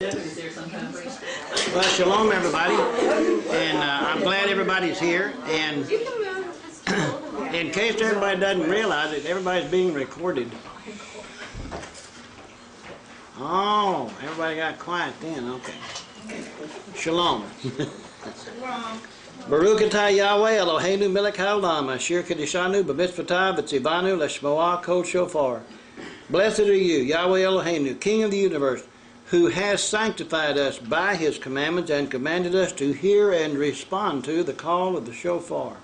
Well, shalom, everybody, and I'm glad everybody's here. And in case everybody doesn't realize it, everybody's being recorded. Oh, everybody got quiet then. Okay. Shalom. Baruch atah Yahweh Eloheinu melech haolam asher kedishanu b'mitzvotav v'tzivanu l'shmoah kol shofar. Blessed are you, Yahweh Eloheinu, King of the universe, who has sanctified us by his commandments and commanded us to hear and respond to the call of the shofar.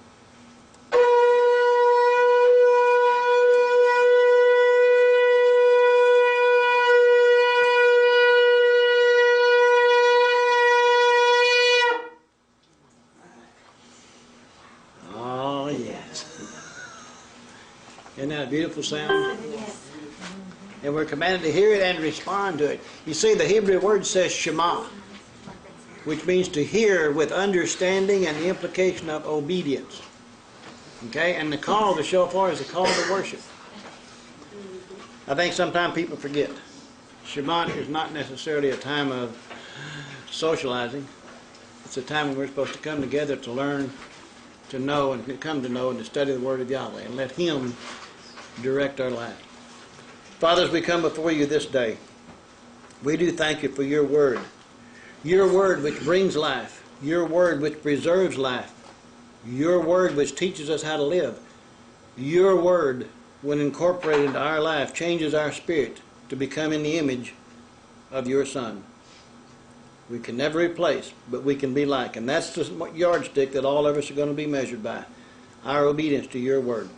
Oh, yes. Isn't that a beautiful sound? Yes. And we're commanded to hear it and respond to it. You see, the Hebrew word says Shemot, which means to hear with understanding and the implication of obedience. Okay? And the call of the shofar is a call to worship. I think sometimes people forget. Shemot is not necessarily a time of socializing. It's a time when we're supposed to come together to learn, to know, and come to know and to study the Word of Yahweh and let Him direct our lives. Father, as we come before you this day, we do thank you for your word which brings life, your word which preserves life, your word which teaches us how to live, your word, when incorporated into our life, changes our spirit to become in the image of your Son. We can never replace, but we can be like, and that's the yardstick that all of us are going to be measured by, our obedience to your word.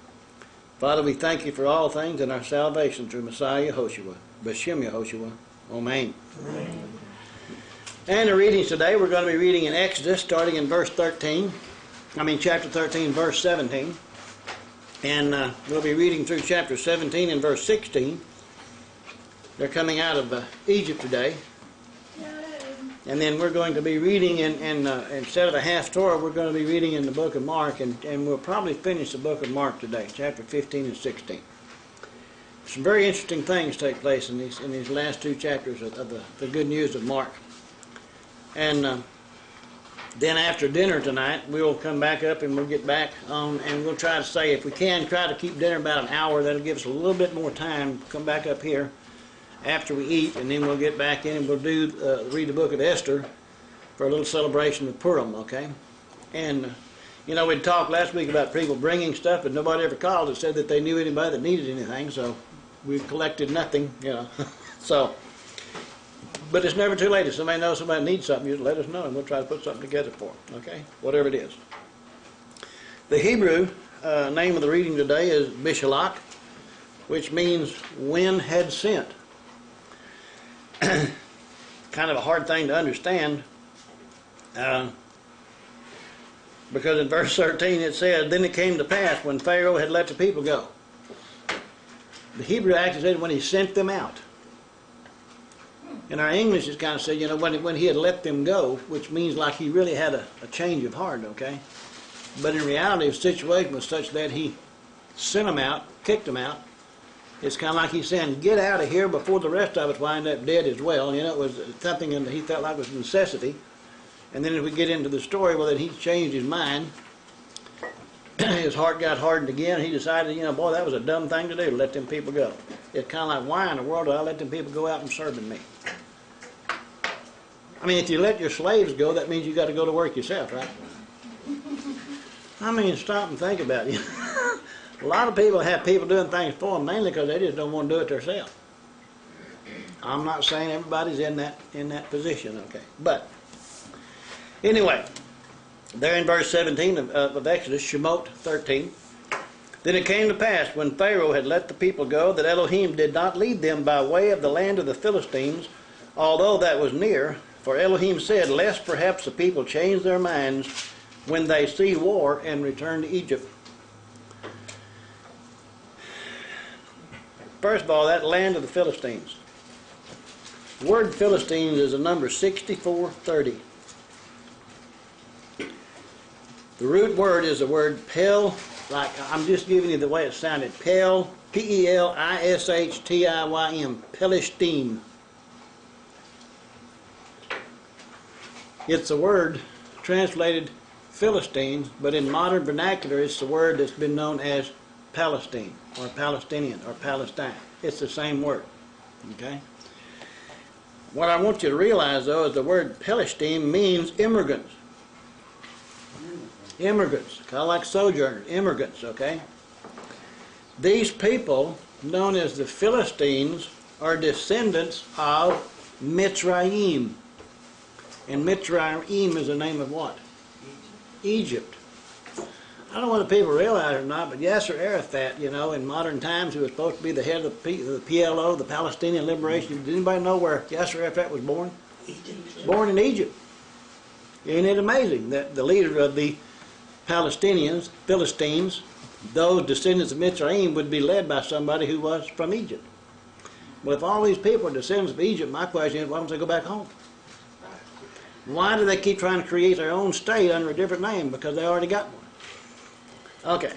Father, we thank you for all things and our salvation through Messiah Yehoshua. B'Shem Yehoshua. Amen. Amen. And the readings today, we're going to be reading in Exodus, starting in chapter 13, verse 17. And we'll be reading through chapter 17 and verse 16. They're coming out of Egypt today. And then we're going to be reading instead of a half Torah, we're going to be reading in the book of Mark, and we'll probably finish the book of Mark today, chapter 15 and 16. Some very interesting things take place in these last two chapters of the good news of Mark. And then after dinner tonight, we'll come back up and we'll get back on, and we'll try to say, if we can, try to keep dinner about an hour. That'll give us a little bit more time to come back up here after we eat, and then we'll get back in and we'll read the book of Esther for a little celebration of Purim, okay? And, we'd talked last week about people bringing stuff, but nobody ever called and said that they knew anybody that needed anything, so we collected nothing, So, but it's never too late. If somebody knows somebody needs something, you just let us know, and we'll try to put something together for them, okay? Whatever it is. The Hebrew name of the reading today is Beshalach, which means when had sent. Kind of a hard thing to understand, because in verse 13 it says, "Then it came to pass when Pharaoh had let the people go." The Hebrew actually said when he sent them out. In our English it kind of said, when he had let them go, which means like he really had a change of heart, okay? But in reality the situation was such that he sent them out, kicked them out. It's kind of like he's saying, get out of here before the rest of us wind up dead as well. It was something that he felt like was a necessity. And then as we get into the story, well, then he changed his mind. His heart got hardened again. He decided, boy, that was a dumb thing to do, to let them people go. It's kind of like, why in the world did I let them people go out and serving me? I mean, if you let your slaves go, that means you got to go to work yourself, right? I mean, stop and think about it. A lot of people have people doing things for them mainly because they just don't want to do it themselves. I'm not saying everybody's in that position, okay? But anyway, there in verse 17 of Exodus, Shemot 13, "Then it came to pass when Pharaoh had let the people go that Elohim did not lead them by way of the land of the Philistines, although that was near. For Elohim said, lest perhaps the people change their minds when they see war and return to Egypt." First of all, that land of the Philistines. The word Philistines is a number 6430. The root word is the word pel, like I'm just giving you the way it sounded. Pel, P-E-L-I-S-H-T-I-Y-M, Pelishtim. It's the word translated Philistines, but in modern vernacular it's the word that's been known as Palestine or Palestinian or Palestine. It's the same word. Okay? What I want you to realize though is the word Palestine means immigrants. Immigrants, kind of like sojourners, immigrants, okay? These people, known as the Philistines, are descendants of Mitzrayim. And Mitzrayim is the name of what? Egypt. I don't know whether people realize it or not, but Yasser Arafat, you know, in modern times, who was supposed to be the head of the PLO, the Palestinian Liberation. Did anybody know where Yasser Arafat was born? Egypt. Born in Egypt. Isn't it amazing that the leader of the Palestinians, Philistines, those descendants of Mitzrayim, would be led by somebody who was from Egypt? Well, if all these people are descendants of Egypt, my question is, why don't they go back home? Why do they keep trying to create their own state under a different name? Because they already got one. Okay.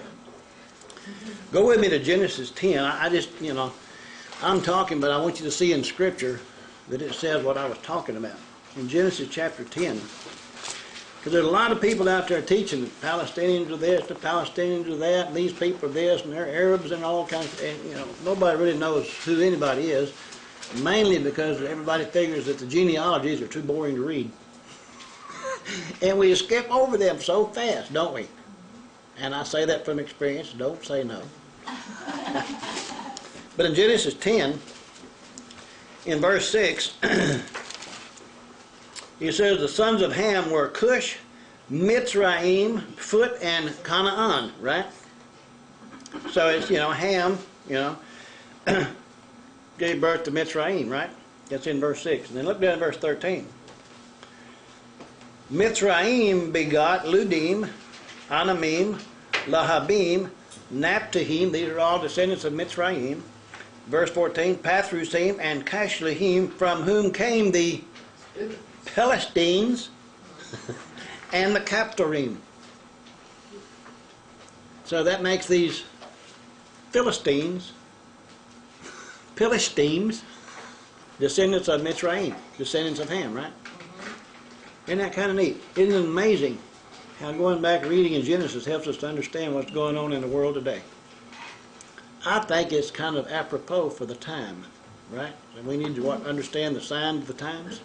Go with me to Genesis 10. I just, you know, I'm talking, but I want you to see in Scripture that it says what I was talking about. In Genesis chapter 10. Because there's a lot of people out there teaching that Palestinians are this, the Palestinians are that, and these people are this, and they're Arabs and all kinds of, and, you know, nobody really knows who anybody is, mainly because everybody figures that the genealogies are too boring to read. And we skip over them so fast, don't we? And I say that from experience, don't say no. But in Genesis 10, in verse 6, he says the sons of Ham were Cush, Mitzrayim, Phut, and Canaan, right? So it's, you know, Ham, you know, gave birth to Mitzrayim, right? That's in verse 6. And then look down at verse 13. Mitzrayim begot Ludim, Anamim, Lahabim, Naphtahim. These are all descendants of Mitzrayim. Verse 14, Pathrusim and Cashlahim, from whom came the Palestines and the Captorim. So that makes these Philistines, descendants of Mitzrayim, descendants of Ham, right? Isn't that kind of neat? Isn't it amazing how going back and reading in Genesis helps us to understand what's going on in the world today? I think it's kind of apropos for the time, right? And we need to understand the signs of the times.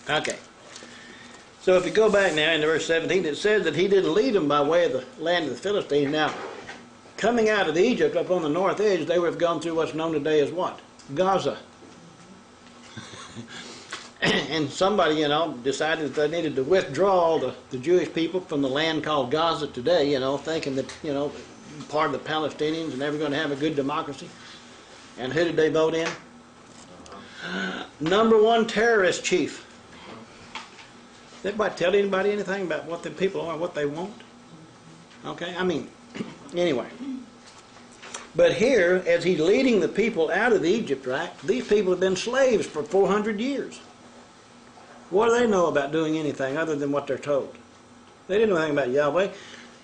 Okay. So if you go back now into verse 17, it says that he didn't lead them by way of the land of the Philistines. Now, coming out of Egypt up on the north edge, they would have gone through what's known today as what? Gaza. And somebody, you know, decided that they needed to withdraw the Jewish people from the land called Gaza today, you know, thinking that, you know, part of the Palestinians and they were going to have a good democracy. And who did they vote in? Number one terrorist chief. Did anybody tell anybody anything about what the people are, what they want? Okay, I mean, anyway. But here, as he's leading the people out of Egypt, right, these people have been slaves for 400 years. What do they know about doing anything other than what they're told? They didn't know anything about Yahweh.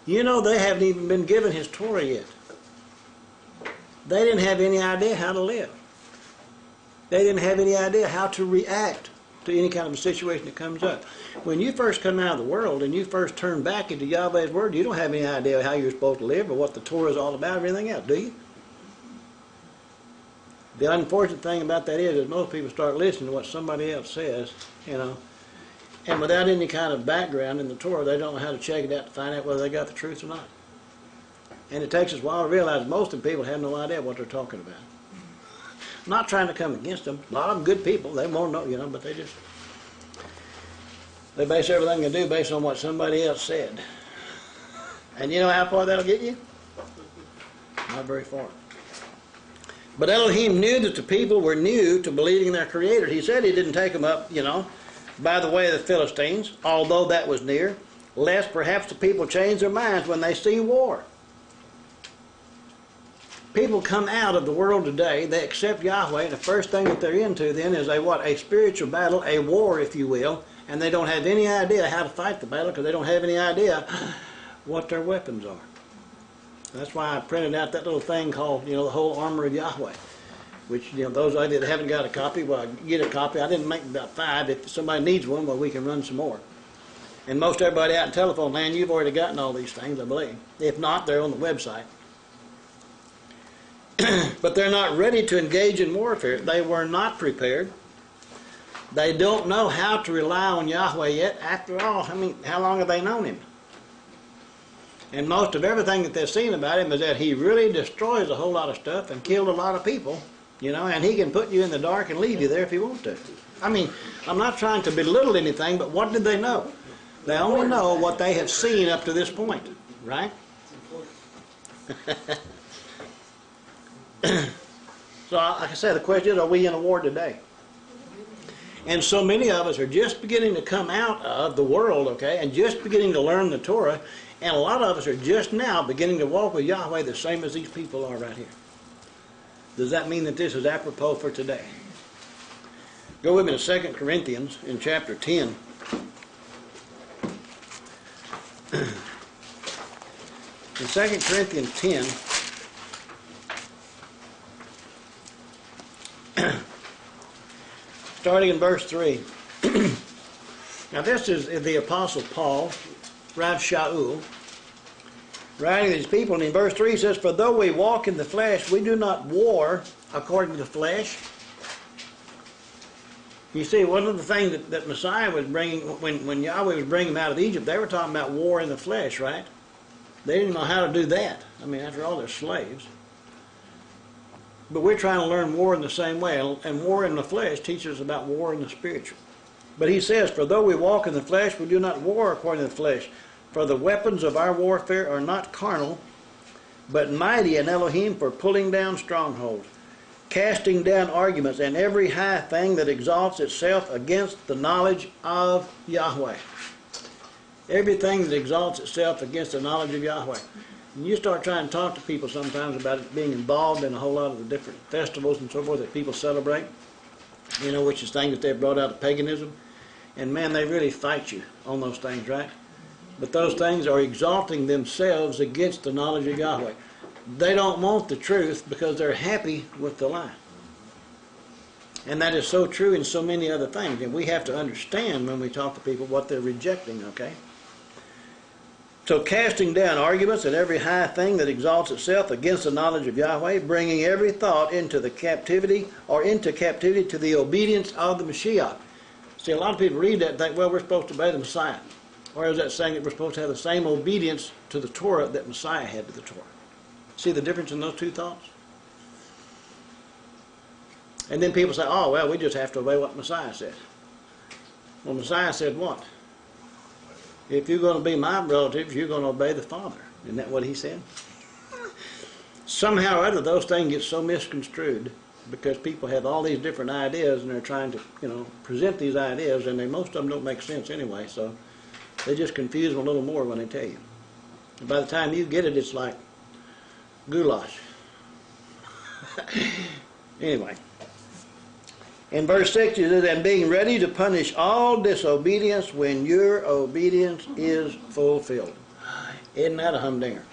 You know, they haven't even been given his Torah yet. They didn't have any idea how to live. They didn't have any idea how to react to any kind of a situation that comes up. When you first come out of the world and you first turn back into Yahweh's Word, you don't have any idea how you're supposed to live or what the Torah is all about or anything else, do you? The unfortunate thing about that is most people start listening to what somebody else says, you know, and without any kind of background in the Torah, they don't know how to check it out to find out whether they got the truth or not. And it takes us a while to realize most of the people have no idea what they're talking about. I'm not trying to come against them. A lot of them good people. They won't know, you know, but they base everything they do based on what somebody else said. And you know how far that'll get you? Not very far. But Elohim knew that the people were new to believing in their Creator. He said he didn't take them up, you know, by the way of the Philistines, although that was near, lest perhaps the people change their minds when they see war. People come out of the world today, they accept Yahweh, and the first thing that they're into then is a spiritual battle, a war, if you will, and they don't have any idea how to fight the battle because they don't have any idea what their weapons are. That's why I printed out that little thing called, you know, the whole armor of Yahweh. which, those of you that haven't got a copy, well, get a copy. I didn't make about 5. If somebody needs one, well, we can run some more. And most everybody out in telephone land, you've already gotten all these things, I believe. If not, they're on the website. But they're not ready to engage in warfare. They were not prepared. They don't know how to rely on Yahweh yet. After all, how long have they known Him? And most of everything that they've seen about Him is that He really destroys a whole lot of stuff and killed a lot of people, and He can put you in the dark and leave you there if He wants to. I'm not trying to belittle anything, but what did they know? They only know what they have seen up to this point, right? So, like I said, the question is, are we in a war today? And so many of us are just beginning to come out of the world, okay, and just beginning to learn the Torah, and a lot of us are just now beginning to walk with Yahweh the same as these people are right here. Does that mean that this is apropos for today? Go with me to 2 Corinthians in chapter 10. In 2 Corinthians 10, starting in verse 3. Now this is the Apostle Paul, Rav Shaul, writing to these people, and in verse 3 he says, "For though we walk in the flesh, we do not war according to the flesh." You see, one of the things that Messiah was bringing, when Yahweh was bringing them out of Egypt, they were talking about war in the flesh, right? They didn't know how to do that. After all, they're slaves. But we're trying to learn war in the same way, and war in the flesh teaches us about war in the spiritual. But he says, "For though we walk in the flesh, we do not war according to the flesh. For the weapons of our warfare are not carnal, but mighty in Elohim for pulling down strongholds, casting down arguments, and every high thing that exalts itself against the knowledge of Yahweh." Everything that exalts itself against the knowledge of Yahweh. And you start trying to talk to people sometimes about it being involved in a whole lot of the different festivals and so forth that people celebrate, which is things that they've brought out of paganism. And man, they really fight you on those things, right? But those things are exalting themselves against the knowledge of Yahweh. They don't want the truth because they're happy with the lie. And that is so true in so many other things. And we have to understand when we talk to people what they're rejecting, okay? So casting down arguments and every high thing that exalts itself against the knowledge of Yahweh, bringing every thought into captivity to the obedience of the Mashiach. See, a lot of people read that and think, well, we're supposed to obey the Messiah. Or is that saying that we're supposed to have the same obedience to the Torah that Messiah had to the Torah? See the difference in those two thoughts? And then people say, oh, well, we just have to obey what Messiah said. Well, Messiah said what? If you're going to be my relatives, you're going to obey the Father. Isn't that what he said? Somehow or other, those things get so misconstrued because people have all these different ideas and they're trying to, present these ideas, and most of them don't make sense anyway, so they just confuse them a little more when they tell you. And by the time you get it, it's like goulash. Anyway. In verse 6 it says, "And being ready to punish all disobedience when your obedience is fulfilled." Isn't that a humdinger?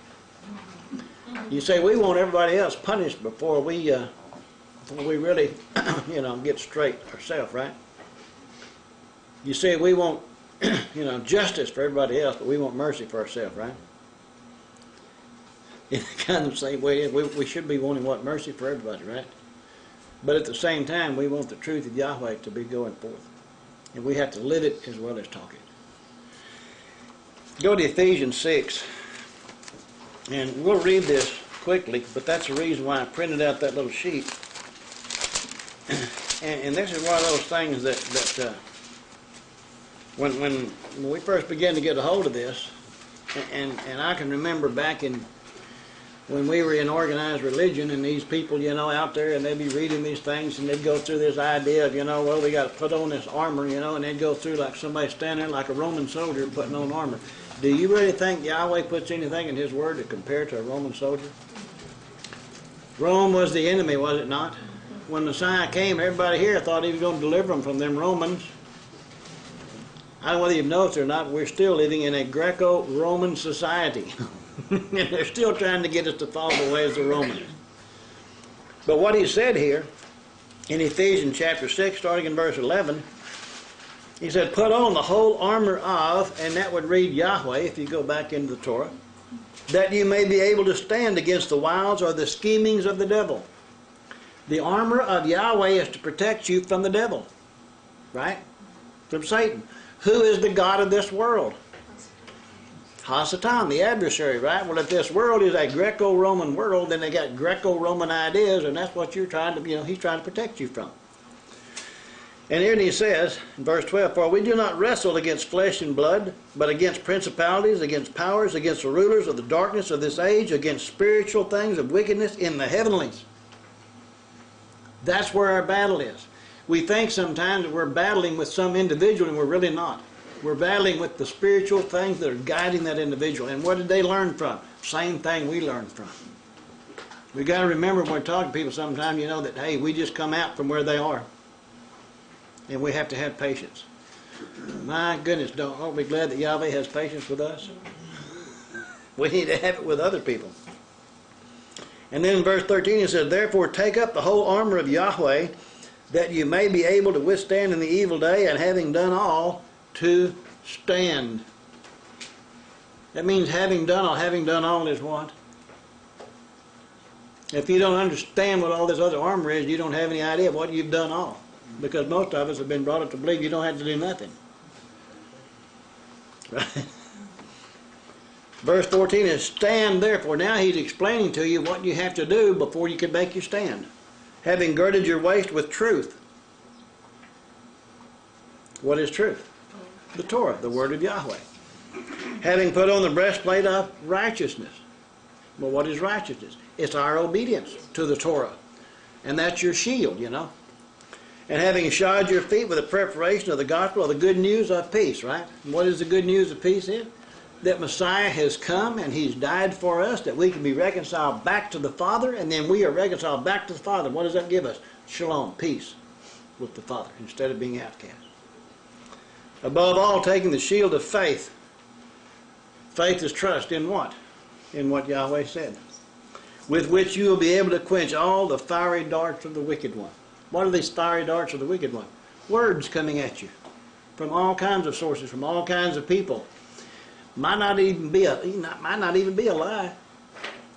You say we want everybody else punished before we really, get straight ourselves, right? You say we want, justice for everybody else, but we want mercy for ourselves, right? In kind of the same way, we should be wanting mercy for everybody, right? But at the same time, we want the truth of Yahweh to be going forth. And we have to live it as well as talk it. Go to Ephesians 6. And we'll read this quickly, but that's the reason why I printed out that little sheet. And this is one of those things that when we first began to get a hold of this, and I can remember back when we were in organized religion, and these people, out there, and they'd be reading these things, and they'd go through this idea of, well, we got to put on this armor, and they'd go through like somebody standing there like a Roman soldier putting on armor. Do you really think Yahweh puts anything in His Word to compare to a Roman soldier? Rome was the enemy, was it not? When Messiah came, everybody here thought He was going to deliver them from them Romans. I don't know whether you've noticed or not, we're still living in a Greco-Roman society. And they're still trying to get us to follow the ways of the Romans. But what he said here in Ephesians chapter 6, starting in verse 11, he said, put on the whole armor of, and that would read Yahweh if you go back into the Torah, that you may be able to stand against the wiles or the schemings of the devil. The armor of Yahweh is to protect you from the devil, right? From Satan. Who is the god of this world? Hasatan, the adversary, right? Well, if this world is a Greco-Roman world, then they got Greco-Roman ideas, and that's what you're trying to, he's trying to protect you from. And here he says, in verse 12, for we do not wrestle against flesh and blood, but against principalities, against powers, against the rulers of the darkness of this age, against spiritual things of wickedness in the heavenlies. That's where our battle is. We think sometimes that we're battling with some individual, and we're really not. We're battling with the spiritual things that are guiding that individual. And what did they learn from? Same thing we learned from. We got to remember when we're talking to people sometimes, that, hey, we just come out from where they are. And we have to have patience. My goodness, aren't we glad that Yahweh has patience with us? We need to have it with other people. And then in verse 13 it says, therefore take up the whole armor of Yahweh, that you may be able to withstand in the evil day, and having done all, to stand. That means having done all is what? If you don't understand what all this other armor is, you don't have any idea of what you've done all. Because most of us have been brought up to believe you don't have to do nothing. Right? Verse 14 is, stand therefore. Now he's explaining to you what you have to do before you can make your stand. Having girded your waist with truth. What is truth? The Torah, the word of Yahweh. Having put on the breastplate of righteousness. Well, what is righteousness? It's our obedience to the Torah. And that's your shield, And having shod your feet with the preparation of the gospel of the good news of peace, right? And what is the good news of peace is? That Messiah has come and he's died for us, that we can be reconciled back to the Father, and then we are reconciled back to the Father. What does that give us? Shalom, peace with the Father, instead of being outcast. Above all, taking the shield of faith. Faith is trust in what? In what Yahweh said. With which you will be able to quench all the fiery darts of the wicked one. What are these fiery darts of the wicked one? Words coming at you from all kinds of sources, from all kinds of people. Might not even be a lie.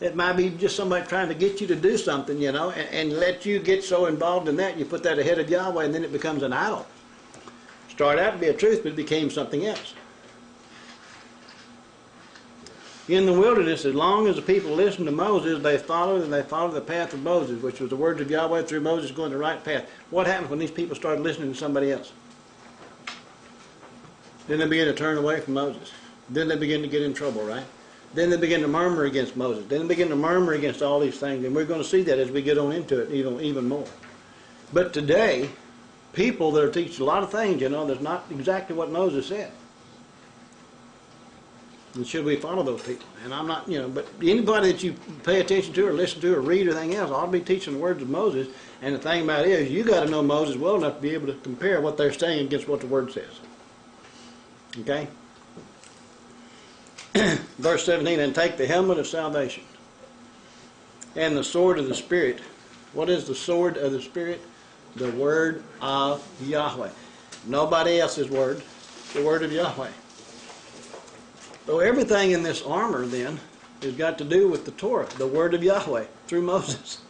It might be just somebody trying to get you to do something, and let you get so involved in that, you put that ahead of Yahweh, and then it becomes an idol. Started out to be a truth, but it became something else. In the wilderness, as long as the people listened to Moses, they followed the path of Moses, which was the words of Yahweh through Moses going the right path. What happened when these people started listening to somebody else? Then they began to turn away from Moses. Then they begin to get in trouble, right? Then they begin to murmur against Moses. Then they begin to murmur against all these things. And we're going to see that as we get on into it even more. But today, people that are teaching a lot of things, that's not exactly what Moses said. And should we follow those people? And I'm not, but anybody that you pay attention to or listen to or read or anything else ought to be teaching the words of Moses. And the thing about it is, you got to know Moses well enough to be able to compare what they're saying against what the Word says. Okay? Verse 17, and take the helmet of salvation and the sword of the Spirit. What is the sword of the Spirit? The word of Yahweh. Nobody else's word. The word of Yahweh. So everything in this armor then has got to do with the Torah, the word of Yahweh through Moses.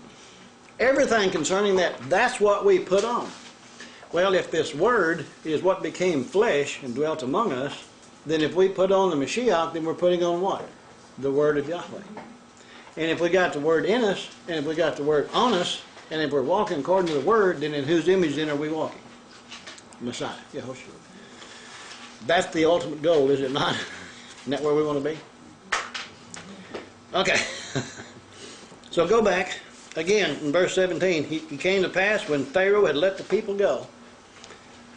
Everything concerning that, that's what we put on. Well, if this word is what became flesh and dwelt among us, then if we put on the Mashiach, then we're putting on what? The word of Yahweh. And if we got the word in us, and if we got the word on us, and if we're walking according to the word, then in whose image then are we walking? Messiah, Yehoshua. That's the ultimate goal, is it not? Isn't that where we want to be? Okay. So go back. Again, in verse 17, it came to pass when Pharaoh had let the people go,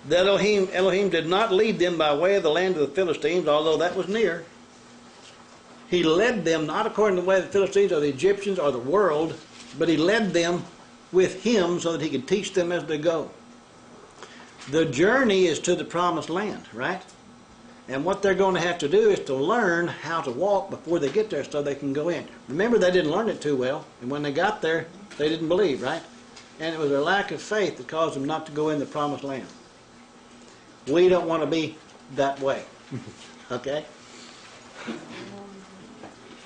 that Elohim did not lead them by way of the land of the Philistines, although that was near. He led them not according to the way of the Philistines or the Egyptians or the world, but he led them with him so that he could teach them as they go. The journey is to the promised land, right? And what they're going to have to do is to learn how to walk before they get there so they can go in. Remember, they didn't learn it too well, and when they got there, they didn't believe, right? And it was their lack of faith that caused them not to go in the promised land. We don't want to be that way. Okay?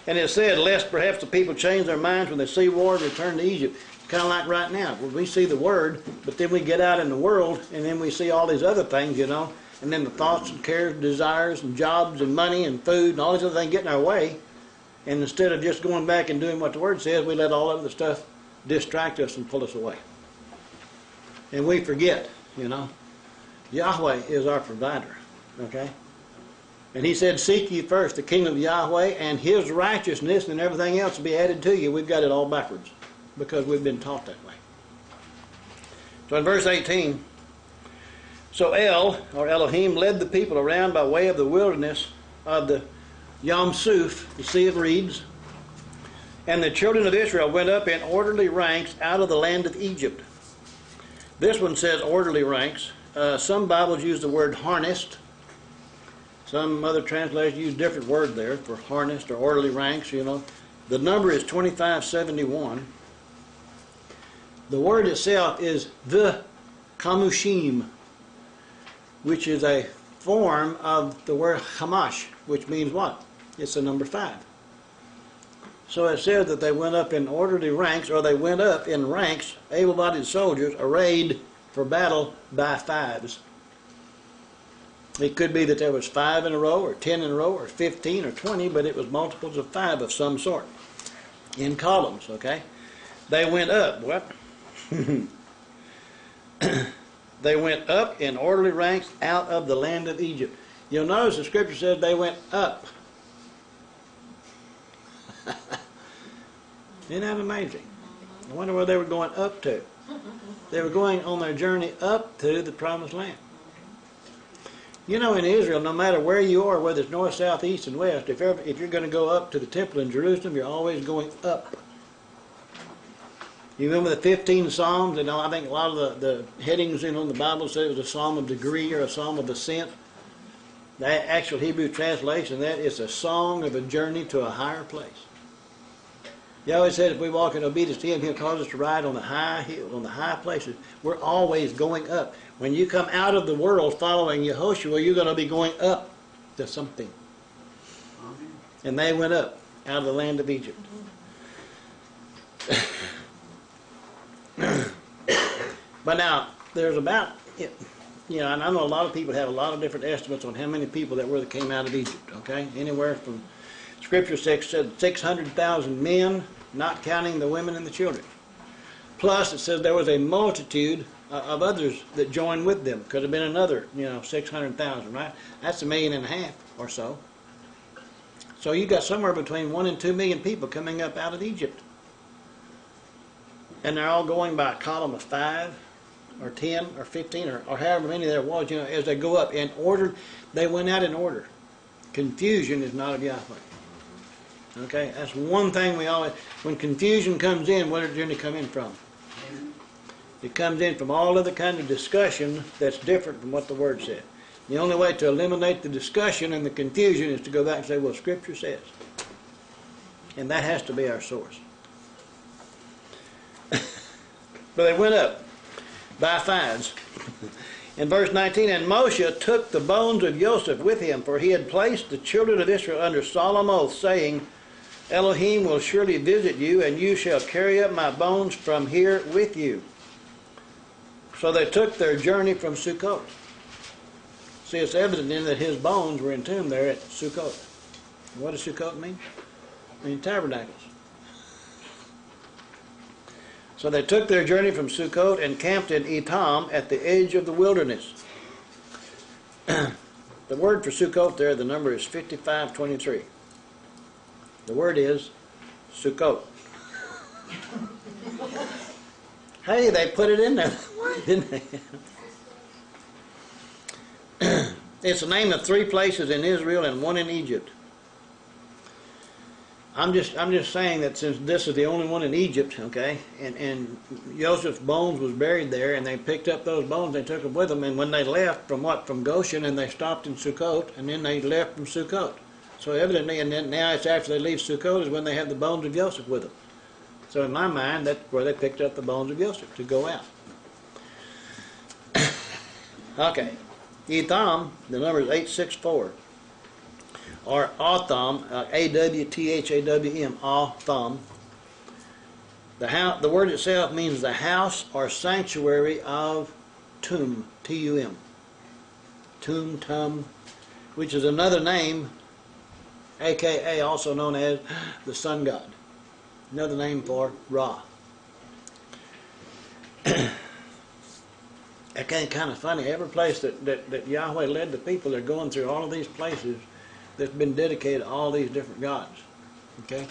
And it said, lest perhaps the people change their minds when they see war and return to Egypt. Kind of like right now. We see the word, but then we get out in the world, and then we see all these other things, you know. And then the thoughts and cares, desires, and jobs, and money, and food, and all these other things get in our way. And instead of just going back and doing what the word says, we let all of the stuff distract us and pull us away. And we forget, you know. Yahweh is our provider, okay? And he said, seek ye first the kingdom of Yahweh, and his righteousness, and everything else will be added to you. We've got it all backwards because we've been taught that way. So in verse 18, so El, or Elohim, led the people around by way of the wilderness of the Yam Suf, the Sea of Reeds, and the children of Israel went up in orderly ranks out of the land of Egypt. This one says orderly ranks. Some Bibles use the word harnessed. Some other translations use different word there for harnessed or orderly ranks, you know. The number is 2571. The word itself is the kamushim, which is a form of the word hamash, which means what? It's the number 5. So it says that they went up in orderly ranks, or they went up in ranks, able-bodied soldiers, arrayed for battle by 5s. It could be that there was 5 in a row, or 10 in a row, or 15, or 20, but it was multiples of 5 of some sort, in columns, okay? They went up, what? They went up in orderly ranks out of the land of Egypt. You'll notice the scripture says they went up. Isn't that amazing? I wonder where they were going up to. They were going on their journey up to the promised land. You know, in Israel, no matter where you are, whether it's north, south, east, and west, if you're going to go up to the temple in Jerusalem, you're always going up. You remember the 15 Psalms? And I think a lot of the headings in the Bible say it was a psalm of degree or a psalm of ascent. The actual Hebrew translation, that is a song of a journey to a higher place. He always said if we walk in obedience to Him, He'll cause us to ride on the high hills, on the high places. We're always going up. When you come out of the world following Yehoshua, you're going to be going up to something. And they went up out of the land of Egypt. But now, there's about, you know, and I know a lot of people have a lot of different estimates on how many people that came out of Egypt, okay? Anywhere from, Scripture said 600,000 men, not counting the women and the children. Plus, it says there was a multitude of others that joined with them. Could have been another, 600,000, right? That's 1.5 million or so. So you got somewhere between 1 and 2 million people coming up out of Egypt. And they're all going by a column of 5 or 10 or 15 or however many there was, as they go up in order. They went out in order. Confusion is not of Yahweh. Okay, that's one thing we always, when confusion comes in, where does it come in from? It comes in from all other kind of discussion that's different from what the Word said. The only way to eliminate the discussion and the confusion is to go back and say, well, Scripture says. And that has to be our source. But they went up by 5s. In verse 19, and Moshe took the bones of Joseph with him, for he had placed the children of Israel under solemn oath, saying, Elohim will surely visit you, and you shall carry up my bones from here with you. So they took their journey from Sukkot. See, it's evident then that his bones were entombed there at Sukkot. What does Sukkot mean? It means tabernacles. So they took their journey from Sukkot and camped in Etam at the edge of the wilderness. The word for Sukkot there, the number is 5523. The word is Sukkot. Hey, they put it in there, didn't they? It's the name of 3 places in Israel and 1 in Egypt. I'm just saying that since this is the only one in Egypt, okay, and Joseph's bones was buried there, and they picked up those bones, they took them with them, and when they left from Goshen, and they stopped in Sukkot, and then they left from Sukkot. So evidently, and then now it's after they leave Sukkot is when they have the bones of Joseph with them. So in my mind, that's where they picked up the bones of Joseph, to go out. Okay. Etham, the number is 864. Or Atham, A-W-T-H-A-W-M, Atham. The word itself means the house or sanctuary of Tum, T-U-M. Tum, Tum, which is another name, a.k.a. also known as the sun god. Another name for Ra. Again, kind of funny. Every place that Yahweh led the people, they're going through all of these places that's been dedicated to all these different gods. Okay?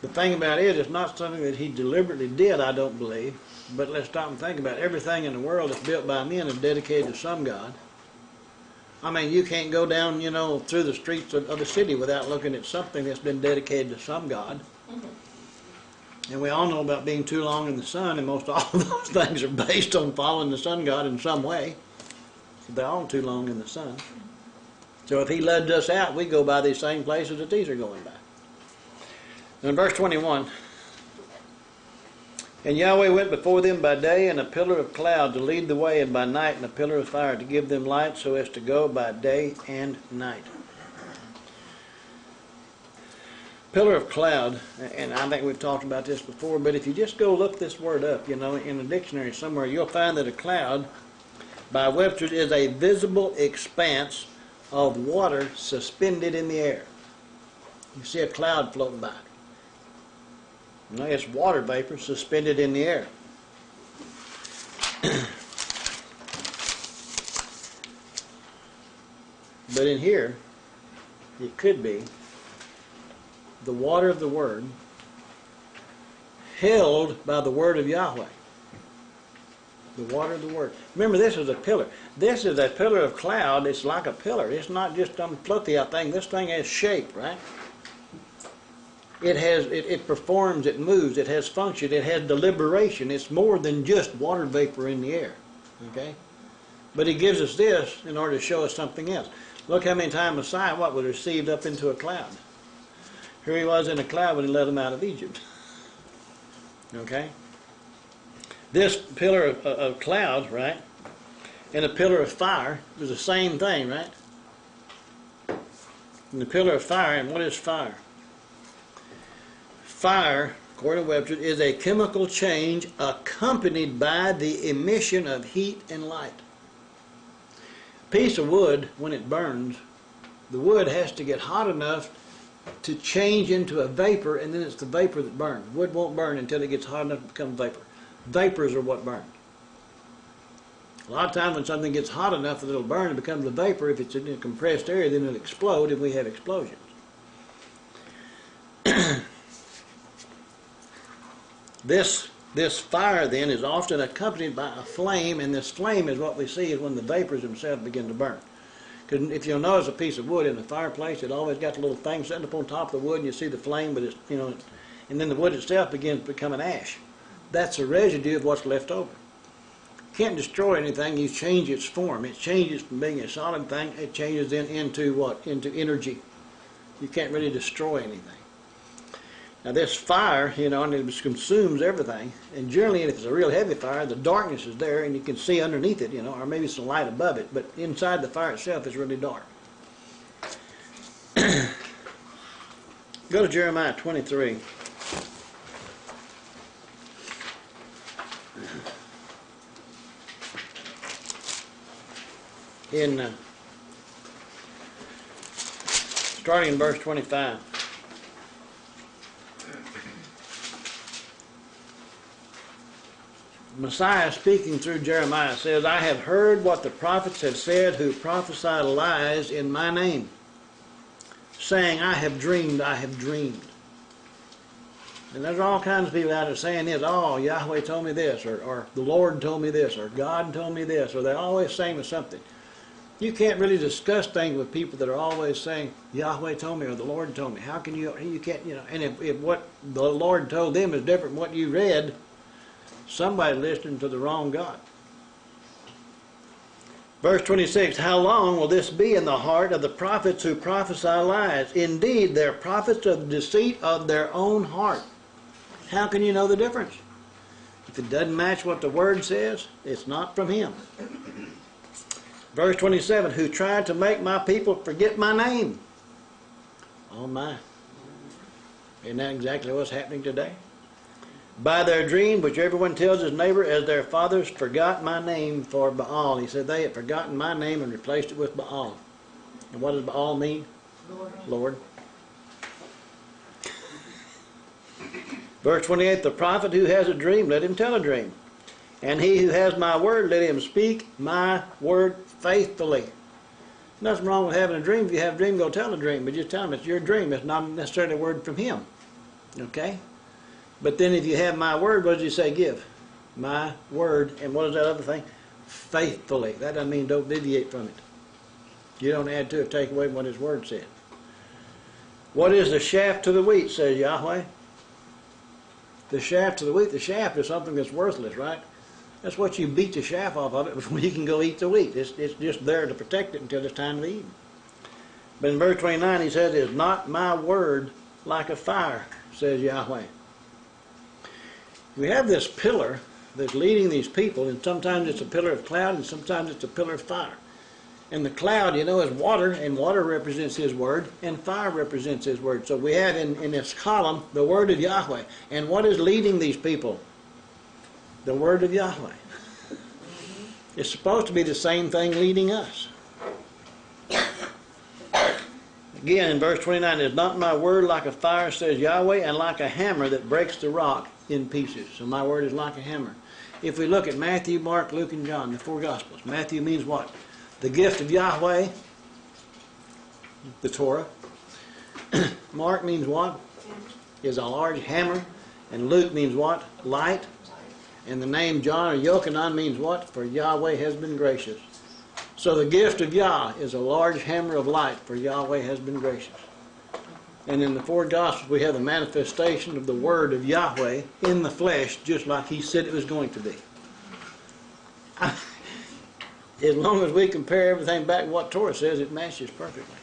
The thing about it, it's not something that he deliberately did, I don't believe. But let's stop and think about it. Everything in the world that's built by men is dedicated to some god. I mean, you can't go down, you know, through the streets of the city without looking at something that's been dedicated to some god. And we all know about being too long in the sun, and most all of those things are based on following the sun god in some way. So they're all too long in the sun. So if he led us out, we go by these same places that these are going by. In verse 21, and Yahweh went before them by day in a pillar of cloud to lead the way, and by night in a pillar of fire to give them light, so as to go by day and night. Pillar of cloud, and I think we've talked about this before, but if you just go look this word up, you know, in a dictionary somewhere, you'll find that a cloud, by Webster's, is a visible expanse of water suspended in the air. You see a cloud floating by. No, it's water vapor suspended in the air. But in here, it could be the water of the Word held by the Word of Yahweh. The water of the Word. Remember, this is a pillar. This is a pillar of cloud. It's like a pillar. It's not just some floaty out thing. This thing has shape, right? It performs, it moves, it has function, it has deliberation. It's more than just water vapor in the air. Okay? But he gives us this in order to show us something else. Look how many times Messiah was received up into a cloud. Here he was in a cloud when he led them out of Egypt. Okay? This pillar of clouds, right, and a pillar of fire was the same thing, right? And the pillar of fire, and what is fire? Fire, according to Webster, is a chemical change accompanied by the emission of heat and light. A piece of wood, when it burns, the wood has to get hot enough to change into a vapor, and then it's the vapor that burns. Wood won't burn until it gets hot enough to become vapor. Vapors are what burns. A lot of times when something gets hot enough that it'll burn, it becomes a vapor. If it's in a compressed area, then it'll explode, and we have explosions. This fire then is often accompanied by a flame, and this flame is what we see is when the vapors themselves begin to burn. Because if you'll notice a piece of wood in a fireplace, it always got a little thing sitting up on top of the wood, and you see the flame, but it's, you know, and then the wood itself begins to become an ash. That's a residue of what's left over. You can't destroy anything, you change its form. It changes from being a solid thing, it changes then into what? Into energy. You can't really destroy anything. Now this fire, you know, and it just consumes everything. And generally, if it's a real heavy fire, the darkness is there and you can see underneath it, you know, or maybe some light above it. But inside the fire itself is really dark. Go to Jeremiah 23. Starting in verse 25. Messiah, speaking through Jeremiah, says, I have heard what the prophets have said who prophesy lies in my name, saying, I have dreamed, I have dreamed. And there's all kinds of people out there saying this, oh, Yahweh told me this, or the Lord told me this, or God told me this, or they're always saying something. You can't really discuss things with people that are always saying, Yahweh told me, or the Lord told me. How can you can't, you know, and if what the Lord told them is different from what you read, somebody listening to the wrong God. Verse 26, how long will this be in the heart of the prophets who prophesy lies? Indeed, they're prophets of the deceit of their own heart. How can you know the difference? If it doesn't match what the Word says, it's not from Him. Verse 27, who tried to make my people forget my name. Oh my. Isn't that exactly what's happening today? By their dream, which everyone tells his neighbor, as their fathers forgot my name for Baal. He said they had forgotten my name and replaced it with Baal. And what does Baal mean? Lord. Verse 28, the prophet who has a dream, let him tell a dream. And he who has my word, let him speak my word faithfully. Nothing wrong with having a dream. If you have a dream, go tell a dream. But just tell him it's your dream. It's not necessarily a word from him. Okay? But then if you have my word, what does he say give? My word. And what is that other thing? Faithfully. That doesn't mean don't deviate from it. You don't add to or take away what his word said. What is the shaft to the wheat, says Yahweh? The shaft to the wheat. The shaft is something that's worthless, right? That's what you beat the shaft off of it before you can go eat the wheat. It's just there to protect it until it's time to eat. But in verse 29 he says, is not my word like a fire, says Yahweh. We have this pillar that's leading these people, and sometimes it's a pillar of cloud and sometimes it's a pillar of fire. And the cloud, you know, is water, and water represents His word, and fire represents His word. So we have in this column the word of Yahweh. And what is leading these people? The word of Yahweh. It's supposed to be the same thing leading us. Again, in verse 29, is not my word like a fire, says Yahweh, and like a hammer that breaks the rock in pieces. So my word is like a hammer. If we look at Matthew, Mark, Luke, and John, the four Gospels, Matthew means what? The gift of Yahweh, the Torah. Mark means what? Is a large hammer. And Luke means what? Light. And the name John or Yochanan means what? For Yahweh has been gracious. So the gift of Yah is a large hammer of light, for Yahweh has been gracious. And in the four Gospels we have the manifestation of the word of Yahweh in the flesh, just like He said it was going to be. As long as we compare everything back to what Torah says, it matches perfectly.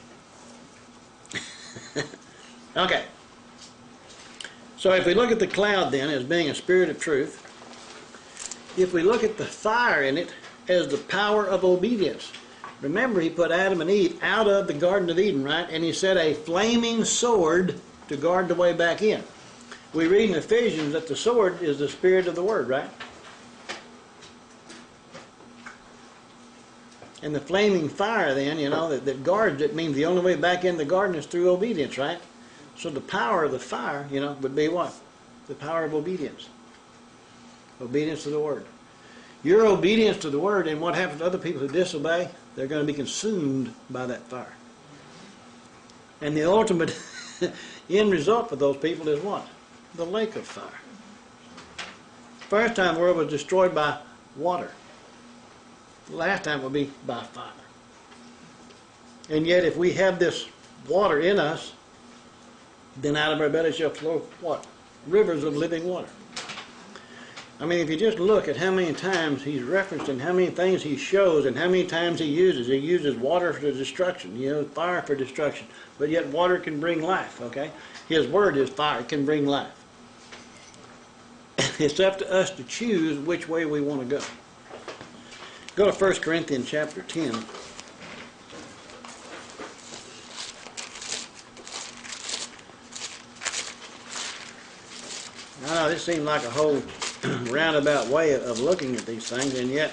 Okay. So if we look at the cloud then as being a spirit of truth, if we look at the fire in it as the power of obedience. Remember, He put Adam and Eve out of the Garden of Eden, right? And He set a flaming sword to guard the way back in. We read in Ephesians that the sword is the spirit of the word, right? And the flaming fire then, you know, that guards it, means the only way back in the garden is through obedience, right? So the power of the fire, you know, would be what? The power of obedience. Obedience to the word. Your obedience to the word, and what happens to other people who disobey, they're going to be consumed by that fire. And the ultimate end result for those people is what? The lake of fire. First time the world was destroyed by water. The last time will be by fire. And yet if we have this water in us, then out of our belly shall flow what? Rivers of living water. I mean, if you just look at how many times He's referenced and how many things He shows and how many times He uses water for destruction, you know, fire for destruction. But yet water can bring life, okay? His word is fire, it can bring life. It's up to us to choose which way we want to go. Go to 1 Corinthians chapter 10. I know this seems like a whole roundabout way of looking at these things, and yet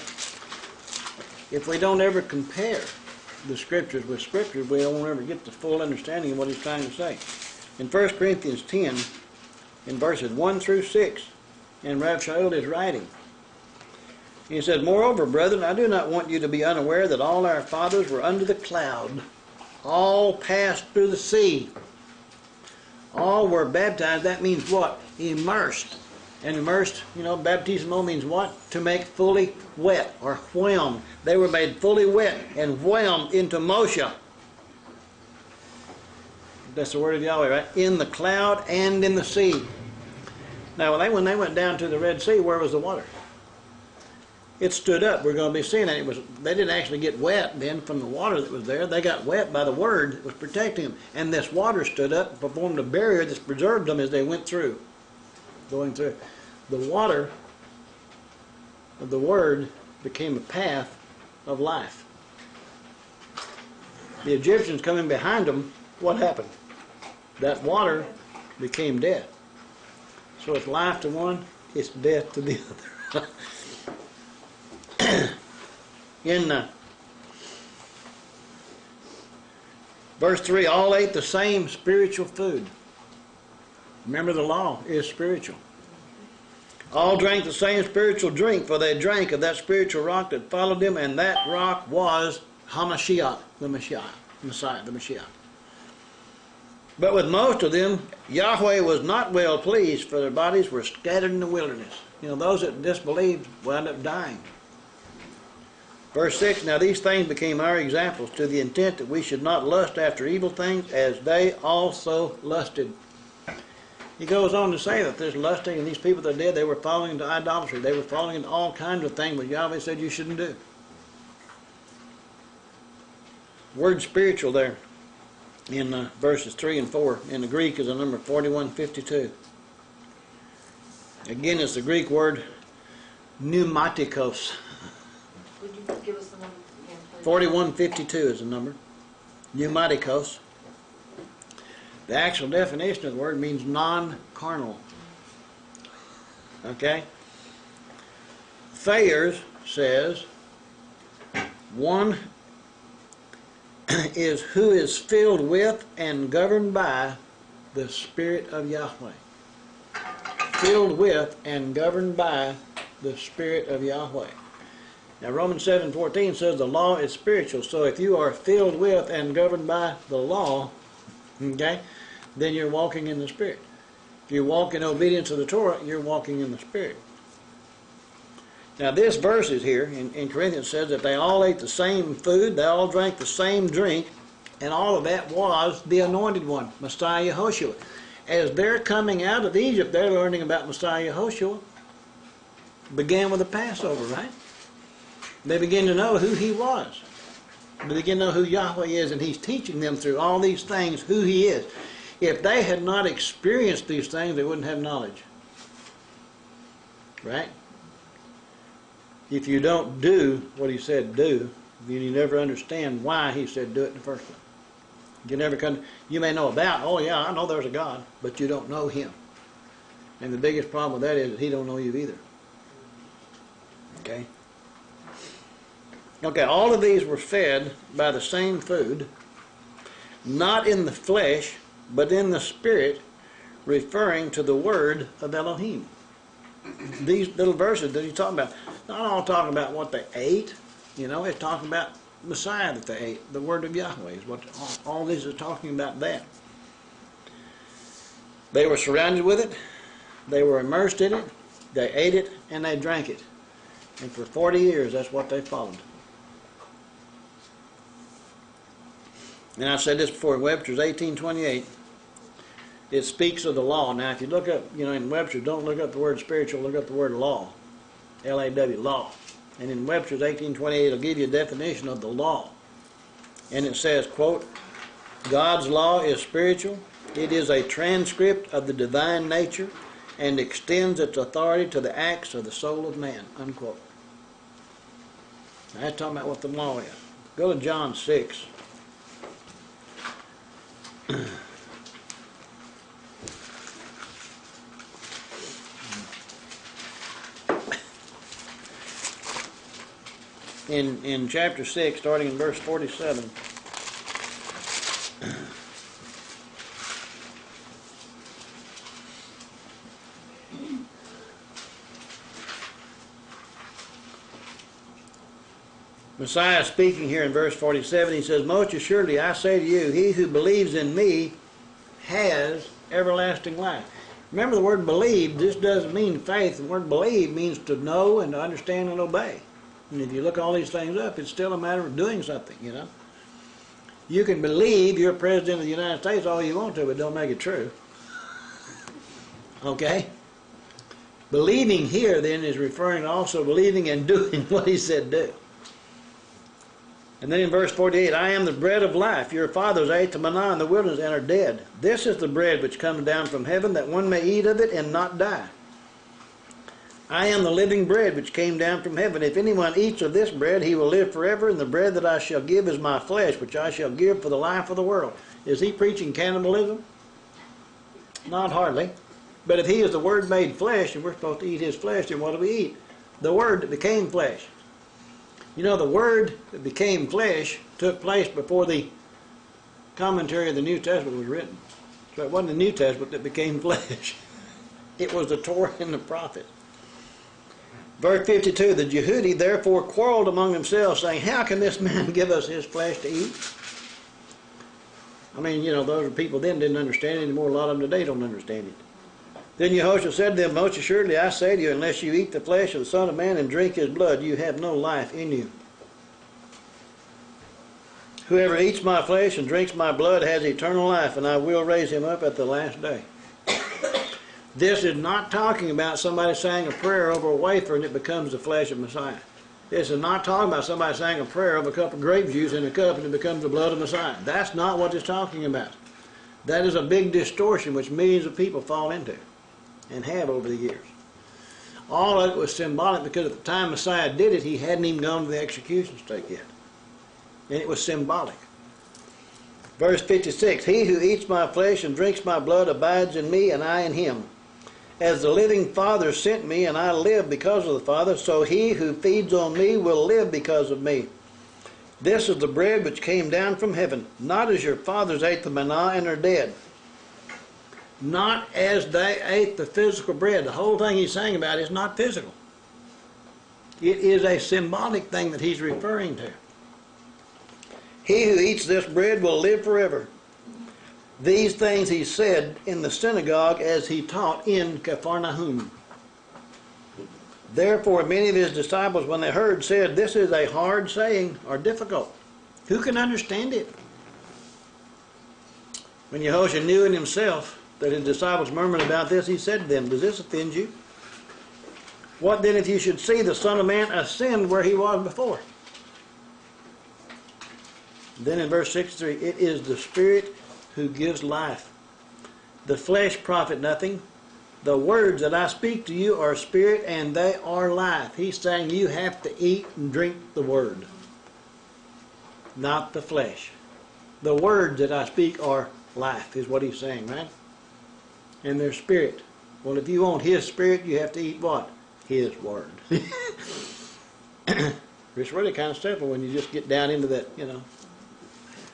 if we don't ever compare the Scriptures with Scriptures, we don't ever get the full understanding of what He's trying to say. In 1 Corinthians 10, in verses 1 through 6, and Rav Shaul is writing, he says, moreover, brethren, I do not want you to be unaware that all our fathers were under the cloud, all passed through the sea, all were baptized. That means what? Immersed. And immersed, you know, baptismo means what? To make fully wet or whelmed. They were made fully wet and whelmed into Moshe. That's the word of Yahweh, right? In the cloud and in the sea. Now, when they went down to the Red Sea, where was the water? It stood up. We're going to be seeing that. They didn't actually get wet then from the water that was there. They got wet by the word that was protecting them. And this water stood up and performed a barrier that preserved them as they went through. going through. The water of the Word became a path of life. The Egyptians coming behind them, what happened? That water became death. So it's life to one, it's death to the other. In verse 3, all ate the same spiritual food. Remember, the law is spiritual. All drank the same spiritual drink, for they drank of that spiritual rock that followed them, and that rock was Hamashiach, the Messiah, the Messiah. But with most of them, Yahweh was not well pleased, for their bodies were scattered in the wilderness. You know, those that disbelieved wound up dying. Verse 6, now these things became our examples, to the intent that we should not lust after evil things, as they also lusted. He goes on to say that this lusting, and these people that did, they were falling into idolatry. They were falling into all kinds of things that Yahweh said you shouldn't do. Word spiritual there in verses 3 and 4 in the Greek is the number 4152. Again, it's the Greek word pneumatikos. Would you give us the number again, please? 4152 is the number. Pneumatikos. The actual definition of the word means non-carnal. Okay? Thayers says, one is who is filled with and governed by the Spirit of Yahweh. Filled with and governed by the Spirit of Yahweh. Now Romans 7:14 says the law is spiritual, so if you are filled with and governed by the law, okay, then you're walking in the Spirit. If you walk in obedience to the Torah, you're walking in the Spirit. Now this verse is here in Corinthians says that they all ate the same food, they all drank the same drink, and all of that was the Anointed One, Messiah Yehoshua. As they're coming out of Egypt, they're learning about Messiah Yehoshua. Began with the Passover, right? They begin to know who He was. They begin to know who Yahweh is, and He's teaching them through all these things who He is. If they had not experienced these things, they wouldn't have knowledge. Right? If you don't do what He said do, then you never understand why He said do it in the first place. You never come. You may know about, oh yeah, I know there's a God, but you don't know Him. And the biggest problem with that is that He don't know you either. Okay? Okay, all of these were fed by the same food, not in the flesh, but in the Spirit, referring to the Word of Elohim. These little verses that he's talking about, not all talking about what they ate, you know, it's talking about Messiah that they ate. The Word of Yahweh is what all this is talking about that. They were surrounded with it, they were immersed in it, they ate it, and they drank it. And for 40 years, that's what they followed. And I said this before, in Webster's 1828, it speaks of the law. Now, if you look up, you know, in Webster's, don't look up the word spiritual, look up the word law. L-A-W, law. And in Webster's 1828, it'll give you a definition of the law. And it says, quote, God's law is spiritual. It is a transcript of the divine nature and extends its authority to the acts of the soul of man, unquote. Now, that's talking about what the law is. Go to John 6. In chapter 6, starting in verse 47. Messiah speaking here in verse 47, he says, Most assuredly I say to you, he who believes in me has everlasting life. Remember the word believe, this doesn't mean faith. The word believe means to know and to understand and obey. And if you look all these things up, it's still a matter of doing something, you know. You can believe you're President of the United States all you want to, but don't make it true. Okay? Believing here then is referring to also believing and doing what he said do. And then in verse 48, I am the bread of life. Your fathers ate the manna in the wilderness and are dead. This is the bread which comes down from heaven, that one may eat of it and not die. I am the living bread which came down from heaven. If anyone eats of this bread, he will live forever, and the bread that I shall give is my flesh, which I shall give for the life of the world. Is he preaching cannibalism? Not hardly. But if he is the Word made flesh, and we're supposed to eat his flesh, then what do we eat? The Word that became flesh. You know, the Word that became flesh took place before the commentary of the New Testament was written. So it wasn't the New Testament that became flesh. It was the Torah and the prophets. Verse 52, the Yehudi therefore quarreled among themselves, saying, how can this man give us his flesh to eat? I mean, you know, those people then didn't understand it anymore. A lot of them today don't understand it. Then Yehoshua said to them, most assuredly I say to you, unless you eat the flesh of the Son of Man and drink his blood, you have no life in you. Whoever eats my flesh and drinks my blood has eternal life, and I will raise him up at the last day. This is not talking about somebody saying a prayer over a wafer and it becomes the flesh of Messiah. This is not talking about somebody saying a prayer over a cup of grape juice in a cup and it becomes the blood of Messiah. That's not what it's talking about. That is a big distortion which millions of people fall into and have over the years. All of it was symbolic because at the time Messiah did it, he hadn't even gone to the execution stake yet. And it was symbolic. Verse 56, he who eats my flesh and drinks my blood abides in me, and I in him. As the living Father sent me, and I live because of the Father, so he who feeds on me will live because of me. This is the bread which came down from heaven, not as your fathers ate the manna and are dead. Not as they ate the physical bread. The whole thing he's saying about is not physical. It is a symbolic thing that he's referring to. He who eats this bread will live forever. These things he said in the synagogue as he taught in Capharnaum. Therefore many of his disciples, when they heard, said, this is a hard saying, or difficult. Who can understand it? When Yehoshua knew in himself that his disciples murmured about this, he said to them, does this offend you? What then if you should see the Son of Man ascend where he was before? Then in verse 63, it is the Spirit who gives life. The flesh profit nothing. The words that I speak to you are spirit and they are life. He's saying you have to eat and drink the word, not the flesh. The words that I speak are life, is what he's saying, right? And they're spirit. Well, if you want his spirit, you have to eat what? His word. It's really kind of simple when you just get down into that, you know,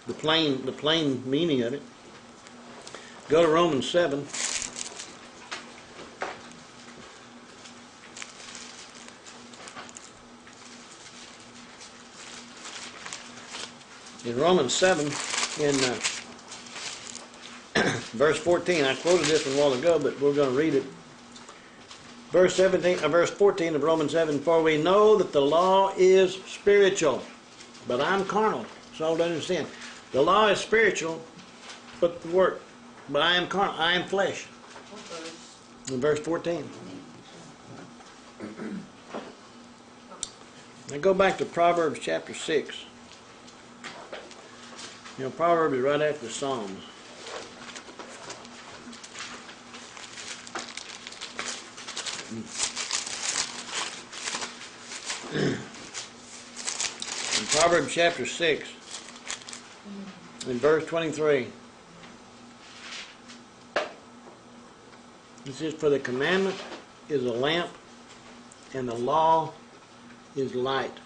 the plain meaning of it. Go to Romans 7. In Romans 7, in verse 14, I quoted this one a while ago, but we're going to read it. Verse 14 of Romans 7, for we know that the law is spiritual, but I'm carnal. So don't understand. The law is spiritual, but I am carnal. I am flesh. In verse 14. Now go back to Proverbs chapter 6. You know, Proverbs is right after Psalms. In Proverbs chapter 6, in verse 23, it says, for the commandment is a lamp, and the law is light.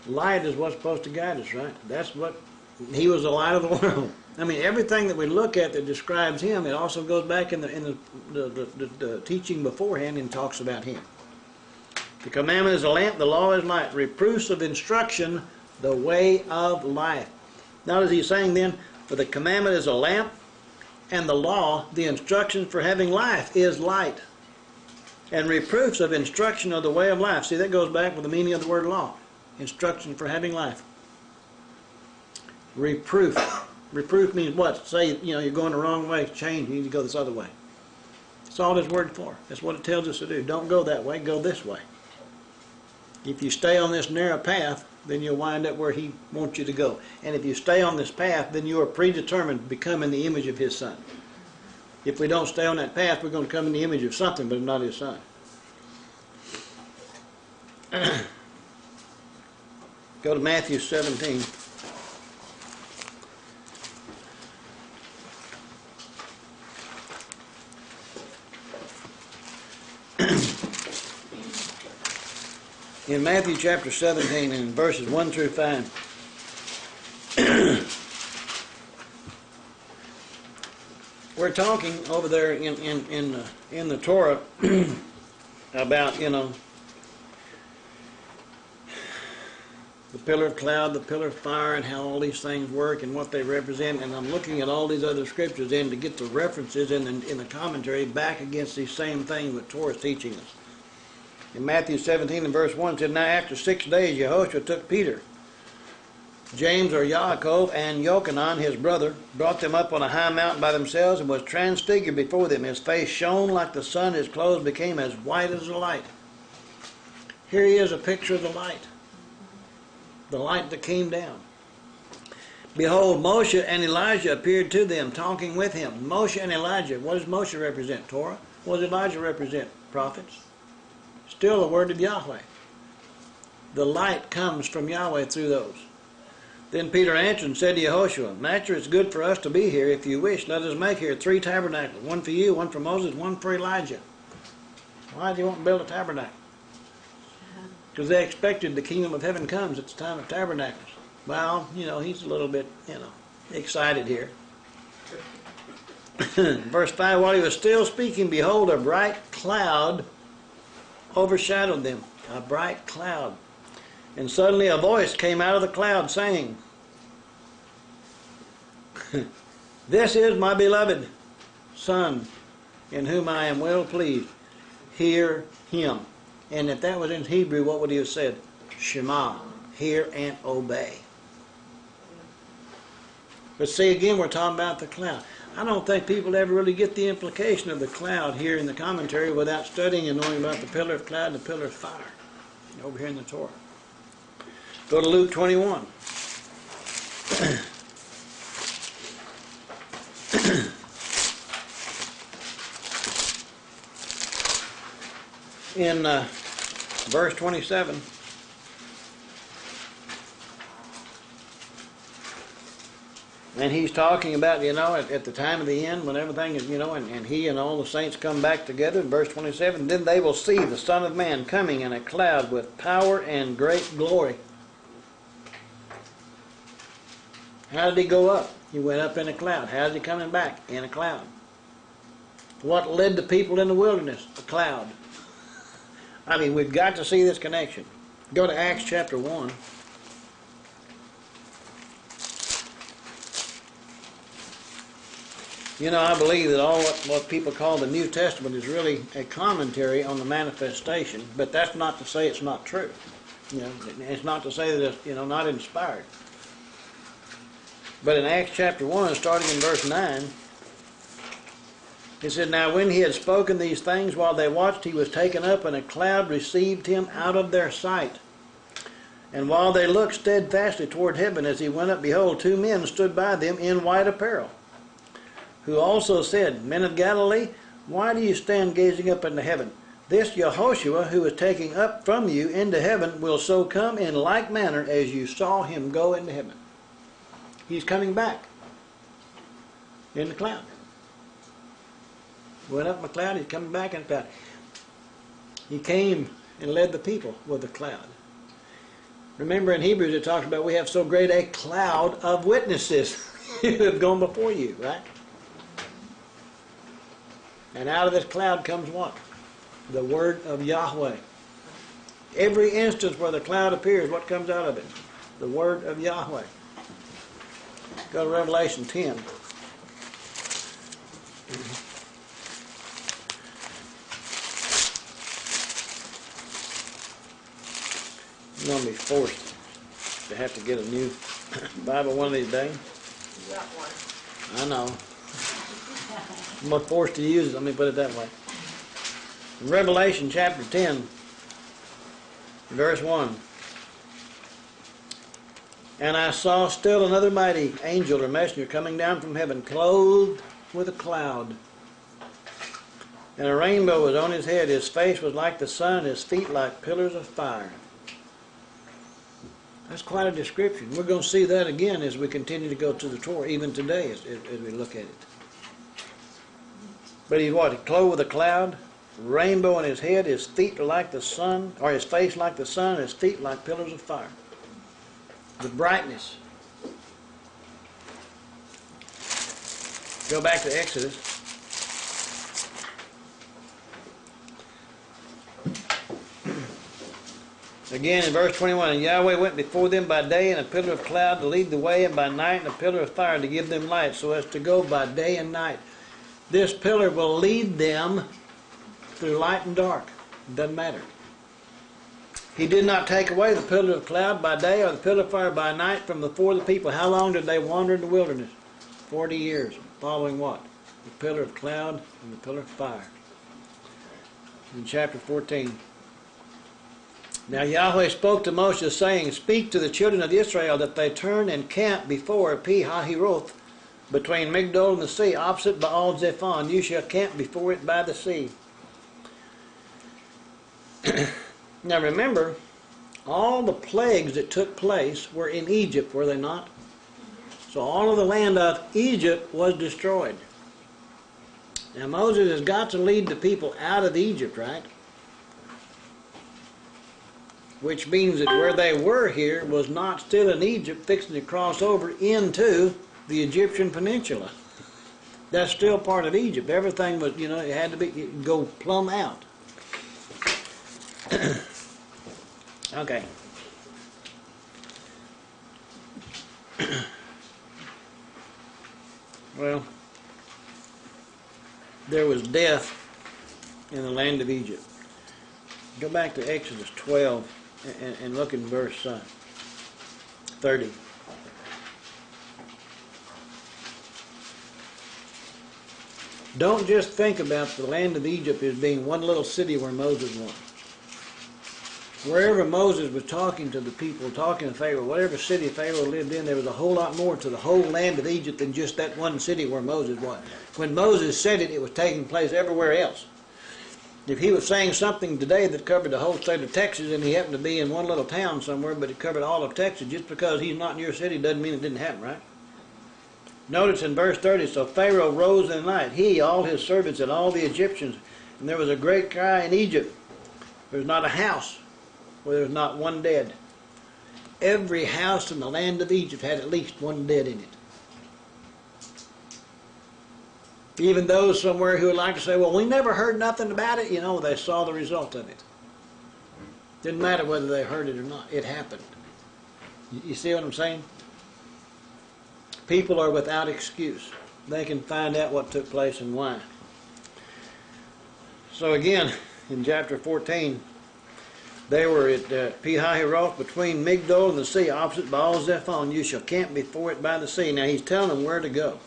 Light is what's supposed to guide us, right? That's what, he was the light of the world. I mean, everything that we look at that describes him, it also goes back in the teaching beforehand and talks about him. The commandment is a lamp, the law is light. Reproofs of instruction, the way of life. Now, is he saying then, for the commandment is a lamp, and the law, the instruction for having life, is light. And reproofs of instruction of the way of life. See, that goes back with the meaning of the word law. Instruction for having life. Reproof. Reproof means what? Say, you know, you're going the wrong way, change, you need to go this other way. That's all this word for. That's what it tells us to do. Don't go that way, go this way. If you stay on this narrow path, then you'll wind up where He wants you to go. And if you stay on this path, then you are predetermined to become in the image of His Son. If we don't stay on that path, we're going to come in the image of something, but not His Son. Go to Matthew 17. In Matthew chapter 17, in verses 1 through 5, we're talking over there in the Torah about, you know, the pillar of cloud, the pillar of fire, and how all these things work and what they represent. And I'm looking at all these other scriptures in to get the references in the commentary back against these same things that Torah is teaching us. In Matthew 17 and verse 1 it said, "Now after 6 days Yehoshua took Peter, James or Yaakov, and Yochanan his brother, brought them up on a high mountain by themselves, and was transfigured before them. His face shone like the sun, his clothes became as white as the light." Here he is, a picture of the light that came down. "Behold, Moshe and Elijah appeared to them, talking with him." Moshe and Elijah, what does Moshe represent? Torah. What does Elijah represent? Prophets. Still the word of Yahweh. The light comes from Yahweh through those. Then Peter answered and said to Yehoshua, "Master, it's good for us to be here. If you wish, let us make here 3 tabernacles, one for you, one for Moses, one for Elijah." Why do you want to build a tabernacle? Because they expected the kingdom of heaven comes at the time of tabernacles. Well, you know, he's a little bit, excited here. Verse 5, "While he was still speaking, behold, a bright cloud overshadowed them." A bright cloud. "And suddenly a voice came out of the cloud saying, 'This is my beloved Son, in whom I am well pleased. Hear him.'" And if that was in Hebrew, what would he have said? Shema. Hear and obey. But see, again, we're talking about the cloud. I don't think people ever really get the implication of the cloud here in the commentary without studying and knowing about the pillar of cloud and the pillar of fire over here in the Torah. Go to Luke 21. In verse 27. And he's talking about, at the time of the end, when everything is, and he and all the saints come back together. In verse 27, "Then they will see the Son of Man coming in a cloud with power and great glory." How did he go up? He went up in a cloud. How is he coming back? In a cloud. What led the people in the wilderness? A cloud. I mean, we've got to see this connection. Go to Acts chapter 1. I believe that all what people call the New Testament is really a commentary on the manifestation, but that's not to say it's not true. It's not to say that it's, not inspired. But in Acts chapter 1, starting in verse 9, it said, "Now when he had spoken these things while they watched, he was taken up, and a cloud received him out of their sight. And while they looked steadfastly toward heaven as he went up, behold, 2 men stood by them in white apparel, who also said, 'Men of Galilee, why do you stand gazing up into heaven? This Yehoshua, who is taking up from you into heaven, will so come in like manner as you saw him go into heaven.'" He's coming back in the cloud. Went up in a cloud, he's coming back in a cloud. He came and led the people with a cloud. Remember in Hebrews it talks about we have so great a cloud of witnesses who have gone before you, right? And out of this cloud comes what? The word of Yahweh. Every instance where the cloud appears, what comes out of it? The word of Yahweh. Go to Revelation 10. You're going to be forced to have to get a new Bible one of these days. You got one. I know. I'm forced to use it, let me put it that way. In Revelation chapter 10, Verse 1. And I saw still another mighty angel or messenger coming down from heaven, clothed with a cloud. And a rainbow was on his head. His face was like the sun, his feet like pillars of fire. That's quite a description. We're going to see that again as we continue to go to the Torah, even today as we look at it. But he's what? Clothed with a cloud, rainbow on his head, his feet are like the sun, or his face like the sun, his feet like pillars of fire. The brightness. Go back to Exodus. Again in verse 21, and Yahweh went before them by day in a pillar of cloud to lead the way, and by night in a pillar of fire to give them light, so as to go by day and night. This pillar will lead them through light and dark. It doesn't matter. He did not take away the pillar of cloud by day or the pillar of fire by night from before the people. How long did they wander in the wilderness? 40 years. Following what? The pillar of cloud and the pillar of fire. In chapter 14. Now Yahweh spoke to Moses, saying, Speak to the children of Israel that they turn and camp before Pi-hahiroth, between Migdol and the sea, opposite Baal-zephon. You shall camp before it by the sea. Now remember, all the plagues that took place were in Egypt, were they not? So all of the land of Egypt was destroyed. Now Moses has got to lead the people out of Egypt, right? Which means that where they were here was not still in Egypt, fixing to cross over into the Egyptian peninsula. That's still part of Egypt. Everything was, it had to go plumb out. Okay. Well, there was death in the land of Egypt. Go back to Exodus 12 and look in verse 30. Don't just think about the land of Egypt as being one little city where Moses was. Wherever Moses was talking to the people, talking to Pharaoh, whatever city Pharaoh lived in, there was a whole lot more to the whole land of Egypt than just that one city where Moses was. When Moses said it, it was taking place everywhere else. If he was saying something today that covered the whole state of Texas, and he happened to be in one little town somewhere, but it covered all of Texas, just because he's not in your city doesn't mean it didn't happen, right? Notice in verse 30, so Pharaoh rose in the night, he, all his servants, and all the Egyptians, and there was a great cry in Egypt. There's not a house where there's not one dead. Every house in the land of Egypt had at least one dead in it. Even those somewhere who would like to say, well, we never heard nothing about it, they saw the result of it. Didn't matter whether they heard it or not. It happened. You see what I'm saying? People are without excuse. They can find out what took place and why. So again, in chapter 14, they were at Pi-hahiroth, between Migdol and the sea, opposite Baal-zephon. You shall camp before it by the sea. Now he's telling them where to go.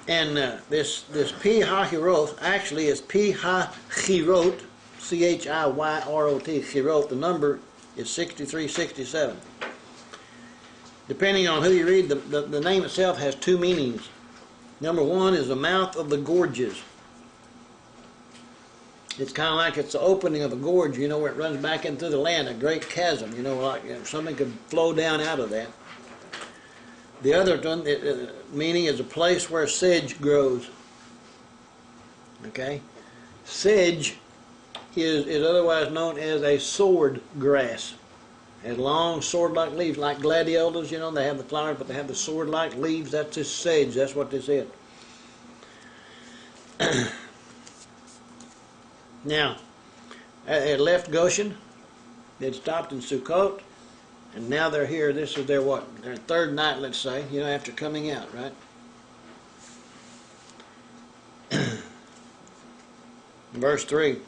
And this Pi-hahiroth actually is Pi-hahirot, C-H-I-Y-R-O-T, Chirot. The number is 6367. Depending on who you read, the name itself has two meanings. Number one is the mouth of the gorges. It's kind of like it's the opening of a gorge, where it runs back into the land, a great chasm, like something could flow down out of that. The other one, meaning is a place where sedge grows. Okay? Sedge is otherwise known as a sword grass. It has long sword-like leaves, like gladiolas, they have the flowers, but they have the sword-like leaves. That's just sedge. That's what this is. Now, it left Goshen. It stopped in Sukkot. And now they're here. This is their what? Their third night, let's say, after coming out, right? Verse 3.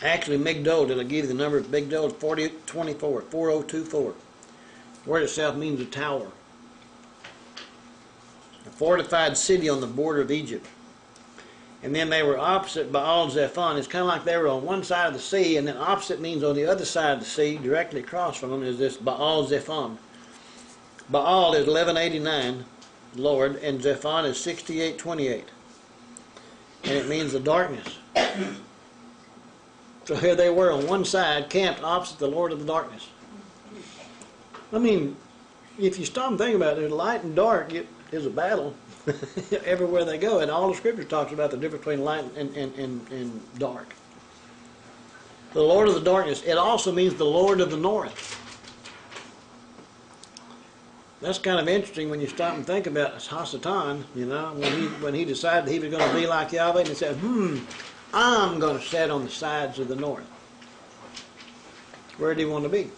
Actually, Migdol, did I give you the number of Migdol? 4024, 4024. The word itself means a tower. A fortified city on the border of Egypt. And then they were opposite Baal Zephon. It's kind of like they were on one side of the sea, and then opposite means on the other side of the sea, directly across from them, is this Baal Zephon. Baal is 1189, Lord, and Zephon is 6828. And it means the darkness. So here they were on one side, camped opposite the Lord of the darkness. I mean, if you stop and think about it, light and dark is a battle everywhere they go. And all the scripture talks about the difference between light and dark. The Lord of the darkness, it also means the Lord of the north. That's kind of interesting when you stop and think about Hasatan, you know, when he decided he was going to be like Yahweh, and he said, I'm going to sit on the sides of the north. Where did he want to be?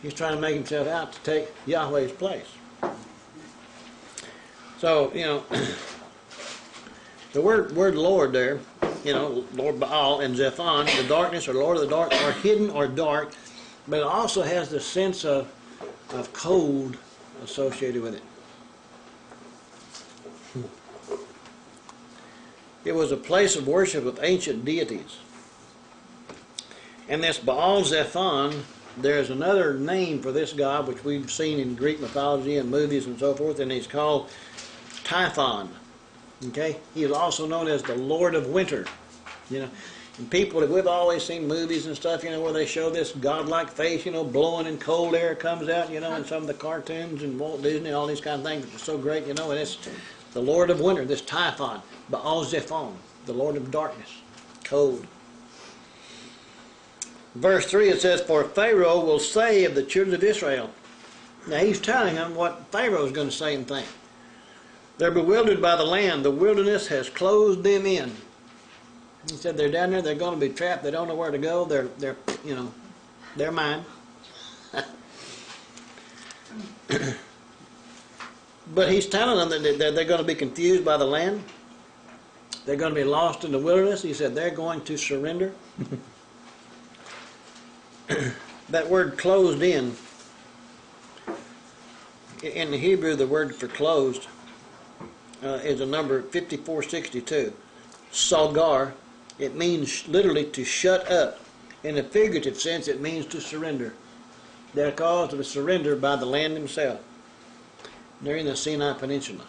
He's trying to make himself out to take Yahweh's place. So, you know, the word Lord there, you know, Lord Baal and Zephon, the darkness or Lord of the dark, are hidden or dark, but it also has the sense of cold associated with it. It was a place of worship with ancient deities. And this Baal Zephon, there's another name for this god which we've seen in Greek mythology and movies and so forth, and he's called Typhon. Okay? He is also known as the Lord of Winter. You know, and people, we've always seen movies and stuff, you know, where they show this godlike face, you know, blowing and cold air comes out, you know, in some of the cartoons and Walt Disney and all these kind of things, which are so great, you know, and it's the Lord of Winter, this Typhon, Baal Zephon, the Lord of Darkness, cold. Verse 3, it says, for Pharaoh will say of the children of Israel. Now he's telling them what Pharaoh is going to say and think. They're bewildered by the land. The wilderness has closed them in. He said they're down there, they're going to be trapped, they don't know where to go, they're you know, they're mine. But he's telling them that they're going to be confused by the land. They're going to be lost in the wilderness. He said they're going to surrender. That word closed in the Hebrew, the word for closed is a number 5462. Sagar. It means literally to shut up. In a figurative sense, it means to surrender. They're caused to surrender by the land themselves. They're in the Sinai Peninsula.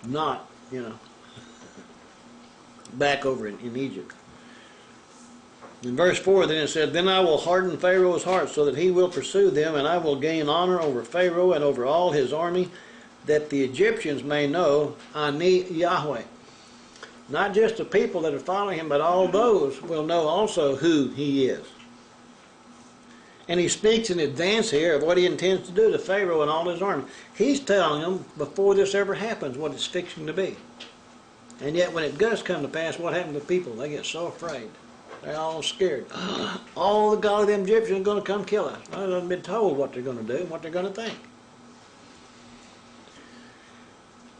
Not, you know, back over in Egypt. In verse 4 then it said, then I will harden Pharaoh's heart so that he will pursue them, and I will gain honor over Pharaoh and over all his army, that the Egyptians may know Ani Yahweh. Not just the people that are following him, but all those will know also who he is. And he speaks in advance here of what he intends to do to Pharaoh and all his army. He's telling them before this ever happens what it's fixing to be. And yet when it does come to pass, what happens to people? They get so afraid. They're all scared. All the God of them Egyptians are going to come kill us. I haven't been told what they're going to do and what they're going to think.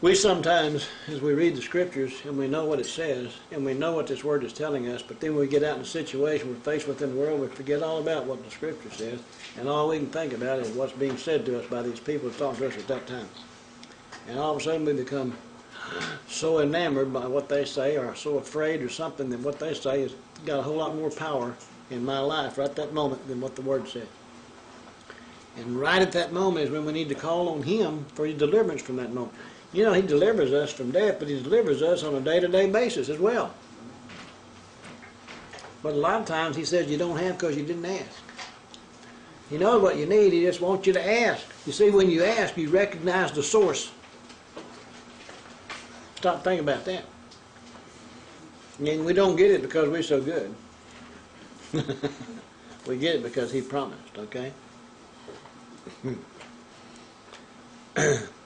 We sometimes, as we read the scriptures and we know what it says and we know what this word is telling us, but then we get out in a situation, we're faced within the world, we forget all about what the scripture says, and all we can think about is what's being said to us by these people who talk to us at that time. And all of a sudden we become so enamored by what they say, or so afraid or something that what they say has got a whole lot more power in my life right at that moment than what the word said. And right at that moment is when we need to call on him for his deliverance from that moment. You know, he delivers us from death, but he delivers us on a day-to-day basis as well. But a lot of times he says you don't have because you didn't ask. He knows what you need, he just wants you to ask. You see, when you ask, you recognize the source. Stop thinking about that. And we don't get it because we're so good. We get it because he promised, okay?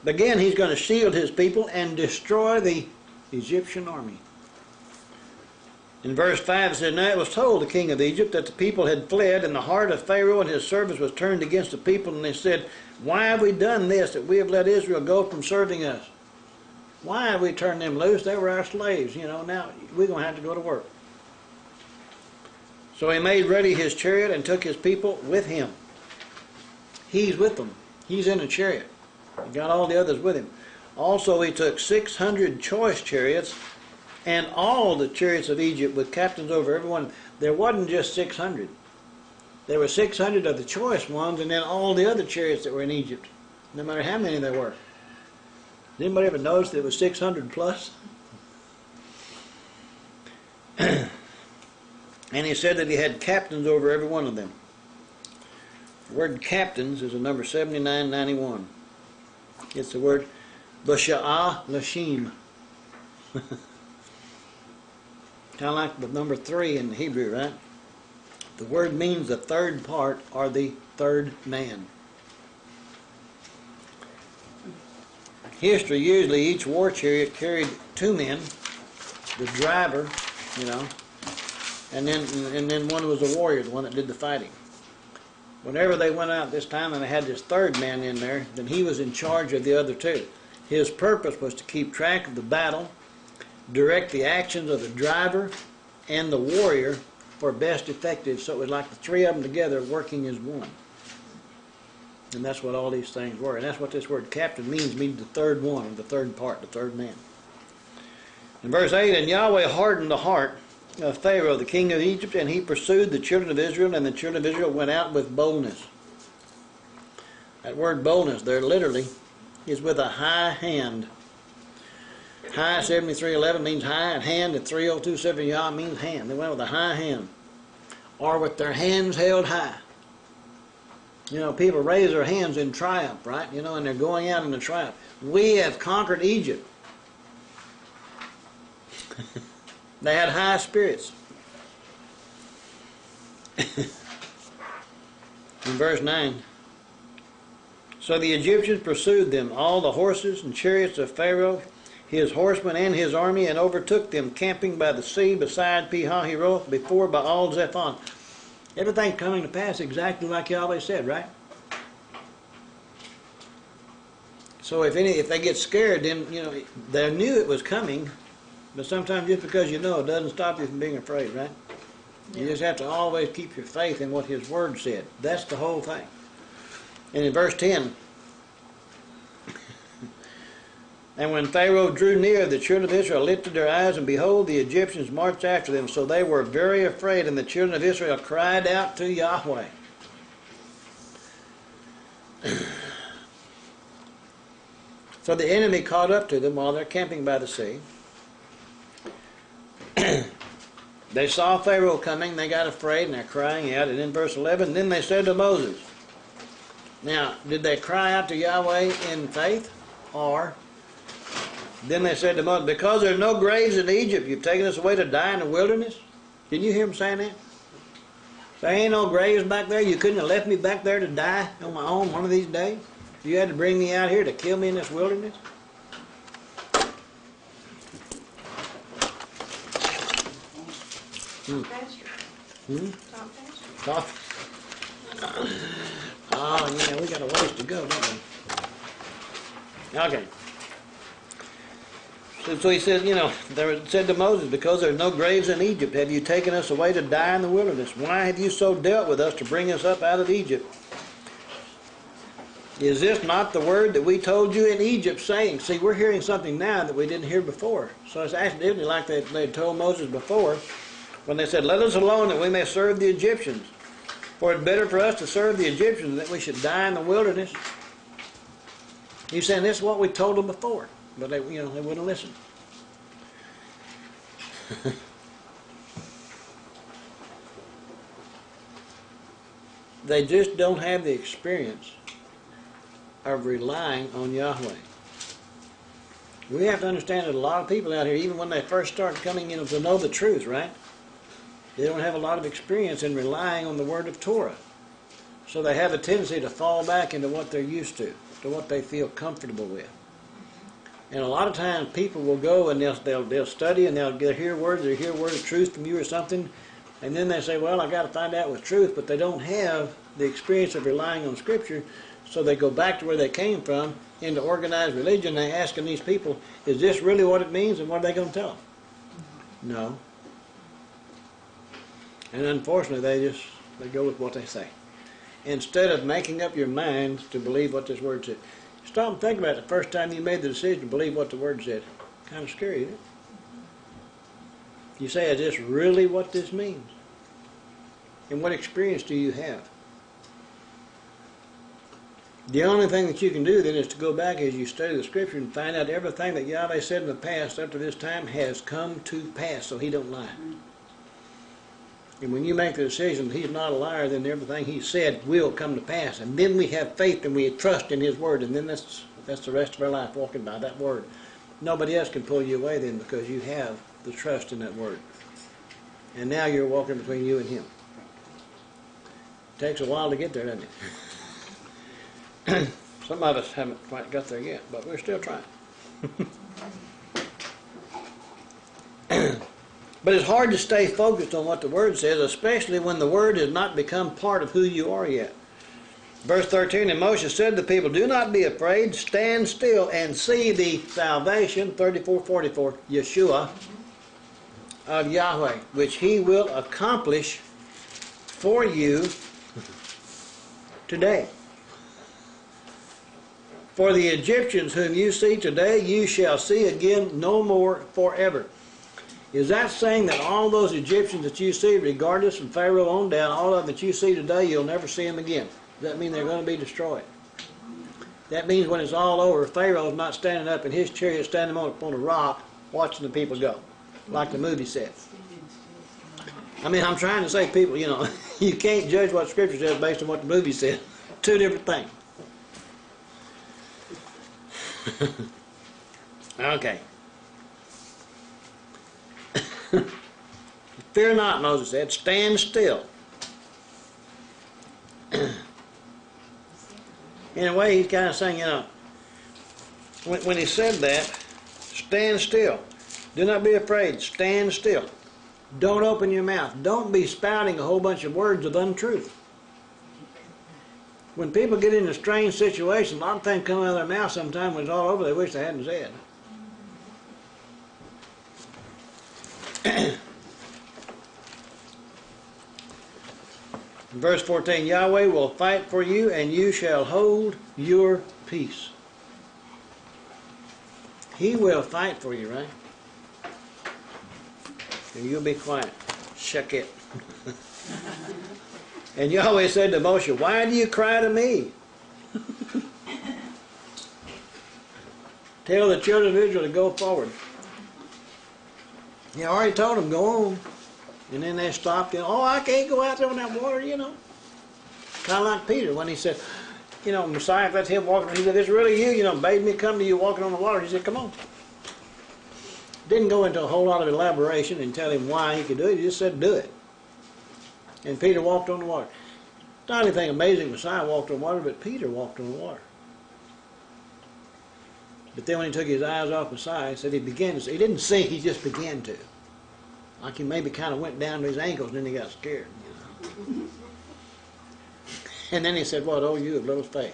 Again, he's going to shield his people and destroy the Egyptian army. In verse 5 it says, now it was told the king of Egypt that the people had fled, and the heart of Pharaoh and his servants was turned against the people, and they said, why have we done this, that we have let Israel go from serving us? Why have we turned them loose? They were our slaves, you know, now we're going to have to go to work. So he made ready his chariot and took his people with him. He's with them. He's in a chariot. He got all the others with him. Also he took 600 choice chariots And all the chariots of Egypt with captains over everyone. There wasn't just 600. There were 600 of the choice ones, and then all the other chariots that were in Egypt, no matter how many there were. Did anybody ever notice that it was 600 plus? And he said that he had captains over every one of them. The word captains is the number 7991. It's the word Beshalach Lashim. Kind of like the number 3 in Hebrew, right? The word means the third part or the third man. History, usually each war chariot carried 2 men, the driver, you know, and then one was a warrior, the one that did the fighting. Whenever they went out this time and they had this third man in there, then he was in charge of the other 2. His purpose was to keep track of the battle, direct the actions of the driver and the warrior for best effective, so it was like the 3 of them together working as one. And that's what all these things were. And that's what this word captain means the third one, or the third part, the third man. In verse 8, and Yahweh hardened the heart of Pharaoh, the king of Egypt, and he pursued the children of Israel, and the children of Israel went out with boldness. That word boldness there literally is with a high hand. High 7311 means high, and hand at 3027 Yah means hand. They went with a high hand, or with their hands held high. You know, people raise their hands in triumph, right? You know, and they're going out in the triumph. We have conquered Egypt. They had high spirits. In verse 9, so the Egyptians pursued them, all the horses and chariots of Pharaoh, his horsemen and his army, and overtook them, camping by the sea beside Pi-hahiroth, before Baal-zephon. Everything's coming to pass exactly like Yahweh said, right? So if they get scared, then, you know, they knew it was coming. But sometimes just because you know, it doesn't stop you from being afraid, right? Yeah. You just have to always keep your faith in what His Word said. That's the whole thing. And in verse 10, and when Pharaoh drew near, the children of Israel lifted their eyes, and behold, the Egyptians marched after them. So they were very afraid, and the children of Israel cried out to Yahweh. So the enemy caught up to them while they're camping by the sea. They saw Pharaoh coming, they got afraid, and they're crying out. And in verse 11, then they said to Moses. Now, did they cry out to Yahweh in faith? Or, then they said to Moses, because there are no graves in Egypt, you've taken us away to die in the wilderness? Didn't you hear him saying that? There ain't no graves back there. You couldn't have left me back there to die on my own one of these days? You had to bring me out here to kill me in this wilderness? Pastor. Top. Oh, yeah, we got a ways to go, don't we? Okay. So he says, you know, they said to Moses, because there are no graves in Egypt, have you taken us away to die in the wilderness? Why have you so dealt with us to bring us up out of Egypt? Is this not the word that we told you in Egypt, saying? See, we're hearing something now that we didn't hear before. So it's actually like they had told Moses before, when they said, let us alone that we may serve the Egyptians. For it's better for us to serve the Egyptians than that we should die in the wilderness. He's saying this is what we told them before. But they wouldn't listen. They just don't have the experience of relying on Yahweh. We have to understand that a lot of people out here, even when they first start coming in to know the truth, right? They don't have a lot of experience in relying on the word of Torah. So they have a tendency to fall back into what they're used to what they feel comfortable with. And a lot of times people will go and they'll study and they'll hear words of truth from you or something, and then they say, well, I got to find out what's truth, but they don't have the experience of relying on Scripture, so they go back to where they came from, into organized religion. They're asking these people, is this really what it means, and what are they going to tell them? No. And unfortunately, they go with what they say, instead of making up your mind to believe what this word said. Stop and think about it. The first time you made the decision to believe what the word said. Kind of scary, isn't it? You say, is this really what this means? And what experience do you have? The only thing that you can do then is to go back as you study the Scripture and find out everything that Yahweh said in the past up to this time has come to pass, so He don't lie. And when you make the decision that He's not a liar, then everything He said will come to pass. And then we have faith and we trust in His Word, and then that's the rest of our life, walking by that Word. Nobody else can pull you away then, because you have the trust in that Word. And now you're walking between you and Him. It takes a while to get there, doesn't it? Some of us haven't quite got there yet, but we're still trying. But it's hard to stay focused on what the Word says, especially when the Word has not become part of who you are yet. Verse 13, and Moshe said to the people, do not be afraid, stand still and see the salvation, 34:44, Yeshua, of Yahweh, which He will accomplish for you today. For the Egyptians whom you see today, you shall see again no more forever. Is that saying that all those Egyptians that you see, regardless from Pharaoh on down, all of them that you see today, you'll never see them again? Does that mean they're going to be destroyed? That means when it's all over, Pharaoh's not standing up in his chariot, standing up on a rock, watching the people go, like the movie said. I mean, I'm trying to say, people, you know, you can't judge what Scripture says based on what the movie said. Two different things. Okay. Fear not, Moses said, stand still. In a way, he's kind of saying, you know, when he said that, stand still. Do not be afraid, stand still. Don't open your mouth. Don't be spouting a whole bunch of words of untruth. When people get in a strange situation, a lot of things come out of their mouth sometimes when it's all over, they wish they hadn't said. Verse 14, Yahweh will fight for you, and you shall hold your peace. He will fight for you, right? And you'll be quiet. Shuck it. And Yahweh said to Moshe, why do you cry to me? Tell the children of Israel to go forward. You already told them, go on. And then they stopped. Oh, I can't go out there in that water, you know. Kind of like Peter when he said, you know, Messiah, if that's him walking, he said, it's really you, you know, bade me come to you walking on the water. He said, come on. Didn't go into a whole lot of elaboration and tell him why he could do it. He just said, do it. And Peter walked on the water. Not anything amazing, Messiah walked on water, but Peter walked on the water. But then when he took his eyes off Messiah, he said he began to see. He didn't sink, he just began to. Like he maybe kind of went down to his ankles and then he got scared. You know? And then he said, what, oh, you of little faith.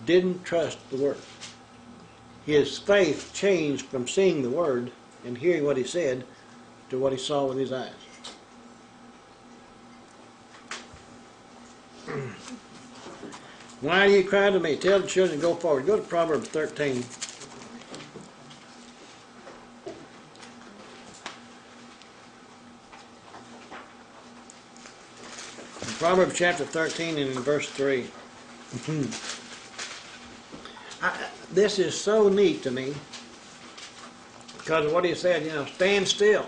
Didn't trust the Word. His faith changed from seeing the Word and hearing what He said to what he saw with his eyes. Why do you cry to me? Tell the children to go forward. Go to Proverbs 13. Proverbs chapter 13 and in verse 3. This is so neat to me because of what he said, you know, stand still.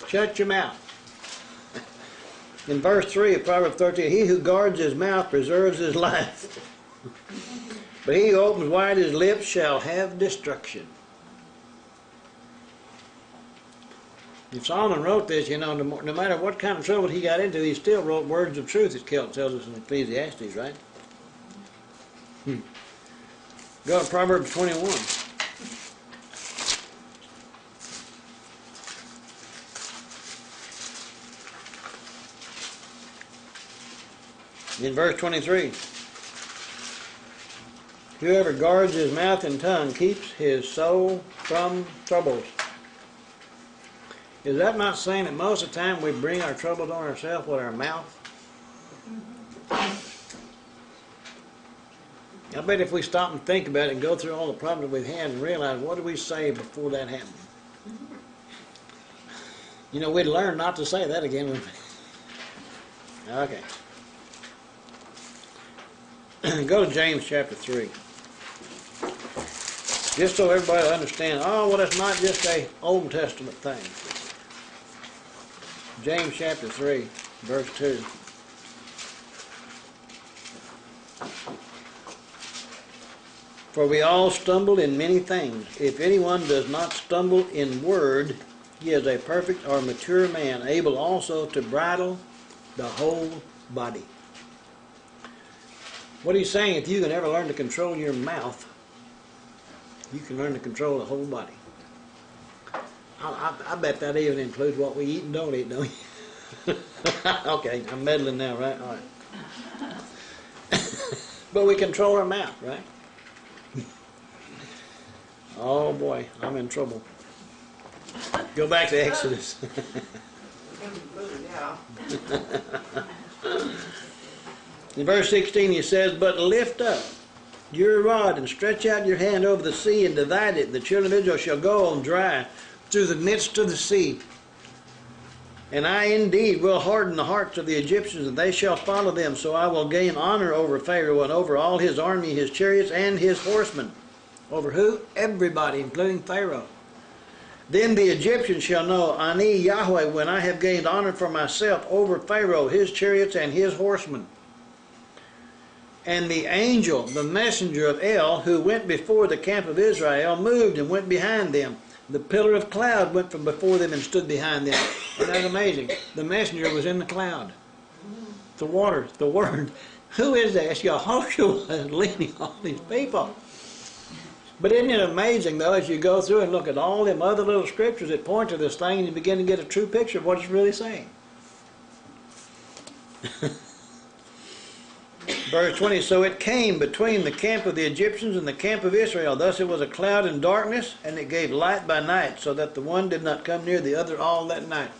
Shut your mouth. In verse 3 of Proverbs 13, he who guards his mouth preserves his life. But he who opens wide his lips shall have destruction. If Solomon wrote this, you know, no matter what kind of trouble he got into, he still wrote words of truth, as Kelt tells us in Ecclesiastes, right? Go to Proverbs 21. In verse 23, whoever guards his mouth and tongue keeps his soul from troubles. Is that not saying that most of the time we bring our troubles on ourselves with our mouth? I bet if we stop and think about it and go through all the problems we've had and realize what did we say before that happened? You know, we'd learn not to say that again. Okay. Go to James chapter 3. Just so everybody understands, oh, well, it's not just a Old Testament thing. James chapter 3, verse 2. For we all stumble in many things. If anyone does not stumble in word, he is a perfect or mature man, able also to bridle the whole body. What he's saying, if you can ever learn to control your mouth, you can learn to control the whole body. I bet that even includes what we eat and don't eat, don't you? Okay, I'm meddling now, right? All right. But we control our mouth, right? Oh boy, I'm in trouble. Go back to Exodus. In verse 16 he says, but lift up your rod and stretch out your hand over the sea and divide it. The children of Israel shall go on dry through the midst of the sea. And I indeed will harden the hearts of the Egyptians, and they shall follow them. So I will gain honor over Pharaoh and over all his army, his chariots, and his horsemen. Over who? Everybody, including Pharaoh. Then the Egyptians shall know, Ani Yahweh, when I have gained honor for myself over Pharaoh, his chariots, and his horsemen. And the angel, the messenger of El, who went before the camp of Israel, moved and went behind them. The pillar of cloud went from before them and stood behind them. And that's amazing. The messenger was in the cloud. The water, the word. Who is that? It's Yahushua leading all these people. But isn't it amazing, though, as you go through and look at all them other little scriptures that point to this thing, and you begin to get a true picture of what it's really saying. Verse 20, so it came between the camp of the Egyptians and the camp of Israel. Thus it was a cloud and darkness, and it gave light by night, so that the one did not come near the other all that night.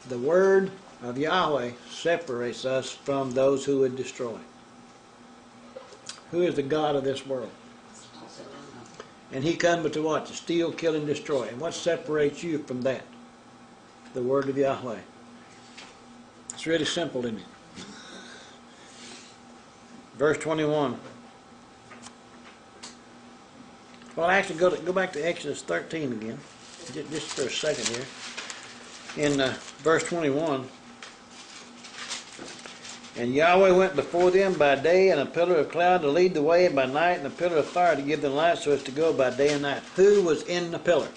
The word of Yahweh separates us from those who would destroy. Who is the God of this world? And he come to what? To steal, kill, and destroy. And what separates you from that? The word of Yahweh. It's really simple, isn't it? Verse 21. Well, actually, go back to Exodus 13 again, just for a second here. In verse 21, and Yahweh went before them by day in a pillar of cloud to lead the way, and by night in a pillar of fire to give them light, so as to go by day and night. Who was in the pillar?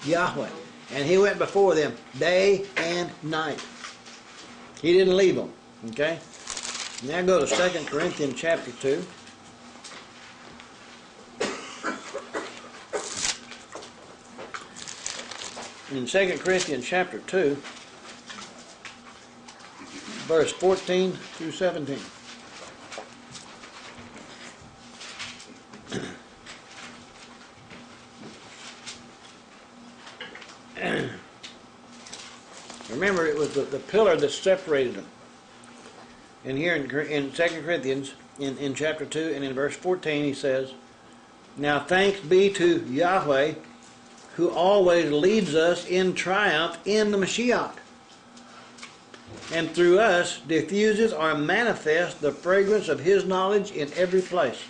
Yahweh. And he went before them day and night. He didn't leave them. Okay? Now go to 2 Corinthians chapter 2. In 2 Corinthians chapter 2, verse 14 through 17. Remember, it was the pillar that separated them. And here in 2 Corinthians, in chapter 2 and in verse 14, he says, now thanks be to Yahweh, who always leads us in triumph in the Mashiach, and through us diffuses or manifests the fragrance of his knowledge in every place.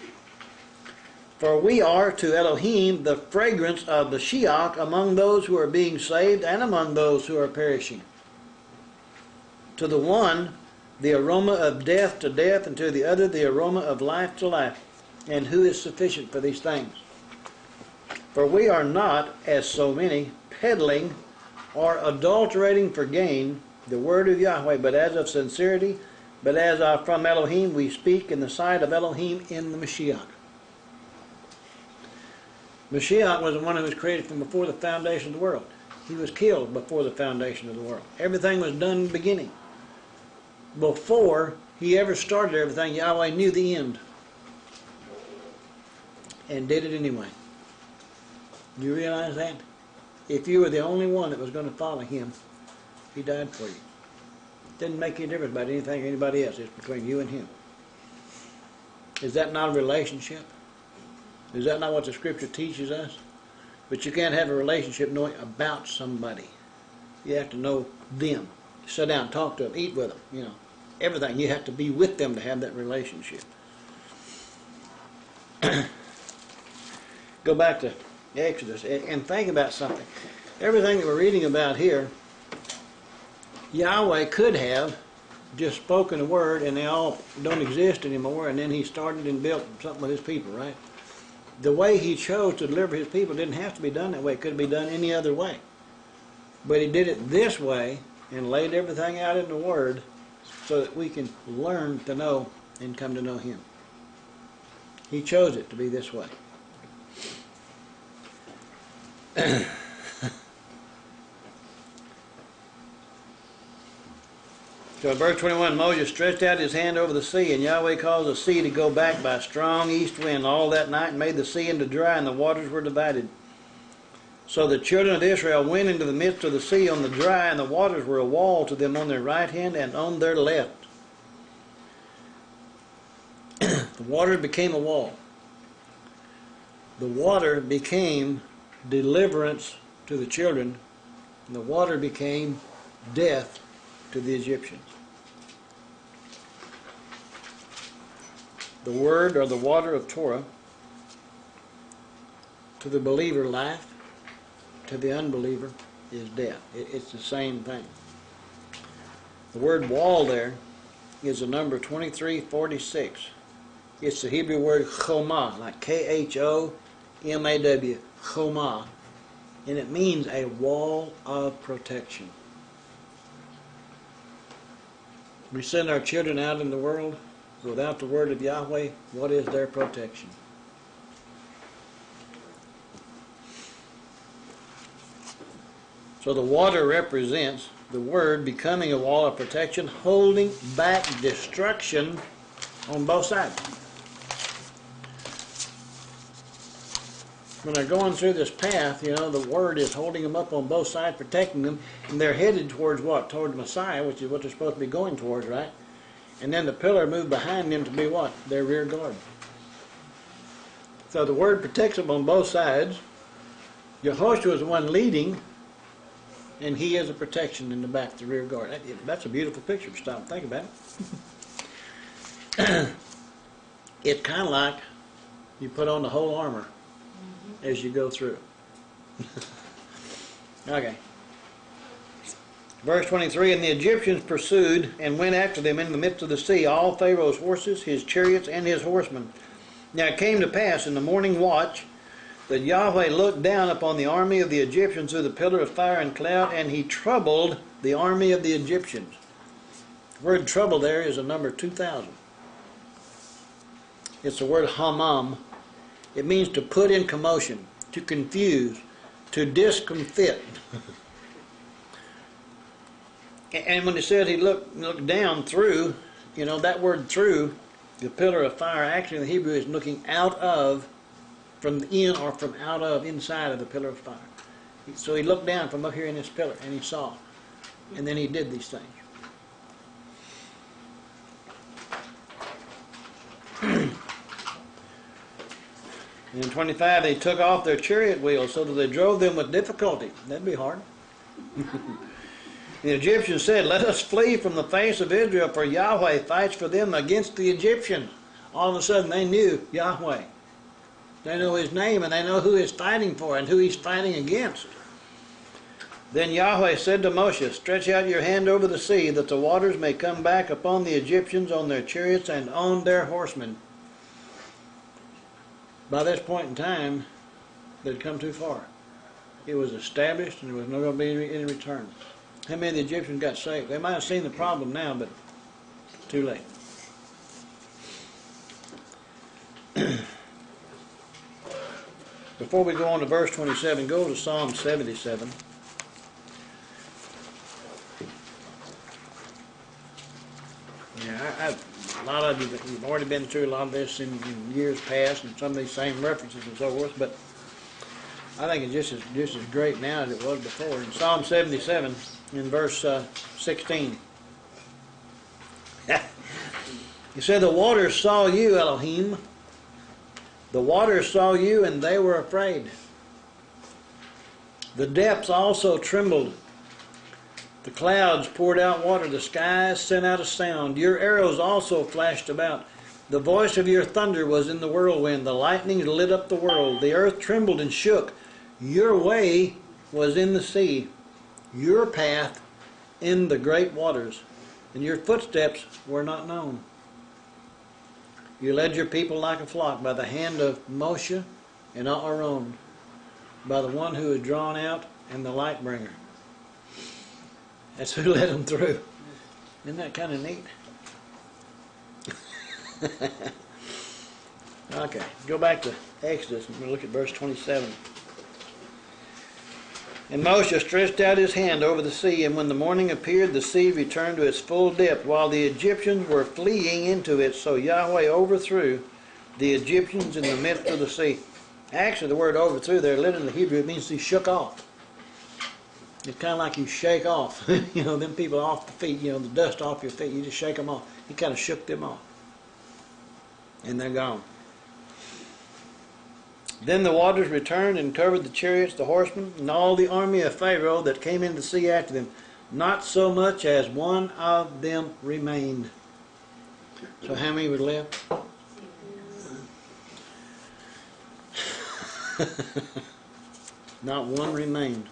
For we are to Elohim the fragrance of the Shiach among those who are being saved and among those who are perishing. To the one, the aroma of death to death, and to the other, the aroma of life to life. And who is sufficient for these things? For we are not, as so many, peddling or adulterating for gain the word of Yahweh, but as of sincerity, but as of from Elohim, we speak in the sight of Elohim in the Mashiach. Mashiach was the one who was created from before the foundation of the world. He was killed before the foundation of the world. Everything was done in the beginning. Before he ever started everything, Yahweh knew the end and did it anyway. Do you realize that? If you were the only one that was going to follow him, he died for you. It didn't make any difference about anything or anybody else. It's between you and him. Is that not a relationship? Is that not what the scripture teaches us? But you can't have a relationship knowing about somebody. You have to know them. Sit down, talk to them, eat with them, you know. Everything. You have to be with them to have that relationship. Go back to Exodus and think about something. Everything that we're reading about here, Yahweh could have just spoken a word and they all don't exist anymore, and then he started and built something with his people, right? The way he chose to deliver his people didn't have to be done that way. It could be done any other way. But he did it this way and laid everything out in the Word so that we can learn to know and come to know him. He chose it to be this way. So in verse 21, Moses stretched out his hand over the sea, and Yahweh caused the sea to go back by a strong east wind all that night, and made the sea into dry, and the waters were divided. So the children of Israel went into the midst of the sea on the dry, and the waters were a wall to them on their right hand and on their left. The water became a wall. The water became deliverance to the children, and the water became death to the Egyptians. The word, or the water of Torah, to the believer life, to the unbeliever is death. It's the same thing. The word wall there is the number 2346. It's the Hebrew word chomah, like K-H-O-M-A-W, chomah, and it means a wall of protection. We send our children out in the world without the word of Yahweh. What is their protection? So the water represents the word becoming a wall of protection, holding back destruction on both sides. When they're going through this path, you know, the word is holding them up on both sides, protecting them, and they're headed towards what? Toward the Messiah, which is what they're supposed to be going towards, right? And then the pillar moved behind them to be what? Their rear guard. So the word protects them on both sides. Yehoshua is the one leading, and he is a protection in the back, the rear guard. That's a beautiful picture to stop and think about it. It's kind of like you put on the whole armor as you go through. Okay. Verse 23, and the Egyptians pursued and went after them in the midst of the sea, all Pharaoh's horses, his chariots, and his horsemen. Now it came to pass in the morning watch that Yahweh looked down upon the army of the Egyptians through the pillar of fire and cloud, and he troubled the army of the Egyptians. The word trouble there is a number 2,000. It's the word hamam. It means to put in commotion, to confuse, to discomfit. And when it said he looked down through, you know, that word through, the pillar of fire, actually in the Hebrew is looking out of, from the in or from out of, inside of the pillar of fire. So he looked down from up here in this pillar and he saw. And then he did these things. And in 25, they took off their chariot wheels so that they drove them with difficulty. That'd be hard. The Egyptians said, let us flee from the face of Israel, for Yahweh fights for them against the Egyptians. All of a sudden they knew Yahweh. They know his name and they know who he's fighting for and who he's fighting against. Then Yahweh said to Moshe, stretch out your hand over the sea, that the waters may come back upon the Egyptians on their chariots and on their horsemen. By this point in time, they'd come too far. It was established and there was no going to be any return. How many of the Egyptians got saved? They might have seen the problem now, but too late. Before we go on to verse 27, go to Psalm 77. Yeah, a lot of you've already been through a lot of this in years past, and some of these same references and so forth, but I think it's just as great now as it was before. In Psalm 77, in verse 16, he said, the waters saw you, Elohim. The waters saw you, and they were afraid. The depths also trembled. The clouds poured out water. The skies sent out a sound. Your arrows also flashed about. The voice of your thunder was in the whirlwind. The lightning lit up the world. The earth trembled and shook. Your way was in the sea, your path in the great waters, and your footsteps were not known. You led your people like a flock by the hand of Moshe and Aaron, by the one who is drawn out and the light bringer. That's who led them through. Isn't that kind of neat? Okay, go back to Exodus and we'll look at verse 27. And Moshe stretched out his hand over the sea, and when the morning appeared, the sea returned to its full depth, while the Egyptians were fleeing into it. So Yahweh overthrew the Egyptians in the midst of the sea. Actually, the word overthrew there, literally in the Hebrew, it means he shook off. It's kind of like you shake off, them people off the feet, the dust off your feet. You just shake them off. He kind of shook them off. And they're gone. Then the waters returned and covered the chariots, the horsemen, and all the army of Pharaoh that came in the sea after them. Not so much as one of them remained. So how many were left? Not one remained.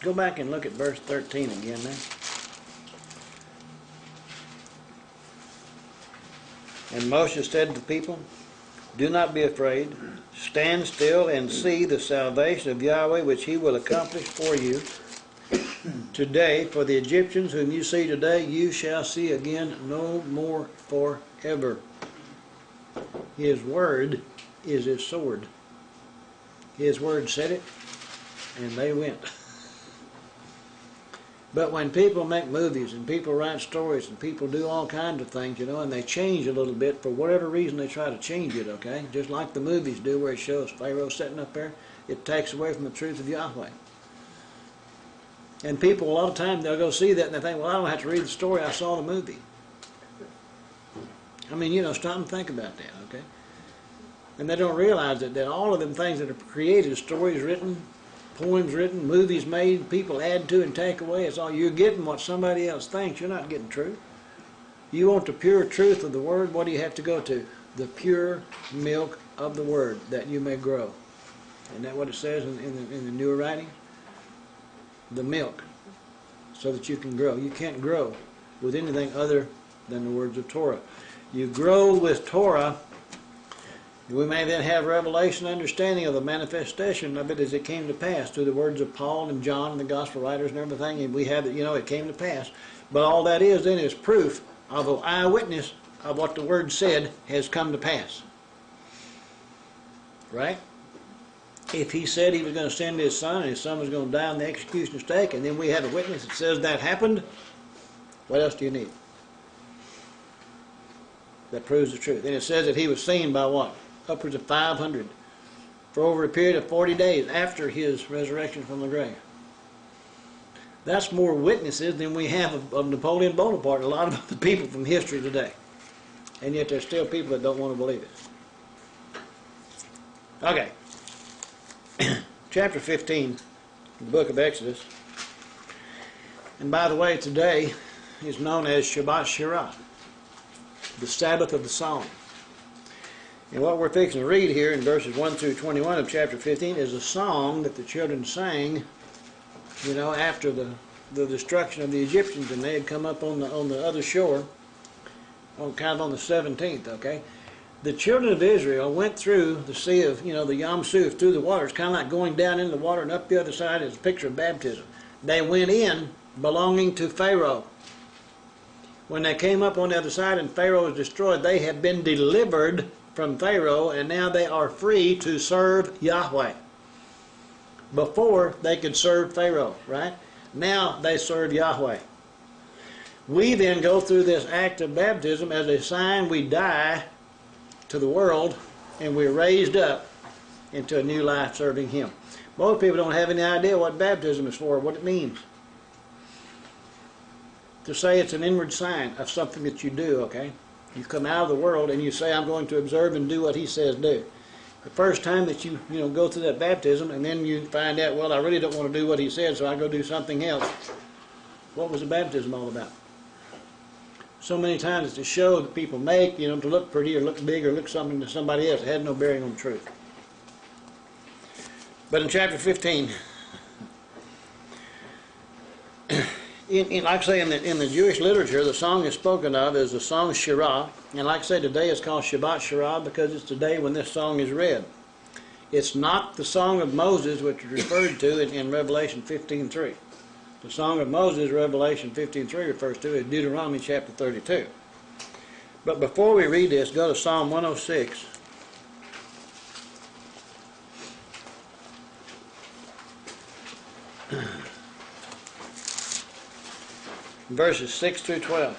Go back and look at verse 13 again now. And Moshe said to the people, do not be afraid. Stand still and see the salvation of Yahweh, which he will accomplish for you today. For the Egyptians whom you see today, you shall see again no more forever. His word is his sword. His word said it, and they went. But when people make movies and people write stories and people do all kinds of things, and they change a little bit for whatever reason they try to change it, okay? Just like the movies do where it shows Pharaoh sitting up there, it takes away from the truth of Yahweh. And people, a lot of times, they'll go see that and they think, well, I don't have to read the story, I saw the movie. I mean, stop and think about that, okay? And they don't realize that all of them things that are created, stories written, poems written, movies made, people add to and take away. It's all you're getting what somebody else thinks. You're not getting truth. You want the pure truth of the Word, what do you have to go to? The pure milk of the Word, that you may grow. Isn't that what it says in the newer writing? The milk, so that you can grow. You can't grow with anything other than the words of Torah. You grow with Torah. We may then have revelation understanding of the manifestation of it as it came to pass through the words of Paul and John and the gospel writers and everything, and we have it, it came to pass. But all that is then is proof of an eyewitness of what the word said has come to pass. Right? If he said he was going to send his son and his son was going to die on the execution stake, and then we have a witness that says that happened, what else do you need? That proves the truth. And it says that he was seen by what? Upwards of 500 for over a period of 40 days after his resurrection from the grave. That's more witnesses than we have of Napoleon Bonaparte, a lot of the people from history today. And yet there's still people that don't want to believe it. Okay. Chapter 15, the book of Exodus. And by the way, today is known as Shabbat Shirah, the Sabbath of the Song. And what we're fixing to read here in verses 1 through 21 of chapter 15 is a song that the children sang, after the destruction of the Egyptians, and they had come up on the other shore, kind of on the 17th, okay? The children of Israel went through the sea of, the Yam Suf, through the water. It's kind of like going down into the water and up the other side is a picture of baptism. They went in belonging to Pharaoh. When they came up on the other side and Pharaoh was destroyed, they had been delivered from Pharaoh, and now they are free to serve Yahweh. Before, they could serve Pharaoh, right? Now they serve Yahweh. We then go through this act of baptism as a sign we die to the world, and we're raised up into a new life serving Him. Most people don't have any idea what baptism is for, what it means. To say it's an inward sign of something that you do, okay? You come out of the world and you say, I'm going to observe and do what He says do. The first time that you go through that baptism, and then you find out, well, I really don't want to do what he said, so I go do something else. What was the baptism all about? So many times it's a show that people make, to look pretty or look big or look something to somebody else. It had no bearing on the truth. But in chapter 15, like I say, in the Jewish literature, the song is spoken of as the song Shirah. And like I say, today it's called Shabbat Shirah because it's the day when this song is read. It's not the song of Moses, which is referred to in Revelation 15:3. The song of Moses, Revelation 15:3 refers to is Deuteronomy chapter 32. But before we read this, go to Psalm 106. Verses 6 through 12.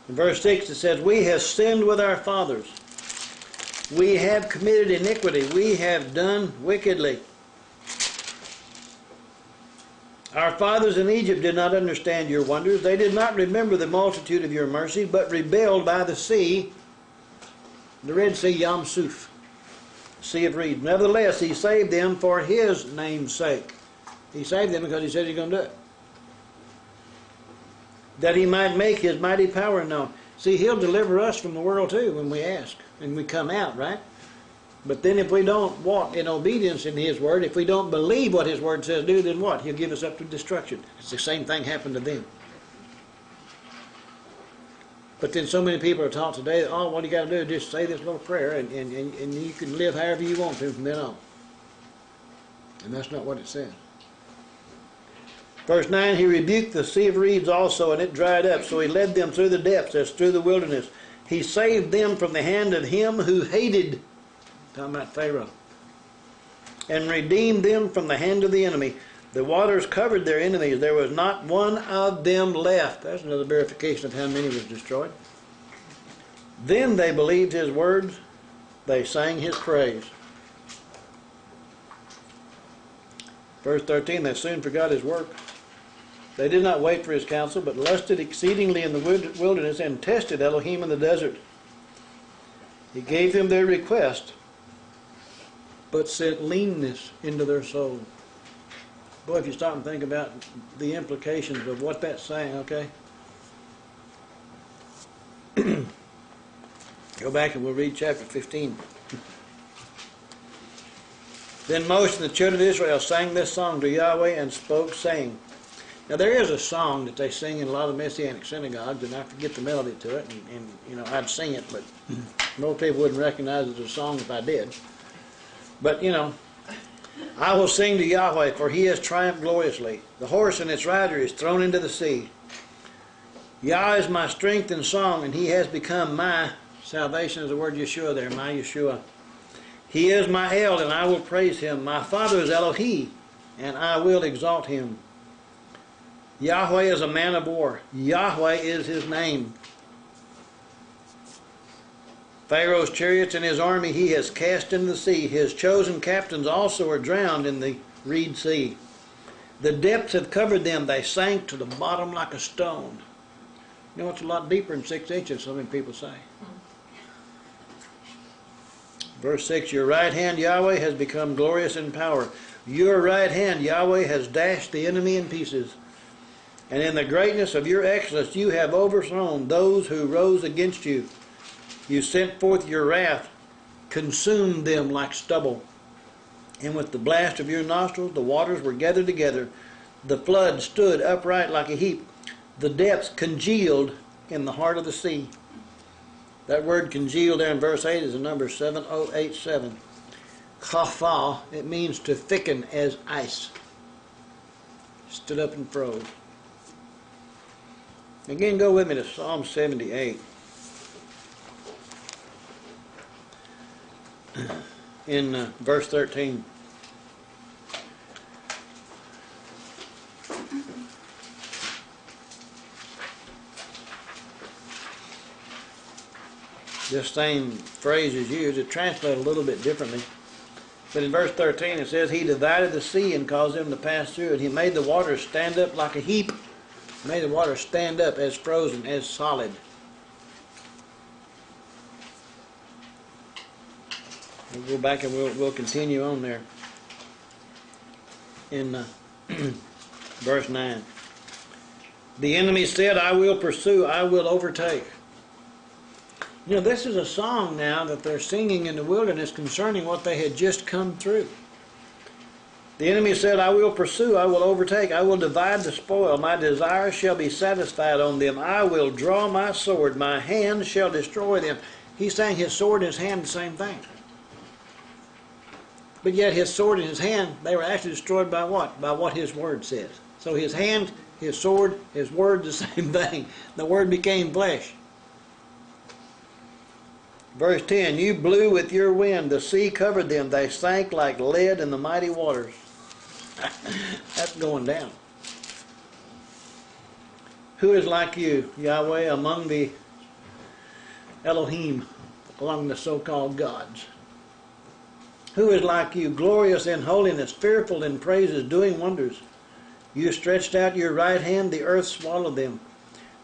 In verse 6 it says, "We have sinned with our fathers. We have committed iniquity. We have done wickedly. Our fathers in Egypt did not understand your wonders. They did not remember the multitude of your mercy, but rebelled by the sea, the Red Sea, Yam Suf, sea of reeds. Nevertheless, he saved them for his name's sake." He saved them because he said he's going to do it. "That he might make his mighty power known." See, he'll deliver us from the world too when we ask and we come out, right? But then if we don't walk in obedience in his word, if we don't believe what his word says do, then what? He'll give us up to destruction. It's the same thing happened to them. But then so many people are taught today that, oh, what you got to do is just say this little prayer and you can live however you want to from then on. And that's not what it says. Verse 9, "He rebuked the sea of reeds also, and it dried up. So he led them through the depths as through the wilderness. He saved them from the hand of him who hated," talking about Pharaoh, "and redeemed them from the hand of the enemy. The waters covered their enemies. There was not one of them left." That's another verification of how many was destroyed. "Then they believed his words. They sang his praise." Verse 13, "They soon forgot his work. They did not wait for his counsel, but lusted exceedingly in the wilderness and tested Elohim in the desert. He gave them their request, but sent leanness into their soul." Boy, if you stop and think about the implications of what that's saying, okay? Go back and we'll read chapter 15. "Then Moses and the children of Israel sang this song to Yahweh and spoke, saying." Now there is a song that they sing in a lot of Messianic synagogues, and I forget the melody to it, and I'd sing it, but most people wouldn't recognize it as a song if I did. But "I will sing to Yahweh, for he has triumphed gloriously. The horse and its rider is thrown into the sea. Yah is my strength and song, and he has become my," salvation is the word Yeshua there, my Yeshua. "He is my El, and I will praise him. My Father is Elohi, and I will exalt him. Yahweh is a man of war. Yahweh is his name. Pharaoh's chariots and his army he has cast into the sea. His chosen captains also are drowned in the reed sea. The depths have covered them. They sank to the bottom like a stone." You know, it's a lot deeper than 6 inches, so many people say. Verse 6, "Your right hand, Yahweh, has become glorious in power. Your right hand, Yahweh, has dashed the enemy in pieces. And in the greatness of your excellence you have overthrown those who rose against you. You sent forth your wrath, consumed them like stubble. And with the blast of your nostrils the waters were gathered together. The flood stood upright like a heap. The depths congealed in the heart of the sea." That word congealed there in verse 8 is the number 7087. Chafal, it means to thicken as ice. Stood up and froze. Again, go with me to Psalm 78. In verse 13. This same phrase is used. It's translated a little bit differently. But in verse 13 it says, "He divided the sea and caused them to pass through it. He made the waters stand up like a heap. May the water stand up as frozen, as solid. We'll go back and we'll continue on there in verse 9. The enemy said, I will pursue, I will overtake. You know, this is a song now that they're singing in the wilderness concerning what they had just come through. The enemy said, I will pursue, I will overtake, I will divide the spoil, my desires shall be satisfied on them, I will draw my sword, my hand shall destroy them. He's saying his sword and his hand the same thing. But yet his sword and his hand, they were actually destroyed by what? By what his word says. So his hand, his sword, his word, the same thing. The word became flesh. Verse 10, you blew with your wind, the sea covered them, they sank like lead in the mighty waters. That's going down. Who is like you, Yahweh, among the Elohim, among the so-called gods? Who is like you, glorious in holiness, fearful in praises, doing wonders? You stretched out your right hand, the earth swallowed them.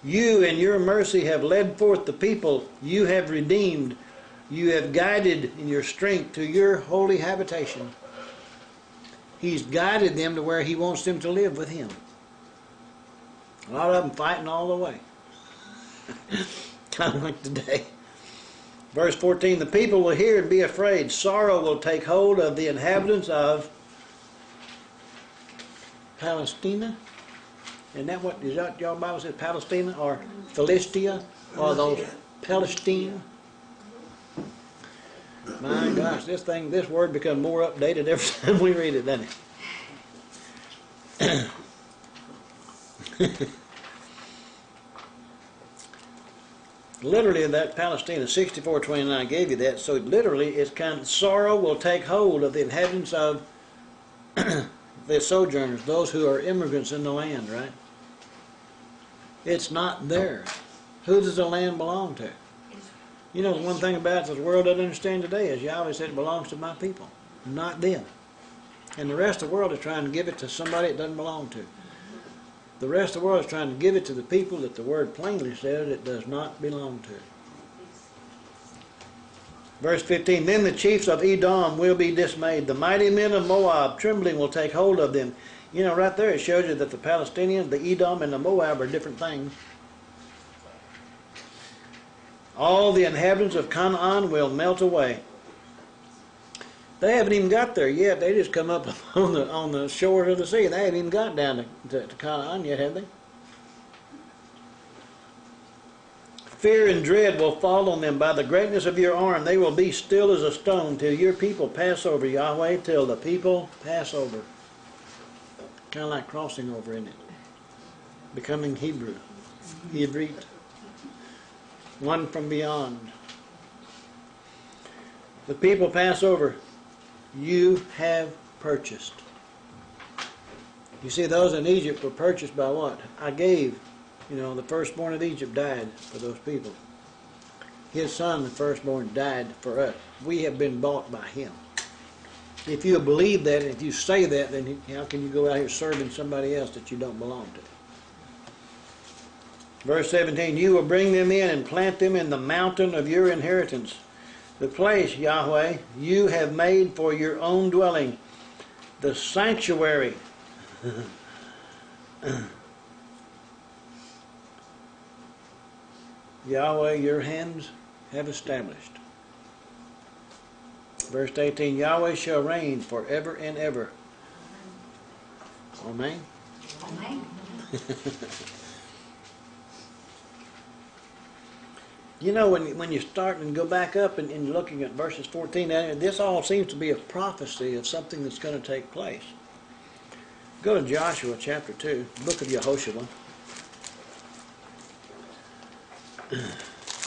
You in your mercy have led forth the people, you have redeemed, you have guided in your strength to your holy habitation. He's guided them to where he wants them to live with him. A lot of them fighting all the way. Kind of like today. Verse 14, the people will hear and be afraid. Sorrow will take hold of the inhabitants of Palestina. Isn't that what, is that your Bible says, Palestina or Philistia or those Palestine? My gosh, this word becomes more updated every time we read it, doesn't it? Literally, that Palestina 64:29 gave you that. So literally, it's kind of sorrow will take hold of the inhabitants of the sojourners, those who are immigrants in the land, right? It's not theirs. Who does the land belong to? You know, the one thing about it the world doesn't understand today is Yahweh said it belongs to my people, not them. And the rest of the world is trying to give it to somebody it doesn't belong to. The rest of the world is trying to give it to the people that the word plainly says it does not belong to. Verse 15, then the chiefs of Edom will be dismayed. The mighty men of Moab, trembling, will take hold of them. You know, right there it shows you that the Palestinians, the Edom, and the Moab are different things. All the inhabitants of Canaan will melt away. They haven't even got there yet. They just come up on the shores of the sea. They haven't even got down to Canaan yet, have they? Fear and dread will fall on them by the greatness of your arm. They will be still as a stone till your people pass over, Yahweh, till the people pass over. Kind of like crossing over, isn't it? Becoming Hebrew. Hebrew. One from beyond. The people pass over. You have purchased. You see, those in Egypt were purchased by what? I gave. You know, the firstborn of Egypt died for those people. His son, the firstborn, died for us. We have been bought by him. If you believe that, and if you say that, then how can you go out here serving somebody else that you don't belong to? Verse 17, you will bring them in and plant them in the mountain of your inheritance. The place, Yahweh, you have made for your own dwelling. The sanctuary. Yahweh, your hands have established. Verse 18, Yahweh shall reign forever and ever. Amen. Amen. You know, when you start and go back up and looking at verses 14, this all seems to be a prophecy of something that's going to take place. Go to Joshua chapter 2, book of Yehoshua.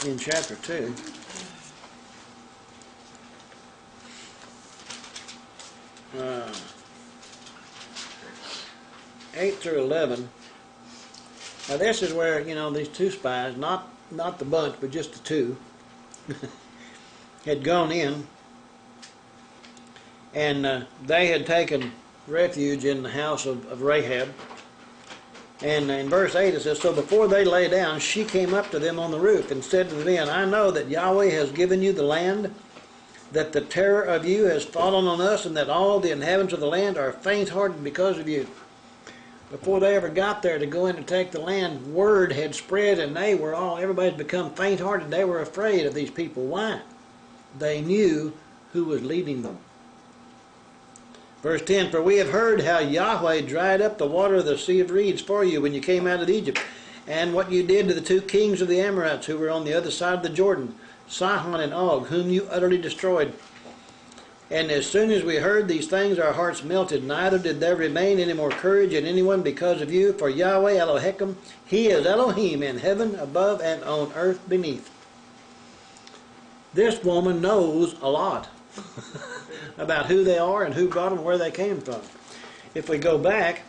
In chapter 2. Uh, 8 through 11. Now this is where, you know, these two spies, not the bunch, but just the two, had gone in, and they had taken refuge in the house of Rahab, And in verse 8 it says, so before they lay down, she came up to them on the roof and said to the men, I know that Yahweh has given you the land, that the terror of you has fallen on us, and that all the inhabitants of the land are faint-hearted because of you. Before they ever got there to go in and take the land, word had spread, and everybody's become faint-hearted. They were afraid of these people. Why? They knew who was leading them. Verse 10, for we have heard how Yahweh dried up the water of the Sea of Reeds for you when you came out of Egypt, and what you did to the two kings of the Amorites who were on the other side of the Jordan, Sihon and Og, whom you utterly destroyed. And as soon as we heard these things, our hearts melted, neither did there remain any more courage in anyone because of you, for Yahweh Elohim, He is Elohim in heaven above and on earth beneath. This woman knows a lot about who they are and who brought them, where they came from. If we go back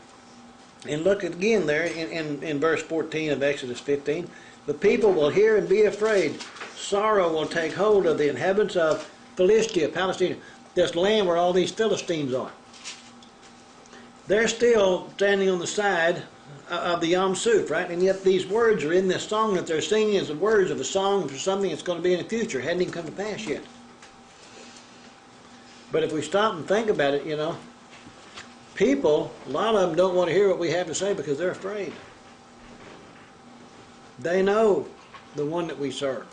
and look again there in verse 14 of Exodus 15, the people will hear and be afraid. Sorrow will take hold of the inhabitants of Philistia, Palestine, this land where all these Philistines are. They're still standing on the side of the Yom Suf, right? And yet these words are in this song that they're singing as the words of a song for something that's going to be in the future. It hadn't even come to pass yet. But if we stop and think about it, people, a lot of them don't want to hear what we have to say because they're afraid. They know the one that we serve.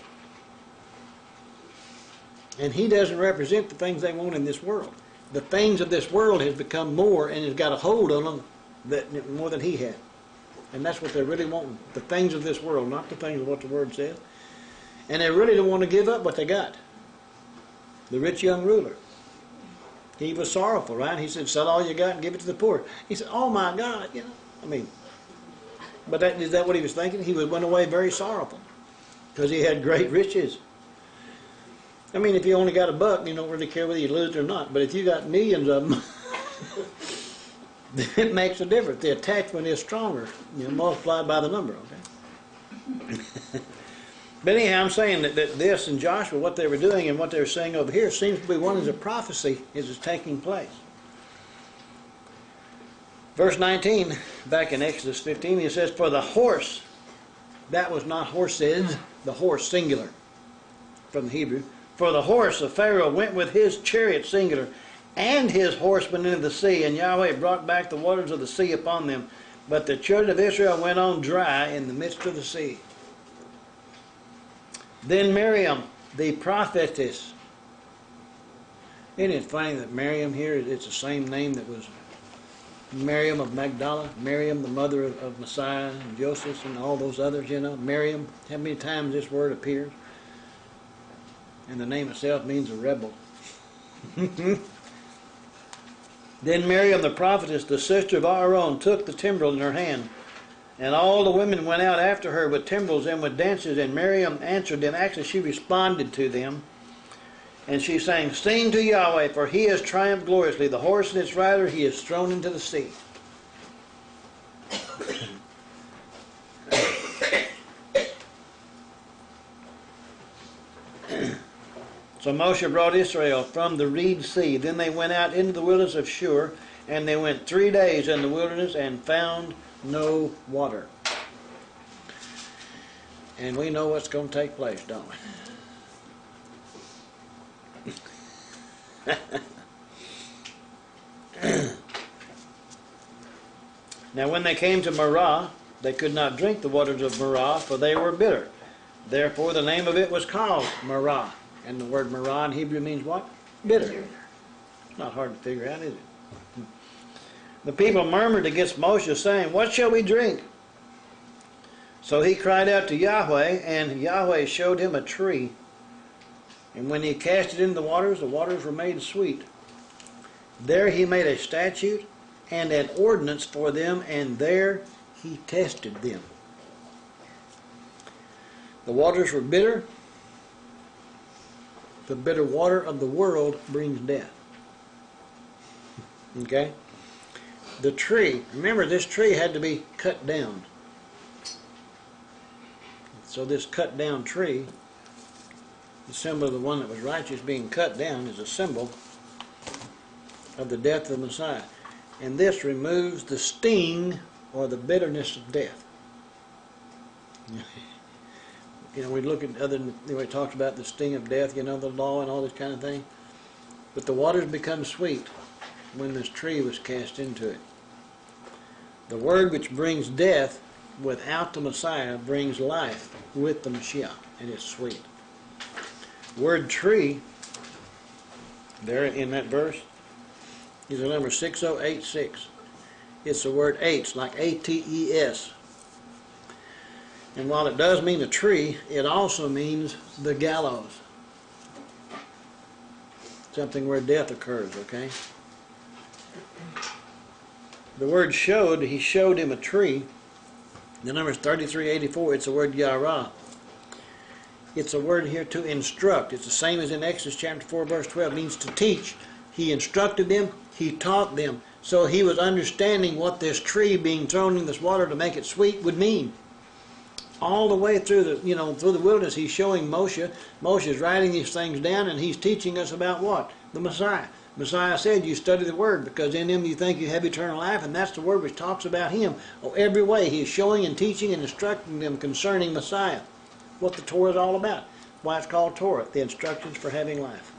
And He doesn't represent the things they want in this world. The things of this world has become more and has got a hold on them more than He had. And that's what they're really wanting. The things of this world, not the things of what the Word says. And they really don't want to give up what they got. The rich young ruler. He was sorrowful, right? He said, sell all you got and give it to the poor. He said, oh my God, But is that what he was thinking? He went away very sorrowful because he had great riches. If you only got $1, you don't really care whether you lose it or not. But if you got millions of them, it makes a difference. The attachment is stronger, multiplied by the number, okay? But anyhow, I'm saying that this and Joshua, what they were doing and what they were saying over here, seems to be one is a prophecy is taking place. Verse 19, back in Exodus 15, it says, for the horse, that was not horses, the horse, singular, from the Hebrew. For the horse of Pharaoh went with his chariot, singular, and his horsemen into the sea, and Yahweh brought back the waters of the sea upon them. But the children of Israel went on dry in the midst of the sea. Then Miriam, the prophetess. Isn't it funny that Miriam here, it's the same name that was Miriam of Magdala, Miriam, the mother of Messiah, and Joseph, and all those others, Miriam. How many times this word appears? And the name itself means a rebel. Then Miriam the prophetess, the sister of Aaron, took the timbrel in her hand. And all the women went out after her with timbrels and with dances, and Miriam answered them. Actually, she responded to them. And she sang, sing to Yahweh, for He has triumphed gloriously. The horse and its rider He has thrown into the sea. So Moshe brought Israel from the Reed Sea. Then they went out into the wilderness of Shur, and they went 3 days in the wilderness and found no water. And we know what's going to take place, don't we? Now when they came to Marah, they could not drink the waters of Marah, for they were bitter. Therefore the name of it was called Marah. And the word Marah in Hebrew means what? Bitter. It's not hard to figure out, is it? The people murmured against Moshe, saying, what shall we drink? So he cried out to Yahweh, and Yahweh showed him a tree. And when he cast it into the waters were made sweet. There he made a statute and an ordinance for them, and there he tested them. The waters were bitter. The bitter water of the world brings death. Okay? The tree, remember this tree had to be cut down. So this cut down tree, the symbol of the one that was righteous being cut down, is a symbol of the death of the Messiah. And this removes the sting or the bitterness of death. You know, we look at other, we talked about the sting of death, you know, the law and all this kind of thing. But the waters become sweet when this tree was cast into it. The word which brings death without the Messiah brings life with the Mashiach, and it's sweet. Word tree, there in that verse, is the number 6086. It's the word H, like A-T-E-S. And while it does mean a tree, it also means the gallows. Something where death occurs, okay? The word showed, he showed him a tree. The number is 3384. It's the word Yarah. It's a word here to instruct. It's the same as in Exodus chapter 4, verse 12. It means to teach. He instructed them. He taught them. So he was understanding what this tree being thrown in this water to make it sweet would mean. All the way through the, through the wilderness, he's showing Moshe. Moshe's writing these things down, and he's teaching us about what? The Messiah. Messiah said, you study the Word, because in him you think you have eternal life, and that's the Word which talks about him. Oh, every way he is showing and teaching and instructing them concerning Messiah. What the Torah is all about. Why it's called Torah, the instructions for having life.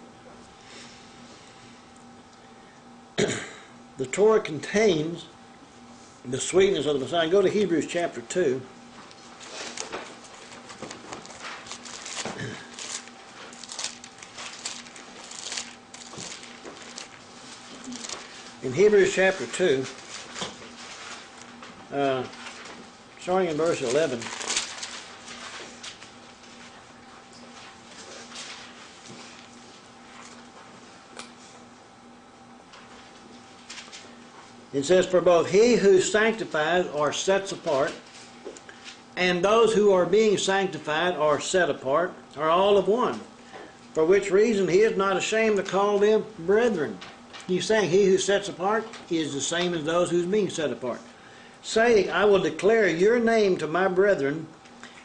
The Torah contains the sweetness of the Messiah. Go to Hebrews chapter 2. In Hebrews chapter 2, starting in verse 11, it says, for both he who sanctifies or sets apart, and those who are being sanctified or set apart, are all of one, for which reason he is not ashamed to call them brethren. He's saying he who sets apart is the same as those who's being set apart. Saying, I will declare your name to my brethren.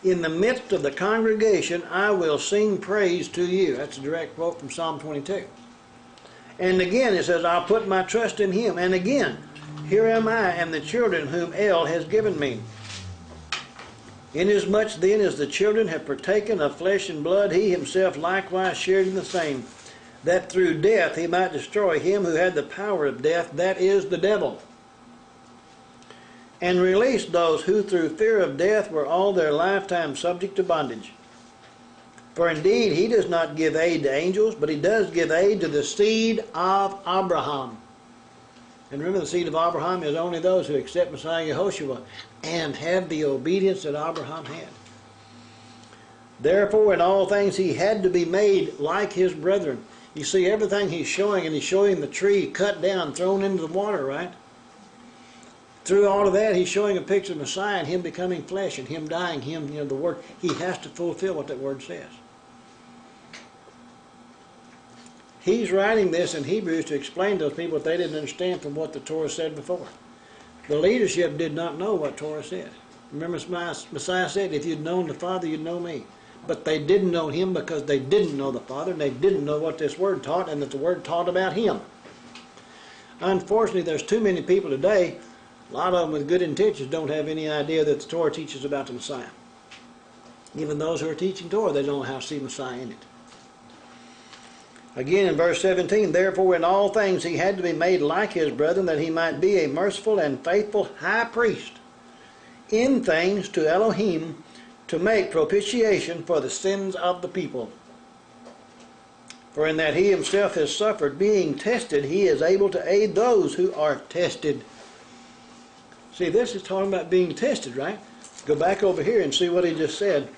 In the midst of the congregation I will sing praise to you. That's a direct quote from Psalm 22. And again it says, I'll put my trust in him. And again, here am I and the children whom El has given me. Inasmuch then as the children have partaken of flesh and blood, he himself likewise shared in the same, that through death he might destroy him who had the power of death, that is, the devil, and release those who through fear of death were all their lifetime subject to bondage. For indeed he does not give aid to angels, but he does give aid to the seed of Abraham. And remember, the seed of Abraham is only those who accept Messiah Yehoshua and have the obedience that Abraham had. Therefore in all things he had to be made like his brethren. You see everything he's showing, and he's showing the tree cut down, thrown into the water, right? Through all of that, he's showing a picture of Messiah and him becoming flesh and him dying, him, the word. He has to fulfill what that word says. He's writing this in Hebrews to explain to those people what they didn't understand from what the Torah said before. The leadership did not know what Torah said. Remember, Messiah said, if you'd known the Father, you'd know me. But they didn't know him because they didn't know the Father, and they didn't know what this word taught, and that the word taught about him. Unfortunately, there's too many people today, a lot of them with good intentions, don't have any idea that the Torah teaches about the Messiah. Even those who are teaching Torah, they don't know how to see Messiah in it. Again in verse 17, therefore in all things he had to be made like his brethren, that he might be a merciful and faithful high priest in things to Elohim, to make propitiation for the sins of the people. For in that he himself has suffered, being tested, he is able to aid those who are tested. See, this is talking about being tested, right? Go back over here and see what he just said.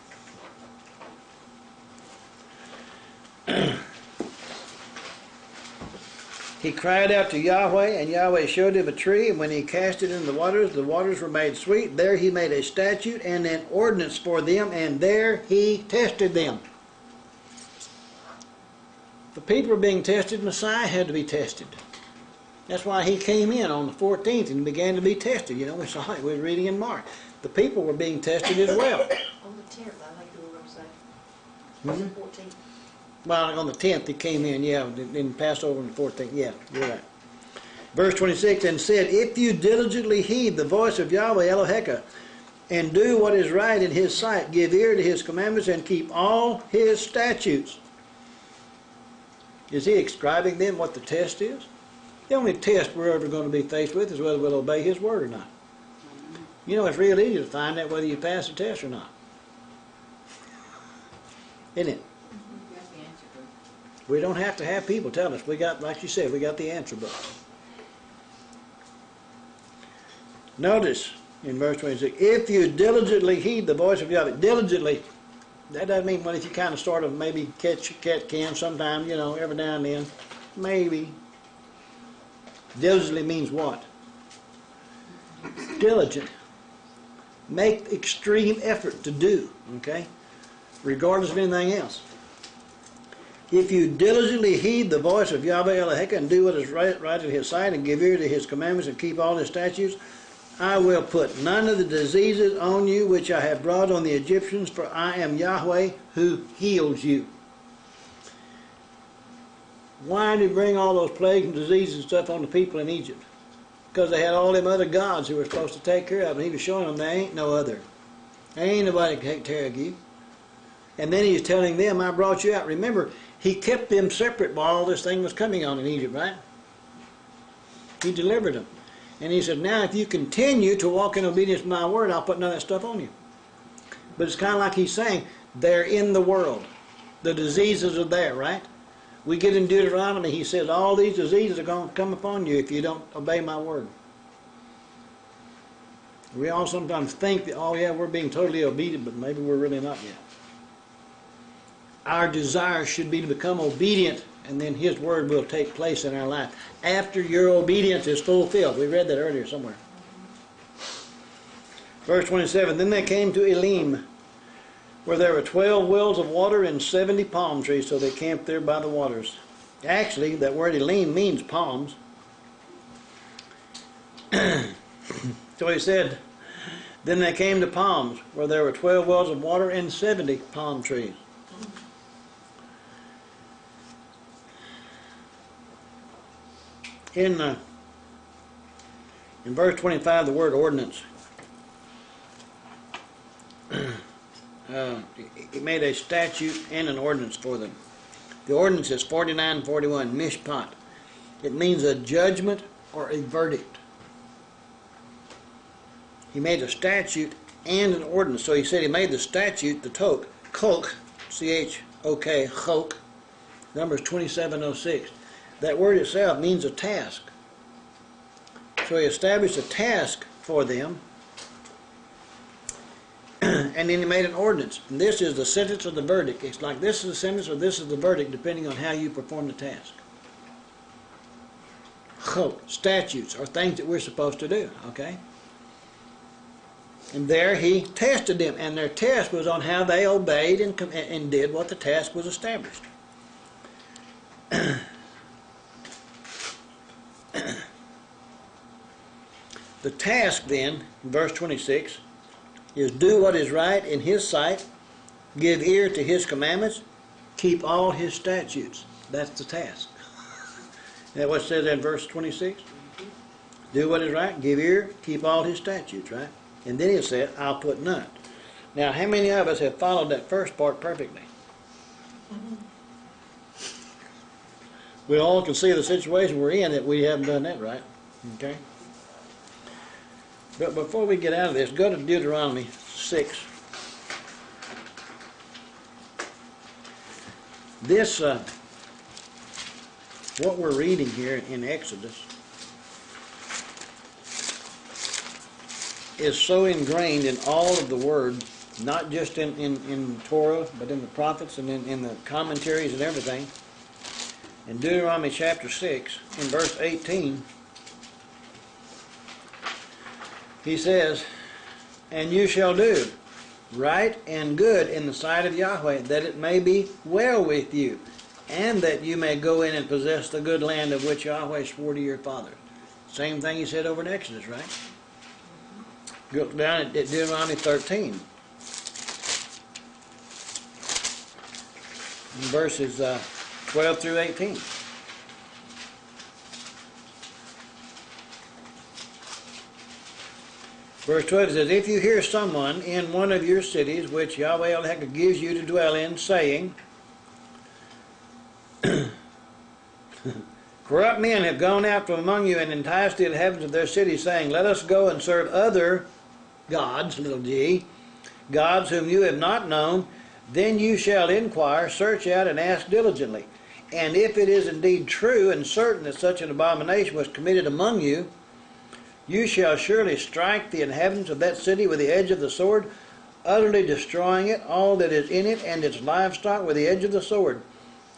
He cried out to Yahweh, and Yahweh showed him a tree, and when he cast it in the waters were made sweet. There he made a statute and an ordinance for them, and there he tested them. The people were being tested. Messiah had to be tested. That's why he came in on the 14th and began to be tested. We saw it. We were reading in Mark. The people were being tested as well. On the 10th, I think you were going to say. On the 14th. Well, on the 10th he came in, yeah, in Passover on the 14th. Yeah, you're right. Verse 26, and said, if you diligently heed the voice of Yahweh Eloheka, and do what is right in his sight, give ear to his commandments, and keep all his statutes. Is he describing then what the test is? The only test we're ever going to be faced with is whether we'll obey his word or not. You know, it's real easy to find out whether you pass the test or not. Isn't it? We don't have to have people tell us. We got, like you said, we got the answer book. Notice in verse 26, if you diligently heed the voice of Yahweh, diligently, that doesn't mean, well, if you kind of sort of maybe can sometime, you know, every now and then, maybe. Diligently means what? Diligent. Make extreme effort to do, okay? Regardless of anything else. If you diligently heed the voice of Yahweh Eloheka and do what is right in his sight and give ear to his commandments and keep all his statutes, I will put none of the diseases on you which I have brought on the Egyptians, for I am Yahweh who heals you. Why did he bring all those plagues and diseases and stuff on the people in Egypt? Because they had all them other gods who were supposed to take care of them. He was showing them there ain't no other. There ain't nobody can take care of you. And then he's telling them, I brought you out. Remember, he kept them separate while all this thing was coming on in Egypt, right? He delivered them. And he said, now if you continue to walk in obedience to my word, I'll put none of that stuff on you. But it's kind of like he's saying, they're in the world. The diseases are there, right? We get in Deuteronomy, he says, all these diseases are going to come upon you if you don't obey my word. We all sometimes think that, oh yeah, we're being totally obedient, but maybe we're really not yet. Our desire should be to become obedient, and then his word will take place in our life after your obedience is fulfilled. We read that earlier somewhere. Verse 27, then they came to Elim, where there were 12 wells of water and 70 palm trees, so they camped there by the waters. Actually, that word Elim means palms. So he said, then they came to palms, where there were 12 wells of water and 70 palm trees. In verse 25, the word ordinance. He made a statute and an ordinance for them. The ordinance is 49:41, mishpat. It means a judgment or a verdict. He made a statute and an ordinance. So he said he made the statute, the chok, C-H-O-K, chok, Numbers 27:06. That word itself means a task. So he established a task for them, and then he made an ordinance. And this is the sentence or the verdict. It's like this is the sentence or this is the verdict, depending on how you perform the task. Chok, statutes, are things that we're supposed to do, okay? And there he tested them, and their test was on how they obeyed and did what the task was established. The task then, in verse 26, is do what is right in his sight, give ear to his commandments, keep all his statutes. That's the task. Isn't that what it says in verse 26? Do what is right, give ear, keep all his statutes, right? And then he said, I'll put none. Now, how many of us have followed that first part perfectly? We all can see the situation we're in that we haven't done that right. Okay? But before we get out of this, go to Deuteronomy 6. This, what we're reading here in Exodus, is so ingrained in all of the Word, not just in Torah, but in the prophets and in the commentaries and everything. In Deuteronomy chapter 6, in verse 18, he says, and you shall do right and good in the sight of Yahweh, that it may be well with you, and that you may go in and possess the good land of which Yahweh swore to your fathers. Same thing he said over in Exodus, right? Go down at Deuteronomy 13. Verses 12 through 18. Verse 12 says, if you hear someone in one of your cities, which Yahweh Elohim gives you to dwell in, saying, corrupt men have gone out from among you and enticed the inhabitants of their city, saying, let us go and serve other gods, little g, gods whom you have not known, then you shall inquire, search out, and ask diligently. And if it is indeed true and certain that such an abomination was committed among you, you shall surely strike the inhabitants of that city with the edge of the sword, utterly destroying it, all that is in it, and its livestock with the edge of the sword.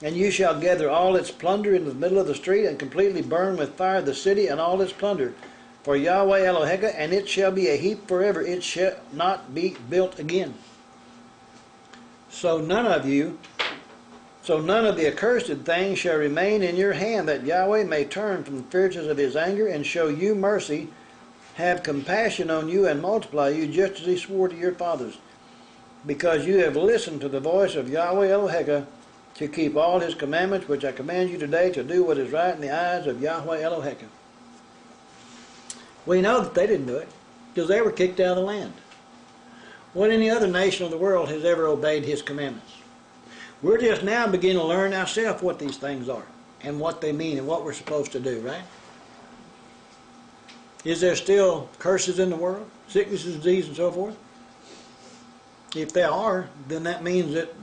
And you shall gather all its plunder into the middle of the street, and completely burn with fire the city and all its plunder. For Yahweh Elohim, and it shall be a heap forever, it shall not be built again. So none of the accursed things shall remain in your hand, that Yahweh may turn from the fierceness of his anger, and show you mercy, have compassion on you, and multiply you, just as he swore to your fathers. Because you have listened to the voice of Yahweh Elohim, to keep all his commandments, which I command you today, to do what is right in the eyes of Yahweh Elohim. We know that they didn't do it, because they were kicked out of the land. What any other nation of the world has ever obeyed his commandments? We're just now beginning to learn ourselves what these things are, and what they mean, and what we're supposed to do, right? Is there still curses in the world? Sicknesses, disease, and so forth? If there are, then that means that,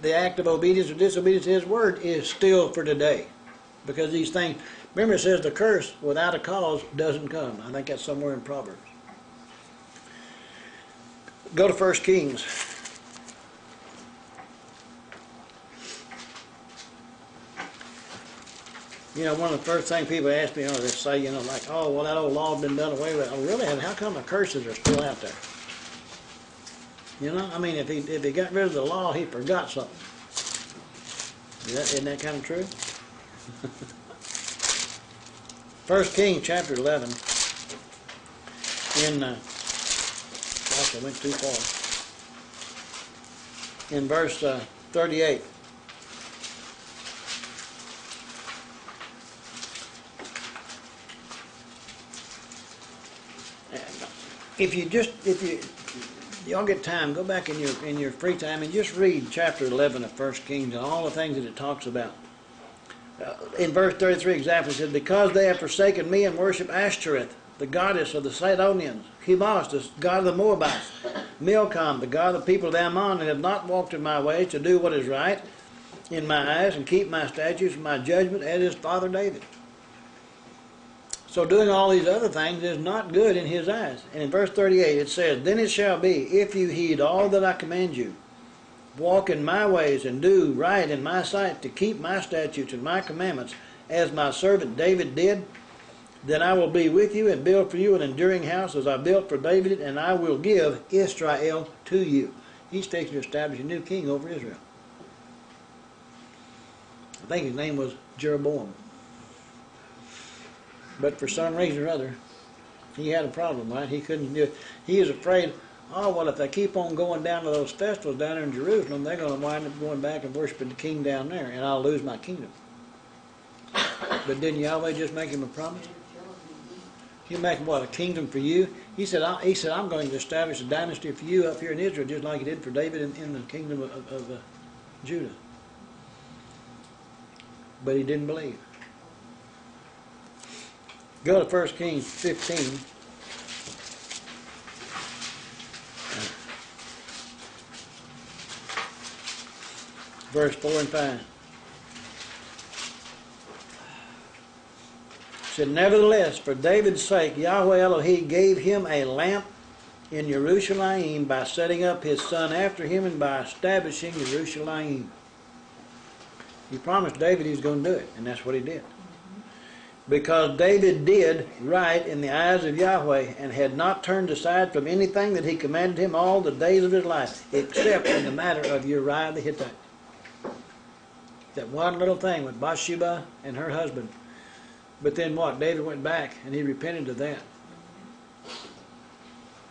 the act of obedience or disobedience to his word is still for today. Because these things, remember it says the curse without a cause doesn't come. I think that's somewhere in Proverbs. Go to 1 Kings. One of the first things people ask me, they say, oh, well, that old law has been done away with. Oh, really? How come the curses are still out there? If he got rid of the law, he forgot something. Isn't that kind of true? 1 Kings chapter 11. Gosh, I went too far. In verse 38. If y'all get time, go back in your free time and just read chapter 11 of 1 Kings and all the things that it talks about. In verse 33 exactly, it says, because they have forsaken me and worship Ashtoreth, the goddess of the Sidonians, Chemosh, the god of the Moabites, Milcom, the god of the people of Ammon, and have not walked in my ways to do what is right in my eyes and keep my statutes and my judgment as his father David. So doing all these other things is not good in his eyes. And in verse 38 it says, then it shall be, if you heed all that I command you, walk in my ways and do right in my sight, to keep my statutes and my commandments, as my servant David did, then I will be with you and build for you an enduring house as I built for David, and I will give Israel to you. He's taking to establish a new king over Israel. I think his name was Jeroboam. But for some reason or other, he had a problem, right? He couldn't do it. He was afraid, oh, well, if they keep on going down to those festivals down there in Jerusalem, they're going to wind up going back and worshiping the king down there, and I'll lose my kingdom. But didn't Yahweh just make him a promise? He'll make what, a kingdom for you? He said, I'm going to establish a dynasty for you up here in Israel, just like he did for David in the kingdom of Judah. But he didn't believe. Go to 1 Kings 15. Verse 4 and 5. It said, nevertheless, for David's sake, Yahweh Elohim gave him a lamp in Jerusalem by setting up his son after him and by establishing Jerusalem. He promised David he was going to do it, and that's what he did. Because David did right in the eyes of Yahweh and had not turned aside from anything that he commanded him all the days of his life, except in the matter of Uriah the Hittite. That one little thing with Bathsheba and her husband. But then what? David went back and he repented of that.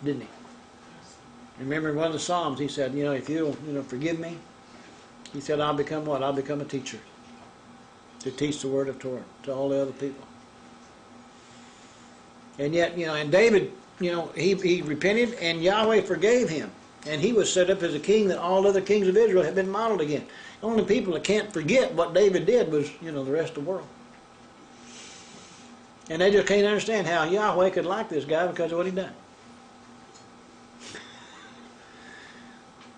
Didn't he? Remember in one of the Psalms he said, if you'll forgive me, he said, I'll become what? I'll become a teacher. To teach the word of Torah to all the other people. And yet, and David he repented and Yahweh forgave him. And he was set up as a king that all other kings of Israel had been modeled against. The only people that can't forget what David did was, the rest of the world. And they just can't understand how Yahweh could like this guy because of what he done.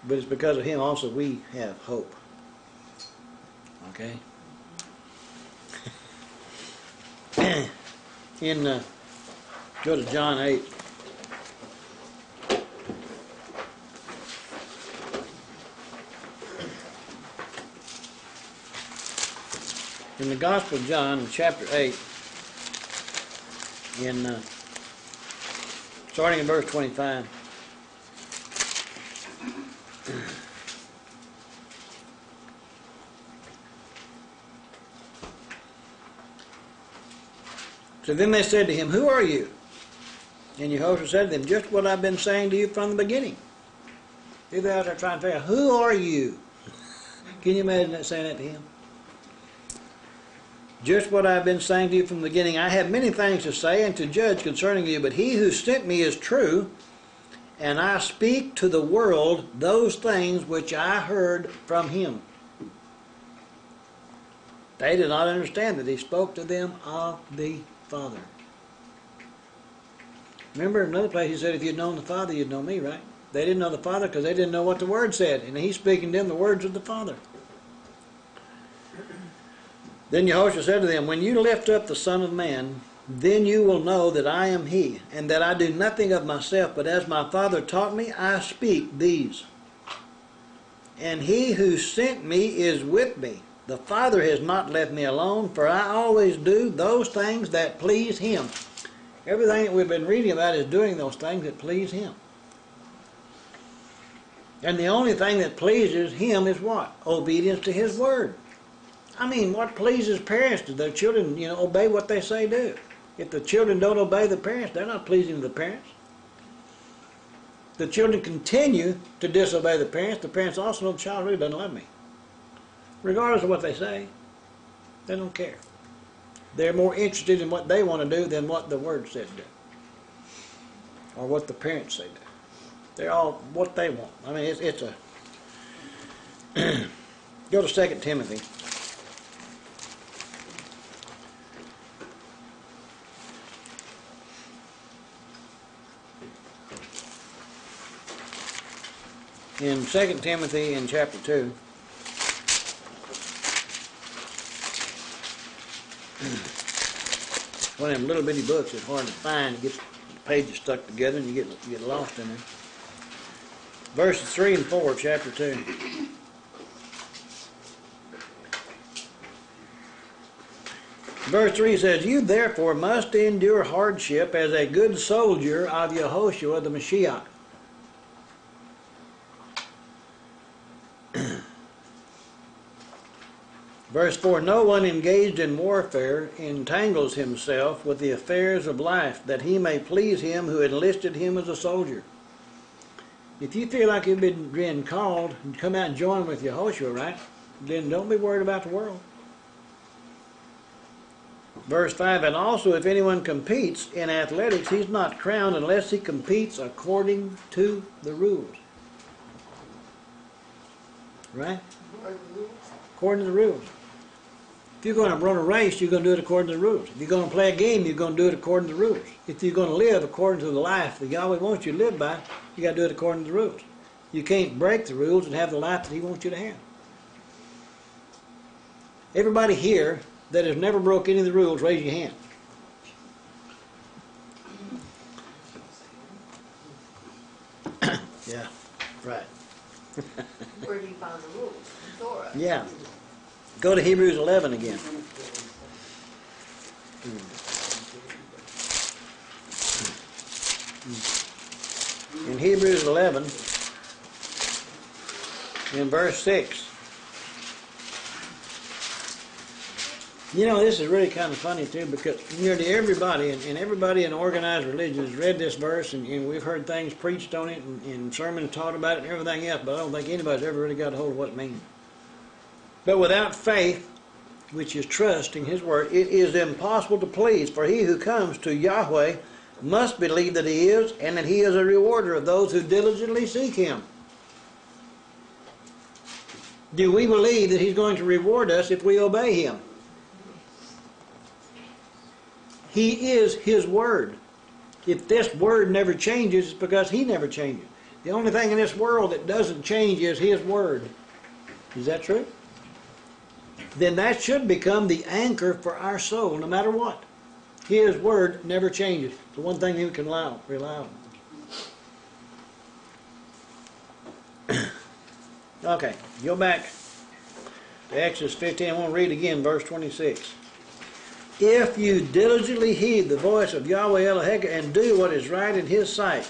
But it's because of him also we have hope. Okay? Go to John 8. In the Gospel of John, chapter 8, starting in verse 25. So then they said to him, "Who are you?" And Yehoshua said to them, "Just what I've been saying to you from the beginning." They're out there trying to figure out, who are you? Can you imagine that, saying that to him? Just what I've been saying to you from the beginning. I have many things to say and to judge concerning you, but he who sent me is true, and I speak to the world those things which I heard from him. They did not understand that he spoke to them of the Father. Remember, in another place he said, if you'd known the Father, you'd know me, right? They didn't know the Father because they didn't know what the Word said, and he's speaking to them the words of the Father. Then Yehoshua said to them, when you lift up the Son of Man, then you will know that I am he, and that I do nothing of myself, but as my Father taught me, I speak these. And he who sent me is with me. The Father has not left me alone, for I always do those things that please him. Everything that we've been reading about is doing those things that please him. And the only thing that pleases him is what? Obedience to his word. I mean, what pleases parents? Do their children, obey what they say do? If the children don't obey the parents, they're not pleasing to the parents. The children continue to disobey the parents also know the child really doesn't love me. Regardless of what they say, they don't care. They're more interested in what they want to do than what the Word says do. Or what the parents say do. They're all what they want. I mean, it's a... Go to 2 Timothy. In 2 Timothy in chapter 2, one of them little bitty books is hard to find. It gets the pages stuck together and you get lost in there. Verses 3 and 4, chapter 2. Verse 3 says, you therefore must endure hardship as a good soldier of Yehoshua the Mashiach. Verse 4, no one engaged in warfare entangles himself with the affairs of life, that he may please him who enlisted him as a soldier. If you feel like you've been called and come out and join with Yehoshua, right, then don't be worried about the world. Verse 5, and also if anyone competes in athletics, he's not crowned unless he competes according to the rules. Right? According to the rules. If you're going to run a race, you're going to do it according to the rules. If you're going to play a game, you're going to do it according to the rules. If you're going to live according to the life that Yahweh wants you to live by, you got to do it according to the rules. You can't break the rules and have the life that he wants you to have. Everybody here that has never broke any of the rules, raise your hand. Yeah, right. Where do you find the rules? In Torah. Yeah. Go to Hebrews 11 again. In Hebrews 11, in verse 6. This is really kind of funny too, because nearly everybody, and everybody in organized religion has read this verse, and we've heard things preached on it, and sermons taught about it, and everything else, but I don't think anybody's ever really got a hold of what it means. But without faith, which is trust in his word, it is impossible to please. For he who comes to Yahweh must believe that He is, and that He is a rewarder of those who diligently seek Him. Do we believe that He's going to reward us if we obey Him? He is His Word. If this Word never changes, it's because He never changes. The only thing in this world that doesn't change is His Word. Is that true? Then that should become the anchor for our soul, no matter what. His Word never changes. It's the one thing we can rely on. Okay, go back to Exodus 15. I want to read again verse 26. If you diligently heed the voice of Yahweh Elohim and do what is right in His sight,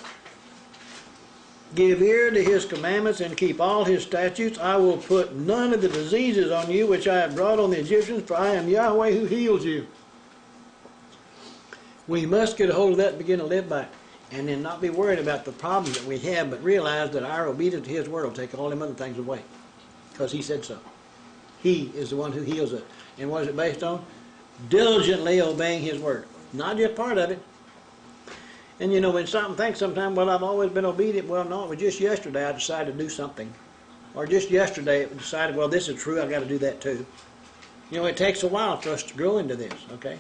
give ear to His commandments and keep all His statutes, I will put none of the diseases on you which I have brought on the Egyptians, for I am Yahweh who heals you. We must get a hold of that and begin to live by it. And then not be worried about the problems that we have, but realize that our obedience to His Word will take all them other things away. Because He said so. He is the one who heals us. And what is it based on? Diligently obeying His Word. Not just part of it. And you know, when something thinks sometimes, well, I've always been obedient. Well, no, it was just yesterday I decided to do something. Or just yesterday it decided, well, this is true, I've got to do that too. You know, it takes a while for us to grow into this, okay?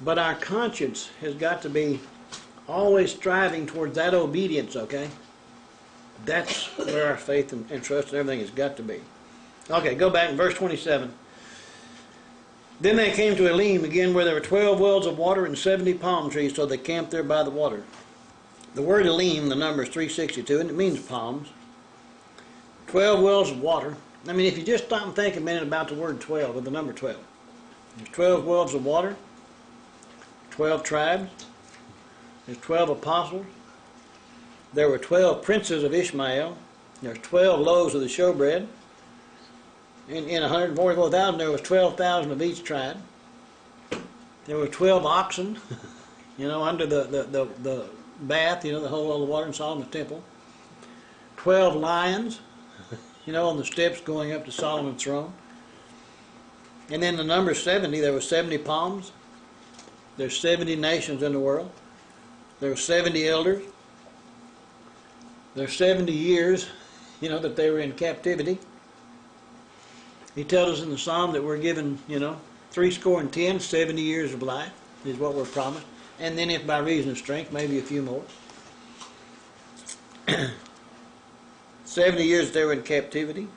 But our conscience has got to be always striving towards that obedience, okay? That's where our faith and trust and everything has got to be. Okay, go back in verse 27. Then they came to Elim again, where there were 12 wells of water and 70 palm trees, so they camped there by the water. The word Elim, the number is 362, and it means palms. 12 wells of water. I mean, if you just stop and think a minute about the word 12, or the number 12. There's 12 wells of water, 12 tribes, there's 12 apostles, there were 12 princes of Ishmael, there's 12 loaves of the showbread. In 144,000 there was 12,000 of each tribe. There were 12 oxen, you know, under the bath, you know, the whole of the water in Solomon's temple. 12 lions, you know, on the steps going up to Solomon's throne. And then the number 70, there were 70 palms. There's 70 nations in the world. There were 70 elders. There's 70 years, you know, that they were in captivity. He tells us in the Psalm that we're given, you know, 70 years of life is what we're promised. And then if by reason of strength, maybe a few more. 70 years they were in captivity.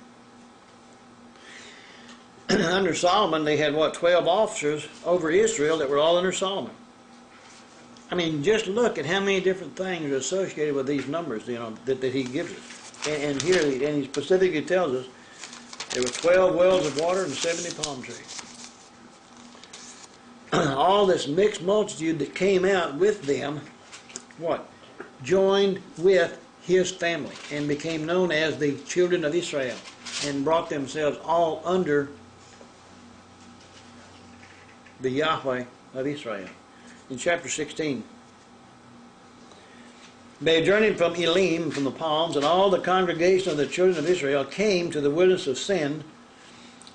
Under Solomon, they had, 12 officers over Israel that were all under Solomon. I mean, just look at how many different things are associated with these numbers, you know, that he gives us. And here, and he specifically tells us, there were 12 wells of water and 70 palm trees. All this mixed multitude that came out with them, joined with his family and became known as the children of Israel and brought themselves all under the Yahweh of Israel. In chapter 16, they journeyed from Elim, from the palms, and all the congregation of the children of Israel came to the wilderness of Sin,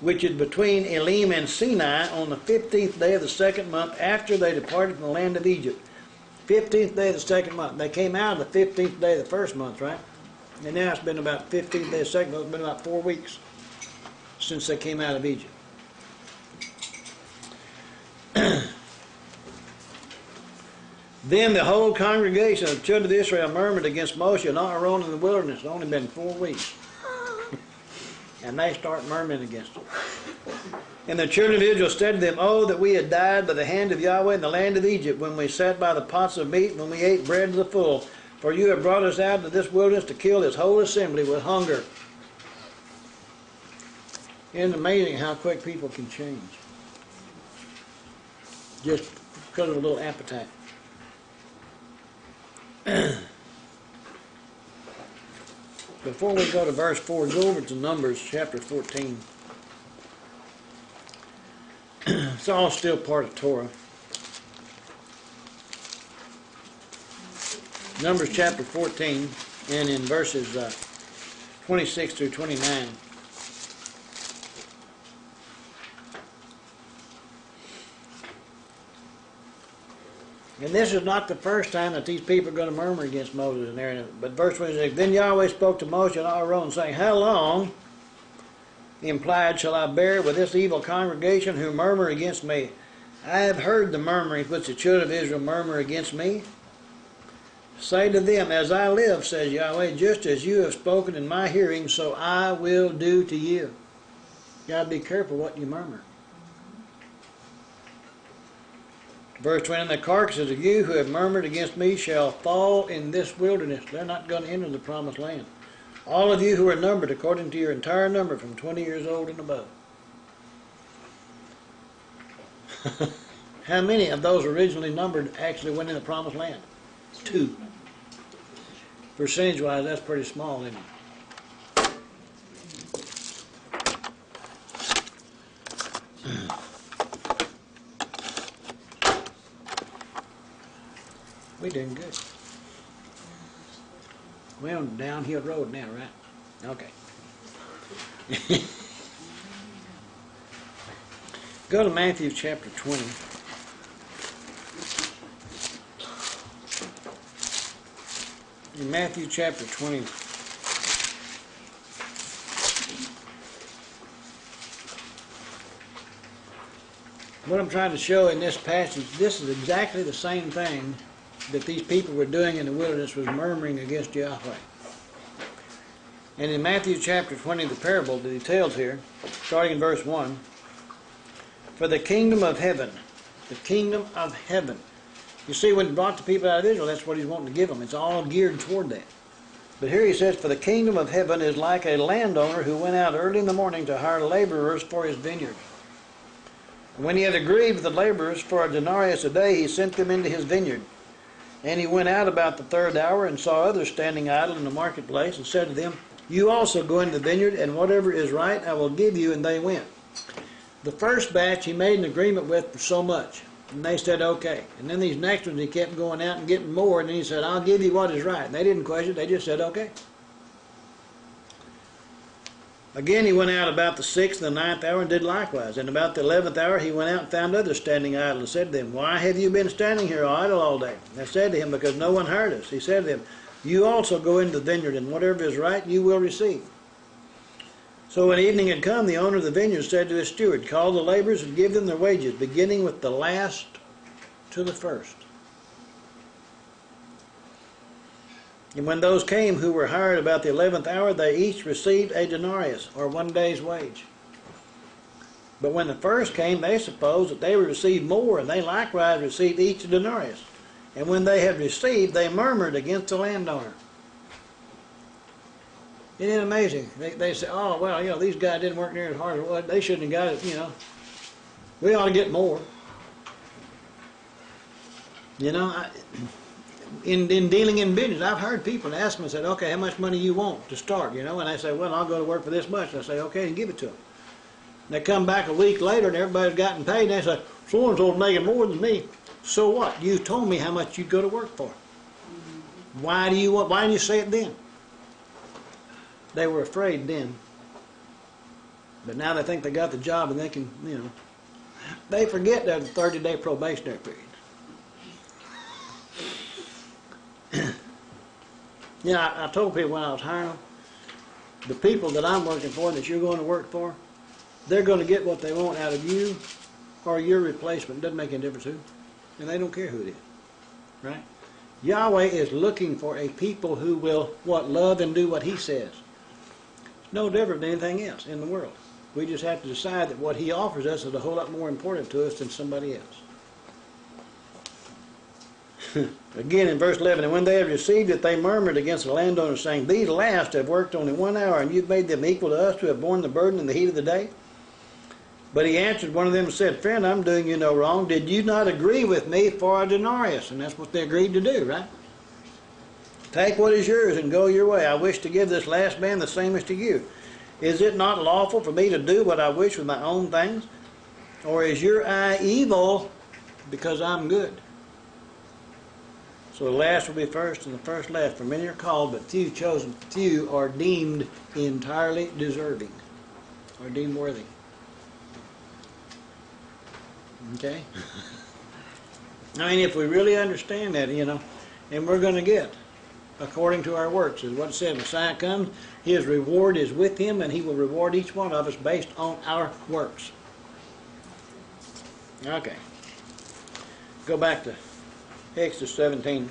which is between Elim and Sinai, on the 15th day of the second month after they departed from the land of Egypt. 15th day of the second month. They came out of the 15th day of the first month, right? And now it's been about 15th day of the second month. It's been about 4 weeks since they came out of Egypt. Then the whole congregation of the children of Israel murmured against Moshe and Aaron in the wilderness. It's only been 4 weeks. And they start murmuring against them. And the children of Israel said to them, "Oh, that we had died by the hand of Yahweh in the land of Egypt, when we sat by the pots of meat, when we ate bread to the full. For you have brought us out into this wilderness to kill this whole assembly with hunger." Isn't it amazing how quick people can change? Just because of a little appetite. Before we go to verse 4, go over to Numbers chapter 14. It's all still part of Torah. Numbers chapter 14, and in verses 26 through 29. And this is not the first time that these people are going to murmur against Moses and Aaron. But verse 26, then Yahweh spoke to Moses and Aaron, saying, how long, implied, shall I bear with this evil congregation who murmur against me? I have heard the murmurings which the children of Israel murmur against me. Say to them, as I live, says Yahweh, just as you have spoken in my hearing, so I will do to you. You got to be careful what you murmur. Verse 20, and the carcasses of you who have murmured against me shall fall in this wilderness. They're not going to enter the promised land. All of you who are numbered according to your entire number from 20 years old and above. How many of those originally numbered actually went in the promised land? 2. Percentage-wise, that's pretty small, isn't it? We're doing good. We're on downhill road now, right? Okay. Go to Matthew chapter 20. In Matthew chapter 20, what I'm trying to show in this passage, this is exactly the same thing that these people were doing in the wilderness, was murmuring against Yahweh. And in Matthew chapter 20, the parable that he tells here, starting in verse 1, for the kingdom of heaven, you see, when he brought the people out of Israel, that's what he's wanting to give them. It's all geared toward that. But here he says, for the kingdom of heaven is like a landowner who went out early in the morning to hire laborers for his vineyard. And when he had agreed with the laborers for a denarius a day, he sent them into his vineyard. And he went out about the 3rd hour and saw others standing idle in the marketplace, and said to them, you also go into the vineyard, and whatever is right I will give you. And they went. The first batch he made an agreement with for so much. And they said, okay. And then these next ones, he kept going out and getting more. And then he said, I'll give you what is right. And they didn't question. They just said, okay. Again, he went out about the 6th and the 9th hour and did likewise. And about the 11th hour, he went out and found others standing idle, and said to them, why have you been standing here idle all day? And they said to him, because no one hired us. He said to them, you also go into the vineyard, and whatever is right you will receive. So when evening had come, the owner of the vineyard said to his steward, call the laborers and give them their wages, beginning with the last to the first. And when those came who were hired about the 11th hour, they each received a denarius, or 1 day's wage. But when the first came, they supposed that they would receive more, and they likewise received each a denarius. And when they had received, they murmured against the landowner. Isn't it amazing? They say, oh, well, you know, these guys didn't work near as hard as what. They shouldn't have got it, you know. We ought to get more. You know, in dealing in business, I've heard people ask me, said, okay, how much money you want to start, you know? And I say, well, I'll go to work for this much. And I say, okay, and give it to them. And they come back a week later and everybody's gotten paid, and they say, so-and-so's making more than me. So what? You told me how much you'd go to work for. Why didn't you say it then? They were afraid then. But now they think they got the job and they can, you know. They forget there's a 30-day probationary period. You know, I told people when I was hiring them, the people that I'm working for, that you're going to work for, they're going to get what they want out of you or your replacement. It doesn't make any difference who. And they don't care who it is. Right? Yahweh is looking for a people who will, what, love and do what He says. It's no different than anything else in the world. We just have to decide that what He offers us is a whole lot more important to us than somebody else. Again in verse 11, and when they had received it, they murmured against the landowner, saying, these last have worked only 1 hour, and you've made them equal to us who have borne the burden in the heat of the day. But he answered one of them and said, friend, I'm doing you no wrong. Did you not agree with me for a denarius? And that's what they agreed to do, right? Take what is yours and go your way. I wish to give this last man the same as to you. Is it not lawful for me to do what I wish with my own things? Or is your eye evil because I'm good? So the last will be first and the first last. For many are called, but few chosen. Few are deemed entirely deserving, or deemed worthy. Okay? I mean, if we really understand that, and we're going to get according to our works, is what it says. Messiah comes, his reward is with him, and he will reward each one of us based on our works. Okay. Go back to Exodus 17.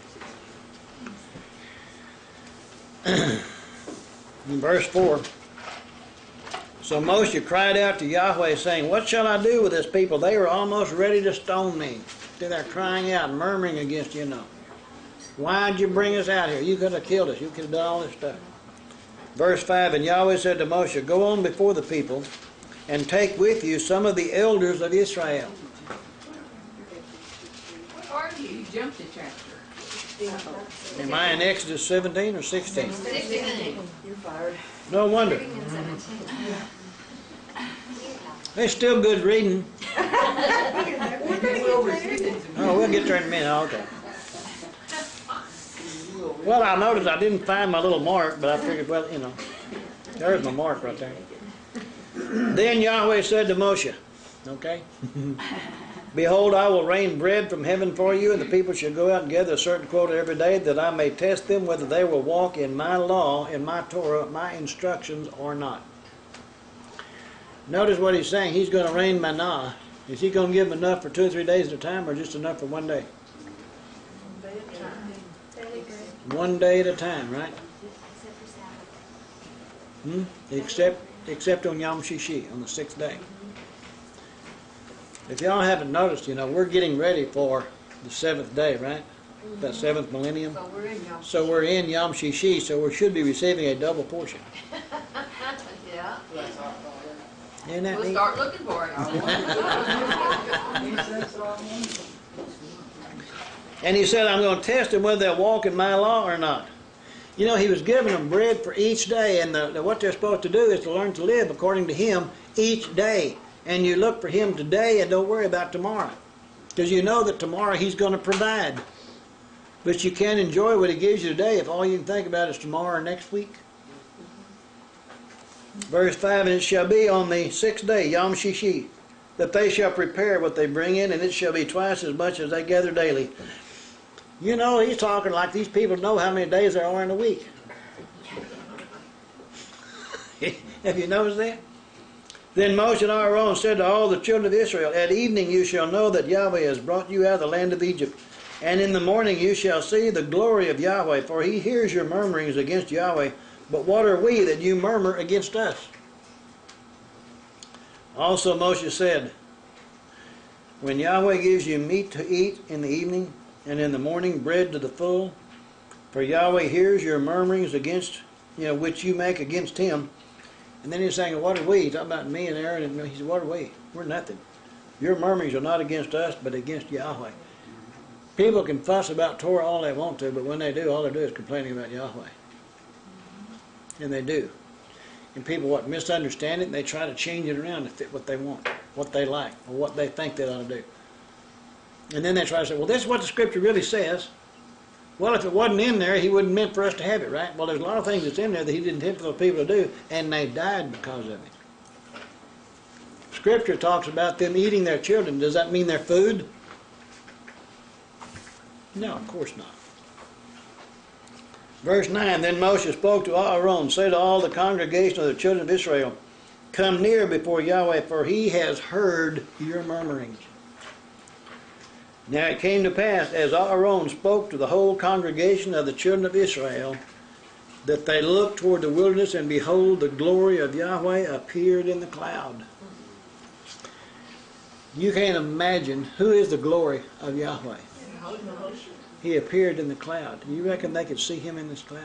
In verse 4. So Moshe cried out to Yahweh, saying, what shall I do with this people? They were almost ready to stone me. They're crying out, murmuring against you. Why'd you bring us out here? You could have killed us. You could have done all this stuff. Verse 5, and Yahweh said to Moshe, go on before the people, and take with you some of the elders of Israel. Where are you? You jumped a chapter. Am I in Exodus 17 or 16? 16. You're fired. No wonder. It's still good reading. Oh, we'll get there in a minute. Oh, okay. Well, I noticed I didn't find my little mark, but I figured, well, there's my mark right there. Then Yahweh said to Moshe, okay, behold, I will rain bread from heaven for you, and the people shall go out and gather a certain quota every day, that I may test them whether they will walk in my law, in my Torah, my instructions, or not. Notice what he's saying. He's going to rain manna. Is he going to give them enough for 2 or 3 days at a time, or just enough for 1 day? 1 day at a time, right? Except on Yom Shishi, on the 6th day. If y'all haven't noticed, we're getting ready for the 7th day, right? That 7th millennium. So we're in Yom Shishi, so we should be receiving a double portion. Yeah. Isn't that We'll neat? start looking for it. And he said, I'm going to test them whether they'll walk in my law or not. He was giving them bread for each day, and what they're supposed to do is to learn to live according to him each day. And you look for him today and don't worry about tomorrow. Because you know that tomorrow he's going to provide. But you can't enjoy what he gives you today if all you can think about is tomorrow or next week. Verse 5, and it shall be on the 6th day, Yom Shishi, that they shall prepare what they bring in, and it shall be twice as much as they gather daily. He's talking like these people know how many days there are in a week. Have you noticed that? Then Moshe and Aaron said to all the children of Israel, at evening you shall know that Yahweh has brought you out of the land of Egypt. And in the morning you shall see the glory of Yahweh, for he hears your murmurings against Yahweh. But what are we that you murmur against us? Also Moshe said, when Yahweh gives you meat to eat in the evening, and in the morning bread to the full, for Yahweh hears your murmurings against, which you make against him. And then he's saying, what are we? He's talking about me and Aaron, and he said, what are we? We're nothing. Your murmurings are not against us, but against Yahweh. People can fuss about Torah all they want to, but when they do, all they do is complaining about Yahweh. And they do. And people misunderstand it, and they try to change it around to fit what they want, what they like, or what they think they ought to do. And then they try to say, well, this is what the Scripture really says. Well, if it wasn't in there, he wouldn't meant for us to have it, right? Well, there's a lot of things that's in there that he didn't intend for those people to do, and they died because of it. Scripture talks about them eating their children. Does that mean their food? No, of course not. Verse 9, then Moshe spoke to Aaron, say to all the congregation of the children of Israel, come near before Yahweh, for he has heard your murmurings. Now it came to pass, as Aaron spoke to the whole congregation of the children of Israel, that they looked toward the wilderness, and behold, the glory of Yahweh appeared in the cloud. You can't imagine who is the glory of Yahweh. He appeared in the cloud. Do you reckon they could see him in this cloud?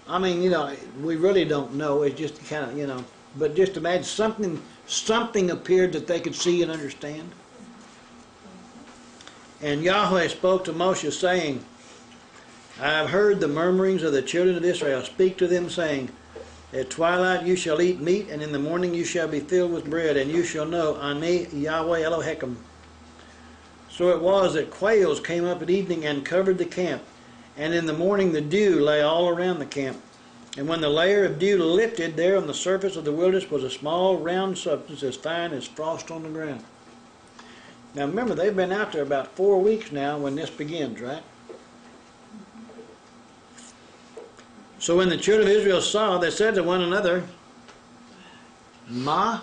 I mean, we really don't know. It's just kind of, but just imagine something appeared that they could see and understand. And Yahweh spoke to Moshe, saying, I have heard the murmurings of the children of Israel. Speak to them, saying, at twilight you shall eat meat, and in the morning you shall be filled with bread, and you shall know, Ani Yahweh Elohechem. So it was that quails came up at evening and covered the camp, and in the morning the dew lay all around the camp. And when the layer of dew lifted, there on the surface of the wilderness was a small round substance as fine as frost on the ground. Now remember, they've been out there about 4 weeks now when this begins, right? So when the children of Israel saw, they said to one another, Mana?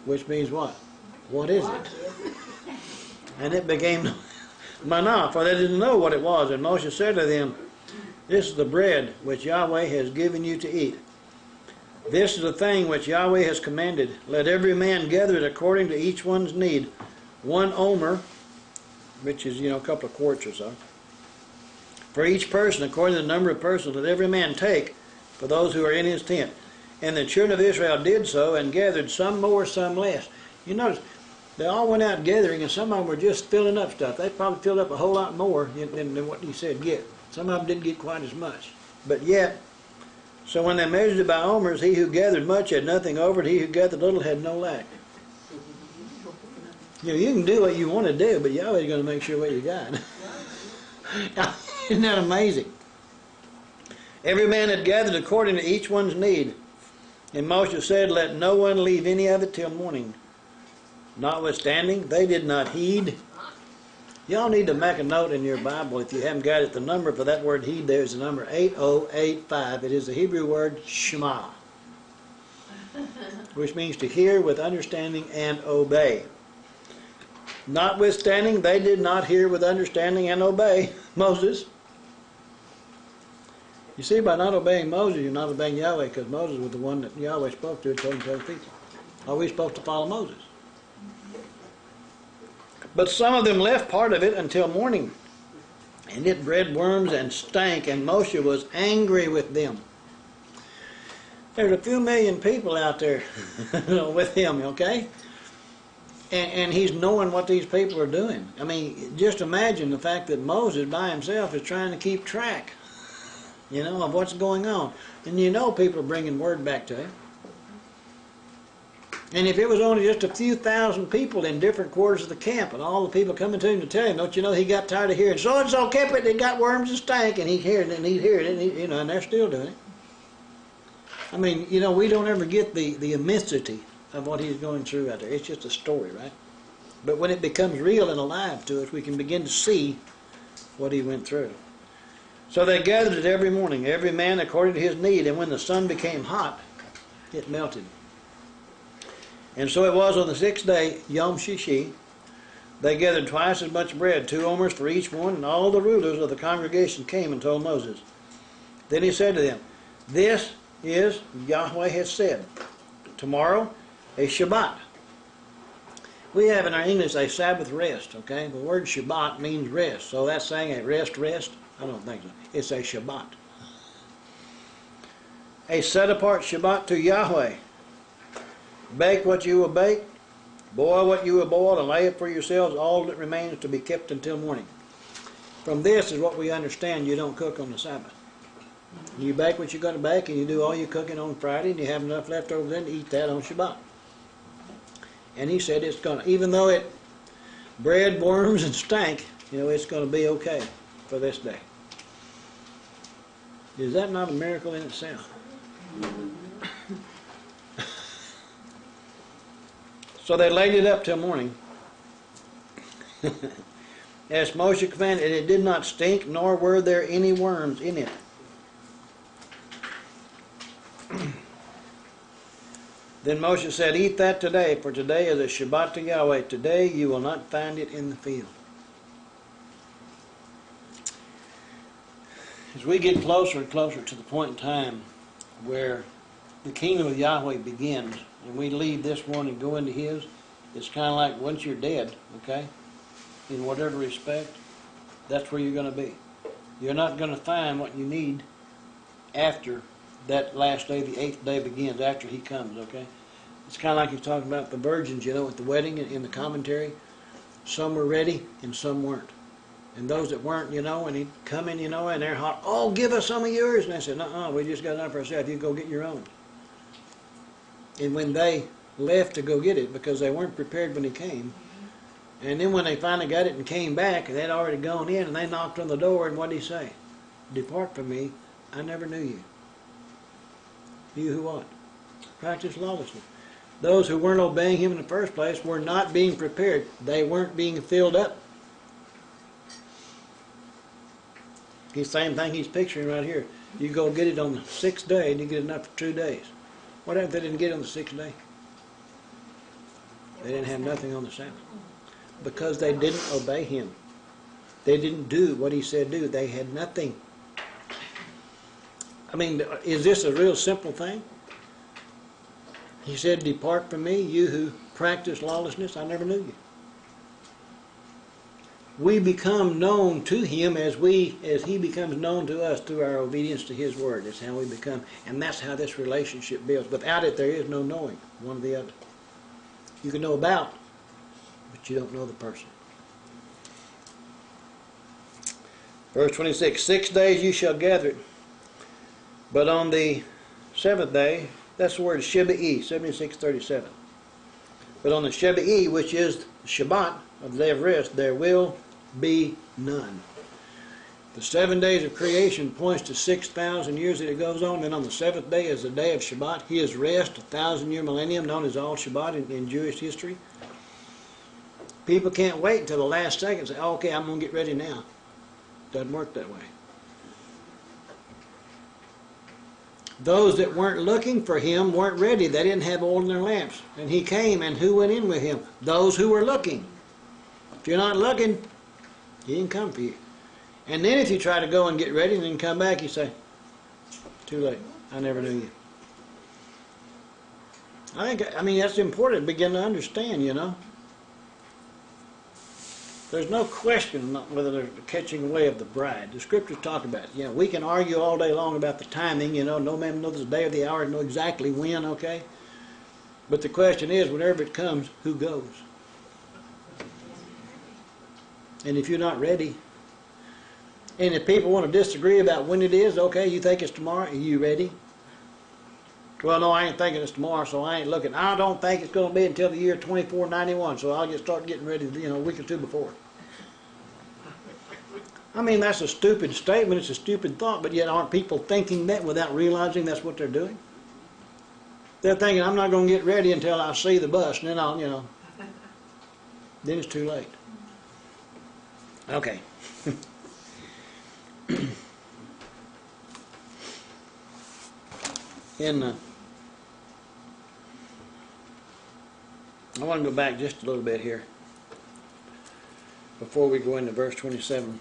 Which means what? What is it? And it became Manna, for they didn't know what it was. And Moses said to them, this is the bread which Yahweh has given you to eat. This is the thing which Yahweh has commanded. Let every man gather it according to each one's need. 1 omer, which is, a couple of quarts or so, for each person according to the number of persons. Let every man take for those who are in his tent. And the children of Israel did so, and gathered some more, some less. You notice, they all went out gathering, and some of them were just filling up stuff. They probably filled up a whole lot more than what he said get. Some of them didn't get quite as much. But yet, so when they measured it by omers, he who gathered much had nothing over it, he who gathered little had no lack. You can do what you want to do, but Yahweh's going to make sure what you got. Isn't that amazing? Every man had gathered according to each one's need. And Moses said, let no one leave any of it till morning. Notwithstanding, they did not heed. Y'all need to make a note in your Bible, if you haven't got it. The number for that word heed there is the number 8085. It is the Hebrew word Shema, which means to hear with understanding and obey. Notwithstanding, they did not hear with understanding and obey Moses. You see, by not obeying Moses, you're not obeying Yahweh, because Moses was the one that Yahweh spoke to and told him to tell the people. Are we supposed to follow Moses? But some of them left part of it until morning, and it bred worms and stank, and Moshe was angry with them. There's a few million people out there with him, okay? And he's knowing what these people are doing. I mean, just imagine the fact that Moses by himself is trying to keep track, of what's going on. And people are bringing word back to him. And if it was only just a few thousand people in different quarters of the camp, and all the people coming to him to tell him, don't you know, he got tired of hearing, so-and-so kept it, it got worms and stank, and he'd hear it, and he'd hear it, and, and they're still doing it. I mean, we don't ever get the immensity of what he's going through out there. It's just a story, right? But when it becomes real and alive to us, we can begin to see what he went through. So they gathered it every morning, every man according to his need, and when the sun became hot, it melted. And so it was on the 6th day, Yom Shishi, they gathered twice as much bread, 2 omers for each one, and all the rulers of the congregation came and told Moses. Then he said to them, this is, Yahweh has said, tomorrow a Shabbat. We have in our English a Sabbath rest, okay? The word Shabbat means rest, so that's saying a rest? I don't think so. It's a Shabbat. A set-apart Shabbat to Yahweh. Bake what you will bake, boil what you will boil, and lay it for yourselves all that remains to be kept until morning. From this is what we understand you don't cook on the Sabbath. You bake what you're going to bake, and you do all your cooking on Friday, and you have enough left over then to eat that on Shabbat. And he said it's going to, even though it bred worms and stank, it's going to be okay for this day. Is that not a miracle in itself? So they laid it up till morning, as Moshe commanded, and it did not stink, nor were there any worms in it. Then Moshe said, eat that today, for today is a Shabbat to Yahweh. Today you will not find it in the field. As we get closer and closer to the point in time where the kingdom of Yahweh begins, and we leave this one and go into his, it's kind of like once you're dead, okay, in whatever respect, that's where you're going to be. You're not going to find what you need after that last day, the 8th day begins, after he comes, okay? It's kind of like he's talking about the virgins, at the wedding in the commentary. Some were ready and some weren't. And those that weren't, and he'd come in, and they're hot, oh, give us some of yours. And I said, we just got enough for ourselves. You go get your own. And when they left to go get it, because they weren't prepared when he came, and then when they finally got it and came back, they'd already gone in, and they knocked on the door, and what did he say? Depart from me, I never knew you. You who what? Practice lawlessness. Those who weren't obeying him in the first place were not being prepared. They weren't being filled up. The same thing he's picturing right here. You go get it on the 6th day and you get enough for 2 days. What happened if they didn't get it on the 6th day? They didn't have nothing on the Sabbath. Because they didn't obey him. They didn't do what he said do. They had nothing. I mean, is this a real simple thing? He said, "Depart from me, you who practice lawlessness. I never knew you." We become known to him as he becomes known to us through our obedience to his word. That's how we become, and that's how this relationship builds. Without it, there is no knowing one or the other. You can know about, but you don't know the person. Verse 26, 6 days you shall gather it, but on the 7th day, that's the word Shebe'i, 76:37. But on the Shebe'i, which is the Shabbat, of the day of rest, there will be none. The 7 days of creation points to 6,000 years that it goes on. Then on the 7th day is the day of Shabbat, his rest, 1,000-year millennium, known as Al Shabbat in Jewish history. People can't wait until the last second and say, "Oh, okay, I'm going to get ready now." Doesn't work that way. Those that weren't looking for him weren't ready. They didn't have oil in their lamps. And he came, and who went in with him? Those who were looking. If you're not looking, he didn't come for you. And then if you try to go and get ready and then come back, you say, "Too late. I never knew you." I mean, that's important to begin to understand, you know. There's no question whether there's the catching away of the bride. The scriptures talk about it. You know, we can argue all day long about the timing, you know, no man knows the day or the hour, know exactly when, okay? But the question is, whenever it comes, who goes? And if you're not ready, and if people want to disagree about when it is, okay, you think it's tomorrow, are you ready? "Well, no, I ain't thinking it's tomorrow, so I ain't looking. I don't think it's going to be until the year 2491, so I'll just start getting ready, you know, a week or two before." I mean, that's a stupid statement. It's a stupid thought, but yet aren't people thinking that without realizing that's what they're doing? They're thinking, "I'm not going to get ready until I see the bus, and then I'll, you know." Then it's too late. Okay. I want to go back just a little bit here before we go into verse 27.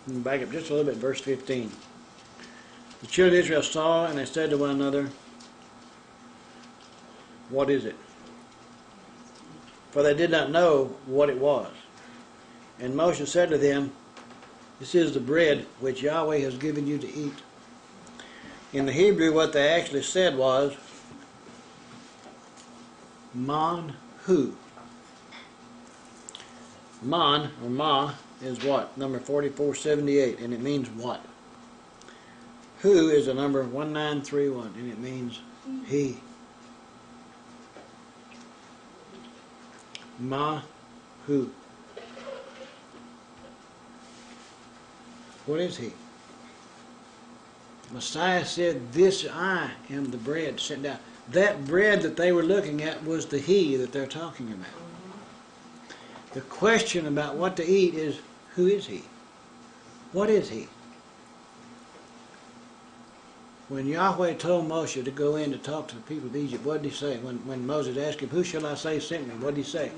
Back up just a little bit, verse 15. The children of Israel saw, and they said to one another, "What is it?" For they did not know what it was. And Moses said to them, "This is the bread which Yahweh has given you to eat." In the Hebrew, what they actually said was, "Man hu." Man, or ma, is what? Number 4478, and it means what? Hu is a number 1931, and it means he. Ma hu. What is he? Messiah said, "This I am the bread sent down." That bread that they were looking at was the he that they're talking about. The question about what to eat is, who is he? What is he? When Yahweh told Moshe to go in to talk to the people of Egypt, what did he say? When Moses asked him, "Who shall I say sent me?" What did he say?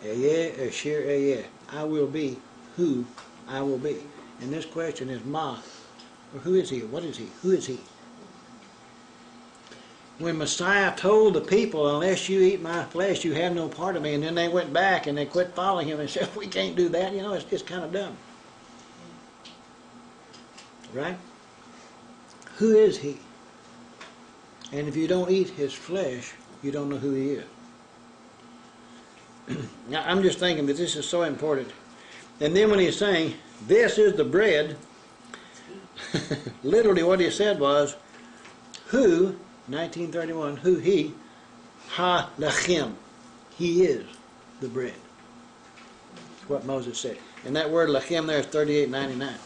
Eyeh, Asher Eyeh. I will be who I will be. And this question is Ma, or who is he? What is he? Who is he? When Messiah told the people, "Unless you eat my flesh, you have no part of me," and then they went back and they quit following him and said, "We can't do that," you know, it's just kind of dumb. Right? Who is he? And if you don't eat his flesh, you don't know who he is. Now, I'm just thinking that this is so important. And then when he's saying, "This is the bread," literally what he said was, "Who," 1931, "who he, ha lachem," he is the bread. That's what Moses said. And that word lachem there is 3899.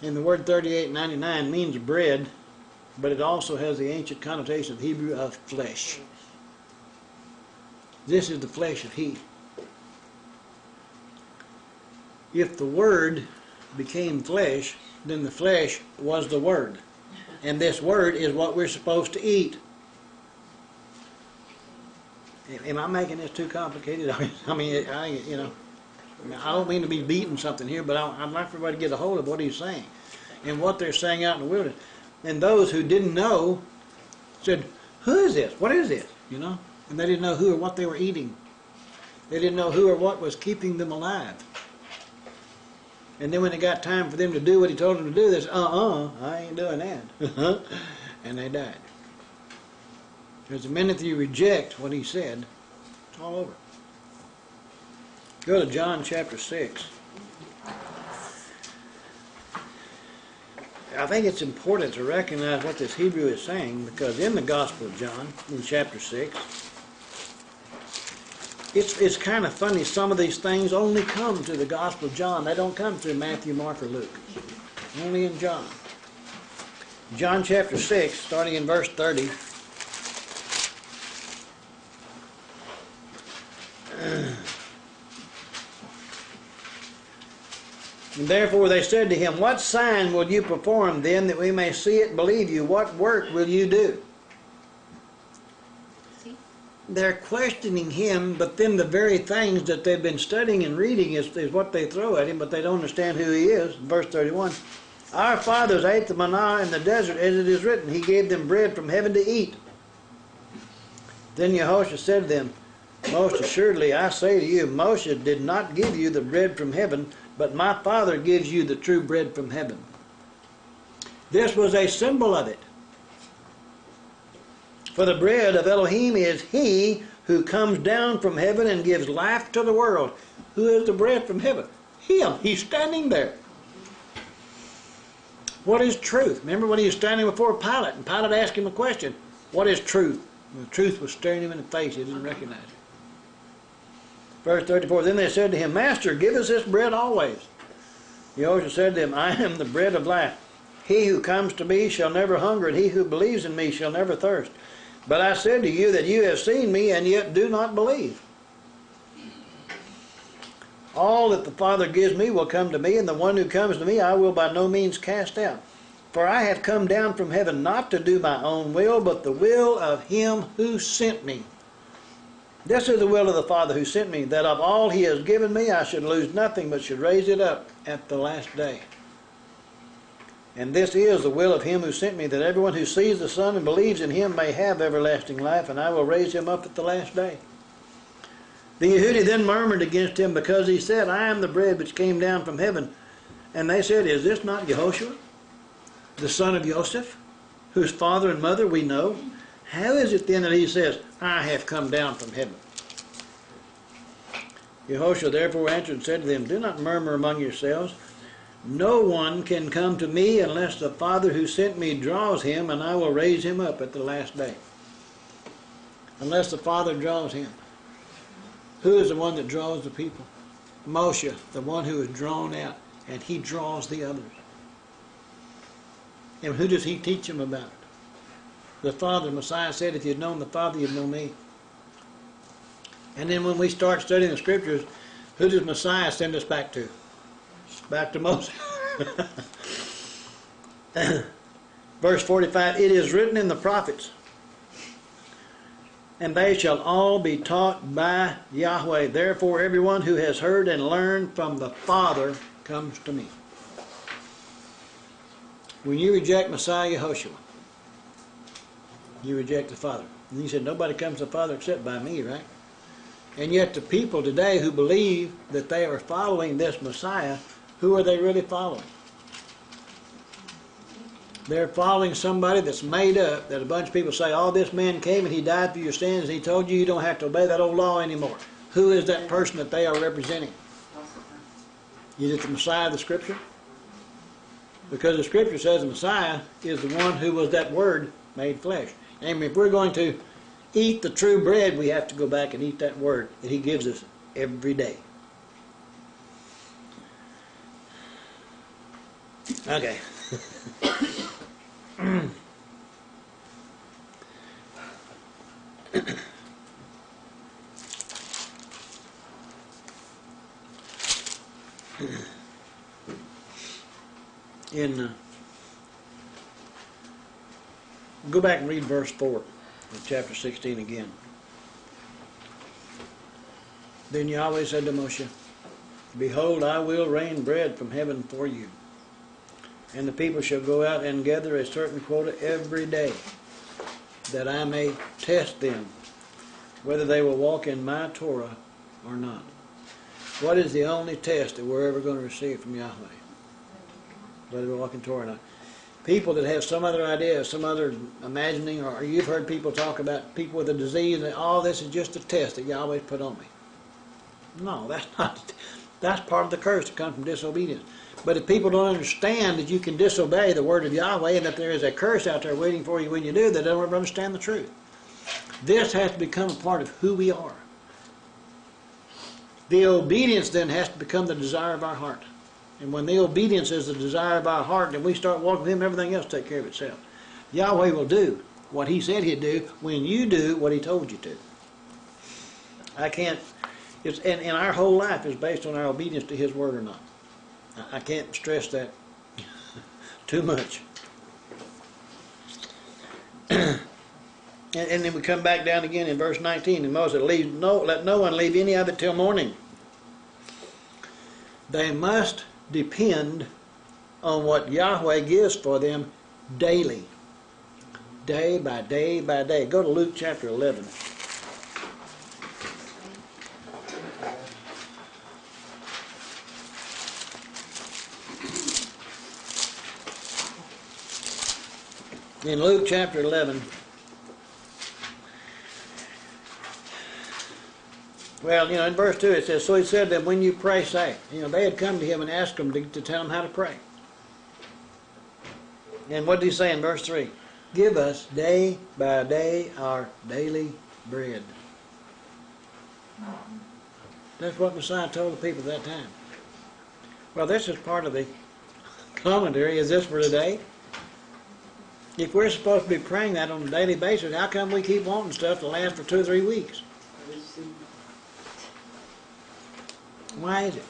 And the word 3899 means bread but it also has the ancient connotation of Hebrew of flesh. This is the flesh of He. If the Word became flesh, then the flesh was the Word. And this Word is what we're supposed to eat. Am I making this too complicated? I mean, I don't mean to be beating something here, but I'd like for everybody to get a hold of what he's saying and what they're saying out in the wilderness. And those who didn't know said, "Who is this? What is this?" You know, and they didn't know who or what they were eating. They didn't know who or what was keeping them alive. And then when it got time for them to do what he told them to do, they said, I ain't doing that. And they died. Because the minute you reject what he said, it's all over. Go to John chapter 6. I think it's important to recognize what this Hebrew is saying, because in the Gospel of John, in chapter 6, it's kind of funny. Some of these things only come to the Gospel of John. They don't come through Matthew, Mark, or Luke. Only in John. John chapter 6, starting in verse 30. And therefore they said to him, "What sign will you perform then, that we may see it and believe you? What work will you do?" They're questioning him, but then the very things that they've been studying and reading is what they throw at him, but they don't understand who he is. Verse 31, "Our fathers ate the manna in the desert, as it is written, He gave them bread from heaven to eat." Then Yehoshua said to them, "Most assuredly I say to you, Moshe did not give you the bread from heaven, but my Father gives you the true bread from heaven." This was a symbol of it. For the bread of Elohim is He who comes down from heaven and gives life to the world. Who is the bread from heaven? Him. He's standing there. What is truth? Remember when he was standing before Pilate, and Pilate asked him a question. What is truth? And the truth was staring him in the face. He didn't recognize it. Verse 34, "Then they said to him, Master, give us this bread always." Yehoshua said to them, "I am the bread of life. He who comes to me shall never hunger, and he who believes in me shall never thirst. But I said to you that you have seen me, and yet do not believe. All that the Father gives me will come to me, and the one who comes to me I will by no means cast out. For I have come down from heaven not to do my own will, but the will of Him who sent me. This is the will of the Father who sent me, that of all He has given me I should lose nothing, but should raise it up at the last day. And this is the will of Him who sent me, that everyone who sees the Son and believes in Him may have everlasting life, and I will raise him up at the last day." The Yehudi then murmured against him, because he said, "I am the bread which came down from heaven." And they said, "Is this not Yehoshua, the son of Joseph, whose father and mother we know? How is it then that he says, 'I have come down from heaven'?" Yehoshua therefore answered and said to them, "Do not murmur among yourselves. No one can come to me unless the Father who sent me draws him, and I will raise him up at the last day." Unless the Father draws him. Who is the one that draws the people? Moshe, the one who is drawn out, and he draws the others. And who does he teach them about it? The Father. Messiah said, "If you'd known the Father, you'd know me." And then when we start studying the Scriptures, who does Messiah send us back to? Back to Moses. Verse 45, "It is written in the prophets, and they shall all be taught by Yahweh. Therefore everyone who has heard and learned from the Father comes to me." When you reject Messiah Yehoshua, you reject the Father. And he said, "Nobody comes to the Father except by me," right? And yet the people today who believe that they are following this Messiah, who are they really following? They're following somebody that's made up, that a bunch of people say, "Oh, this man came and he died for your sins, and he told you you don't have to obey that old law anymore." Who is that person that they are representing? Is it the Messiah of the Scripture? Because the Scripture says the Messiah is the one who was that Word made flesh. And if we're going to eat the true bread, we have to go back and eat that Word that He gives us every day. Okay. Go back and read verse 4 of chapter 16 again. Then Yahweh said to Moshe, Behold, I will rain bread from heaven for you, and the people shall go out and gather a certain quota every day, that I may test them, whether they will walk in my Torah or not. What is the only test that we're ever going to receive from Yahweh? Whether we walk in Torah or not. People that have some other idea, some other imagining, or you've heard people talk about people with a disease, and all this is just a test that Yahweh's put on me. No, that's not. That's part of the curse that comes from disobedience. But if people don't understand that you can disobey the word of Yahweh and that there is a curse out there waiting for you when you do, they don't ever understand the truth. This has to become a part of who we are. The obedience then has to become the desire of our heart. And when the obedience is the desire of our heart, then we start walking with Him, everything else takes care of itself. Yahweh will do what He said He'd do when you do what He told you to. I can't, and our whole life is based on our obedience to His word or not. I can't stress that too much. And then we come back down again in verse 19, and Moses, let no one leave any of it till morning. They must depend on what Yahweh gives for them daily. Day by day by day. Go to Luke chapter 11. In Luke chapter 11, well, in verse 2 it says, So he said that when you pray, say. They had come to him and asked him to tell him how to pray. And what did he say in verse 3? Give us day by day our daily bread. That's what Messiah told the people at that time. Well, this is part of the commentary. Is this for today? If we're supposed to be praying that on a daily basis, how come we keep wanting stuff to last for 2 or 3 weeks? Why is it?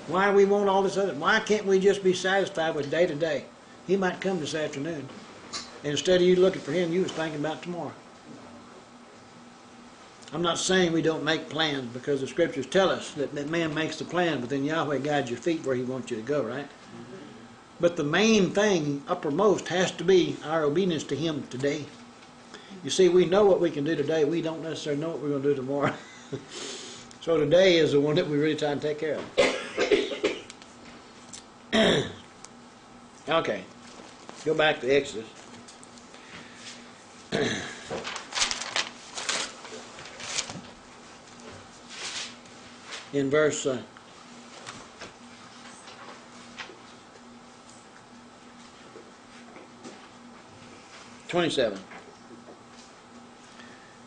Why we want all this other? Why can't we just be satisfied with day to day? He might come this afternoon. And instead of you looking for him, you was thinking about tomorrow. I'm not saying we don't make plans, because the scriptures tell us that man makes the plan, but then Yahweh guides your feet where he wants you to go, right? But the main thing, uppermost, has to be our obedience to him today. You see, we know what we can do today. We don't necessarily know what we're going to do tomorrow. So today is the one that we really try to take care of. Okay. Go back to Exodus. In verse 27.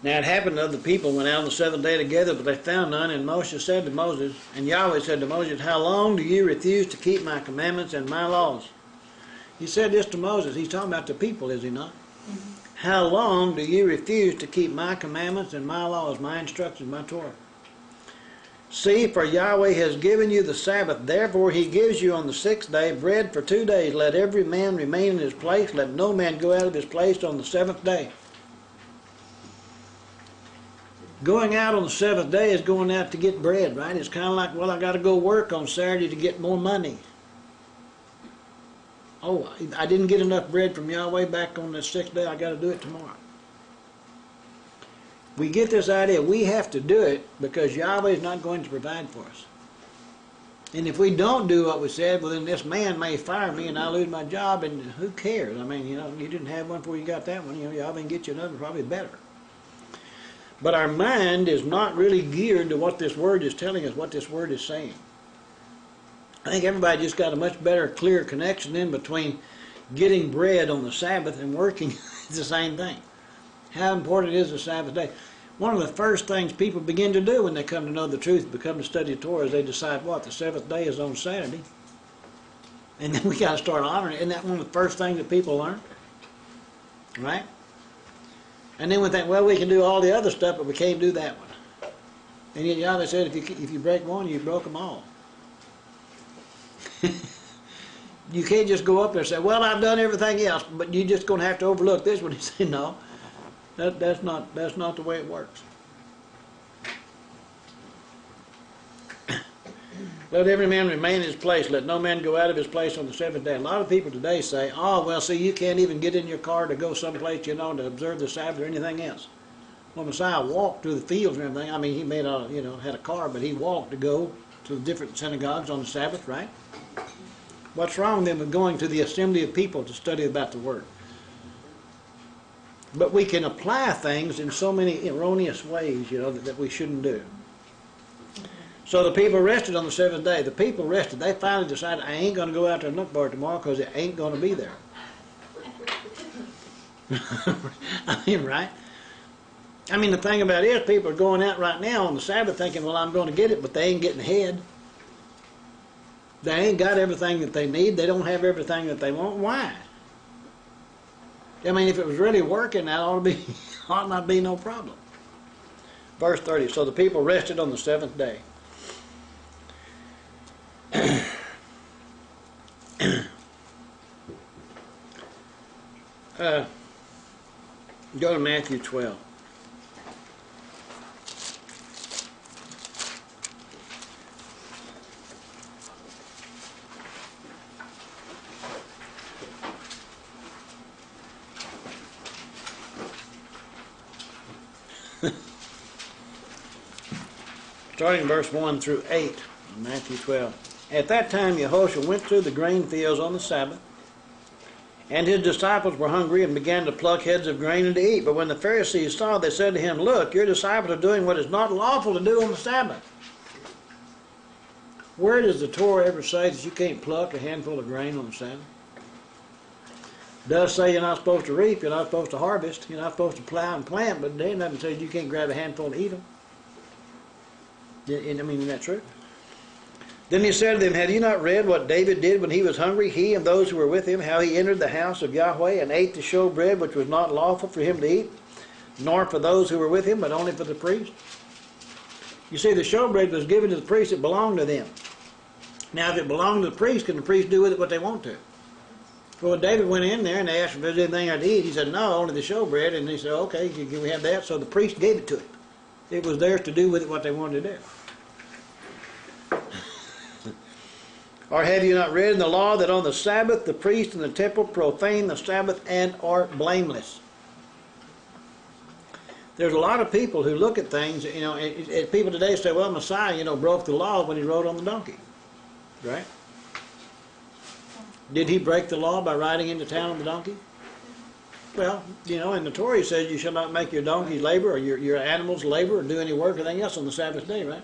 Now it happened that the people went out on the 7th day together, but they found none. And Moshe said to Moses, and Yahweh said to Moses, How long do you refuse to keep my commandments and my laws? He said this to Moses. He's talking about the people, is he not? Mm-hmm. How long do you refuse to keep my commandments and my laws, my instructions, my Torah? See, for Yahweh has given you the Sabbath. Therefore he gives you on the 6th day bread for 2 days. Let every man remain in his place. Let no man go out of his place on the 7th day. Going out on the 7th day is going out to get bread, right? It's kind of like, well, I got to go work on Saturday to get more money. Oh, I didn't get enough bread from Yahweh back on the 6th day. I got to do it tomorrow. We get this idea. We have to do it because Yahweh is not going to provide for us. And if we don't do what we said, well, then this man may fire me and I'll lose my job, and who cares? I mean, you didn't have one before you got that one. Yahweh can get you another, probably better. But our mind is not really geared to what this word is telling us, what this word is saying. I think everybody just got a much better, clear connection in between getting bread on the Sabbath and working. It's the same thing. How important is the Sabbath day? One of the first things people begin to do when they come to know the truth, become to study the Torah, is they decide what? The 7th day is on Saturday. And then we got to start honoring it. Isn't that one of the first things that people learn? Right? And then we think, well, we can do all the other stuff, but we can't do that one. And yet Yahweh said, if you break one, you broke them all. You can't just go up there and say, well, I've done everything else, but you're just going to have to overlook this one. He said, no, that's not the way it works. Let every man remain in his place. Let no man go out of his place on the seventh day. A lot of people today say, oh, well, see, you can't even get in your car to go someplace, to observe the Sabbath or anything else. Well, Messiah walked through the fields and everything. I mean, he may not, had a car, but he walked to go to the different synagogues on the Sabbath, right? What's wrong then with going to the assembly of people to study about the Word? But we can apply things in so many erroneous ways, that we shouldn't do. So the people rested on the seventh day. The people rested. They finally decided, I ain't going to go out to a nook bar tomorrow because it ain't going to be there. I mean, right? I mean, the thing about it is people are going out right now on the Sabbath thinking, well, I'm going to get it, but they ain't getting ahead. They ain't got everything that they need. They don't have everything that they want. Why? I mean, if it was really working, that ought not be no problem. Verse 30, so the people rested on the seventh day. Go to Matthew 12. Starting verse 1 through 8, Matthew 12. At that time Yehoshua went through the grain fields on the Sabbath, and his disciples were hungry and began to pluck heads of grain and to eat. But when the Pharisees saw, they said to him, look, your disciples are doing what is not lawful to do on the Sabbath. Where does the Torah ever say that you can't pluck a handful of grain on the Sabbath? It does say you're not supposed to reap, you're not supposed to harvest, you're not supposed to plow and plant, but there ain't nothing that says you can't grab a handful and eat them. I mean, isn't that true? Then he said to them, have you not read what David did when he was hungry, he and those who were with him, how he entered the house of Yahweh and ate the showbread which was not lawful for him to eat, nor for those who were with him, but only for the priest? You see, the showbread was given to the priest, it belonged to them. Now, if it belonged to the priest, can the priest do with it what they want to? Well, when David went in there and they asked if there was anything there to eat, he said, no, only the showbread. And he said, okay, can we have that? So the priest gave it to him. It was theirs to do with it what they wanted to do. Or have you not read in the law that on the Sabbath the priest in the temple profane the Sabbath and are blameless? There's a lot of people who look at things, people today say, well, Messiah, broke the law when he rode on the donkey. Right? Did he break the law by riding into town on the donkey? Well, in the Torah it says you shall not make your donkey labor or your animals labor or do any work or anything else on the Sabbath day, right?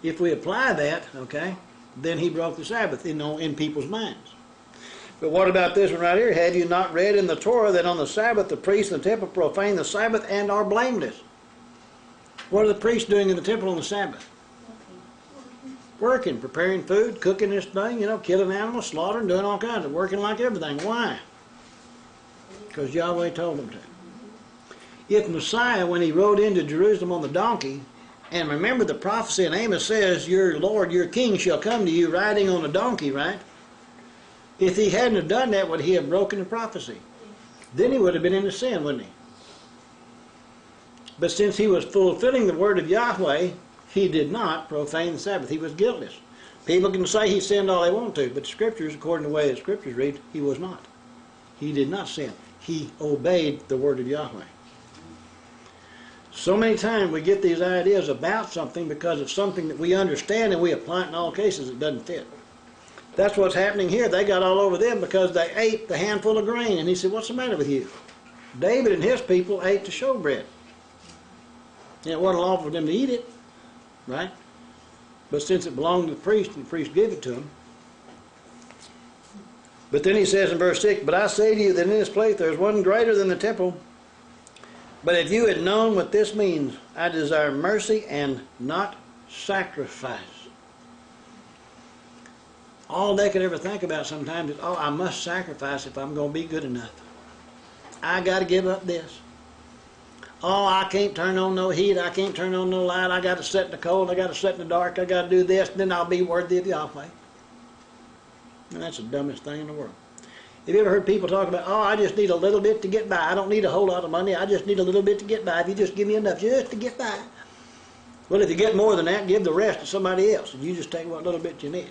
If we apply that, okay, then he broke the Sabbath, in people's minds. But what about this one right here? Have you not read in the Torah that on the Sabbath the priests in the temple profane the Sabbath and are blameless? What are the priests doing in the temple on the Sabbath? Working, preparing food, cooking this thing, killing animals, slaughtering, doing all kinds of working like everything. Why? Because Yahweh told them to. If Messiah, when he rode into Jerusalem on the donkey, and remember the prophecy in Amos says, your Lord, your King shall come to you riding on a donkey, right? If he hadn't have done that, would he have broken the prophecy? Then he would have been into sin, wouldn't he? But since he was fulfilling the word of Yahweh, he did not profane the Sabbath. He was guiltless. People can say he sinned all they want to, but the Scriptures, according to the way the Scriptures read, he was not. He did not sin. He obeyed the word of Yahweh. So many times we get these ideas about something because it's something that we understand and we apply it in all cases it doesn't fit. That's what's happening here. They got all over them because they ate the handful of grain. And he said, what's the matter with you? David and his people ate the showbread. And it wasn't lawful for them to eat it, right? But since it belonged to the priest and the priest gave it to him. But then he says in verse 6, but I say to you that in this place there is one greater than the temple. But if you had known what this means, I desire mercy and not sacrifice. All they could ever think about sometimes is, oh, I must sacrifice if I'm going to be good enough. I got to give up this. Oh, I can't turn on no heat, I can't turn on no light, I got to sit in the cold, I got to sit in the dark, I got to do this, then I'll be worthy of Yahweh. And that's the dumbest thing in the world. Have you ever heard people talk about, oh, I just need a little bit to get by. I don't need a whole lot of money, I just need a little bit to get by. If you just give me enough just to get by. Well, if you get more than that, give the rest to somebody else, and you just take what little bit you need.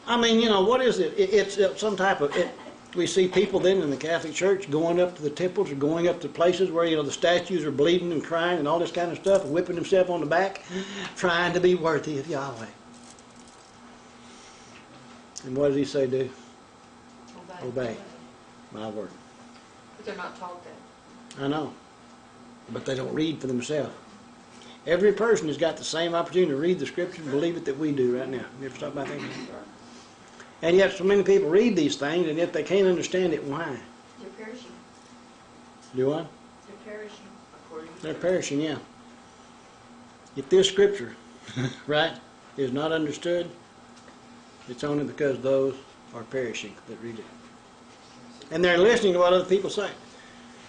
I mean, you know, what is it? It's some type of... We see people then in the Catholic Church going up to the temples or going up to places where, you know, the statues are bleeding and crying and all this kind of stuff and whipping themselves on the back, trying to be worthy of Yahweh. And what does he say do? Obey my word. But they're not taught that. I know. But they don't read for themselves. Every person has got the same opportunity to read the Scripture and believe it that we do right now. You ever stop by thinking? And yet so many people read these things, and yet they can't understand it. Why? They're perishing. Do what? They're perishing. According to They're perishing, yeah. If this Scripture, right, is not understood, it's only because those are perishing that read it. And they're listening to what other people say.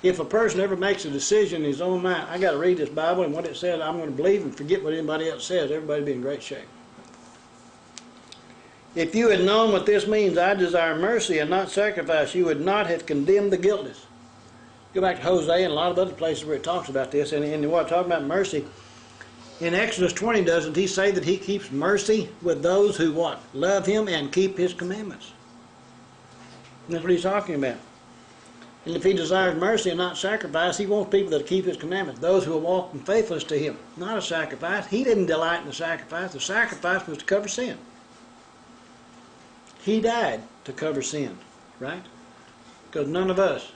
If a person ever makes a decision in his own mind, I got to read this Bible and what it says, I'm going to believe and forget what anybody else says, everybody will be in great shape. If you had known what this means, I desire mercy and not sacrifice, you would not have condemned the guiltless. Go back to Hosea and a lot of other places where it talks about this. And what talking about mercy, in Exodus 20, doesn't he say that he keeps mercy with those who what? Love him and keep his commandments. And that's what he's talking about. And if he desires mercy and not sacrifice, he wants people that keep his commandments. Those who will walk in faithfulness to him. Not a sacrifice. He didn't delight in the sacrifice. The sacrifice was to cover sin. He died to cover sin, right? Because none of us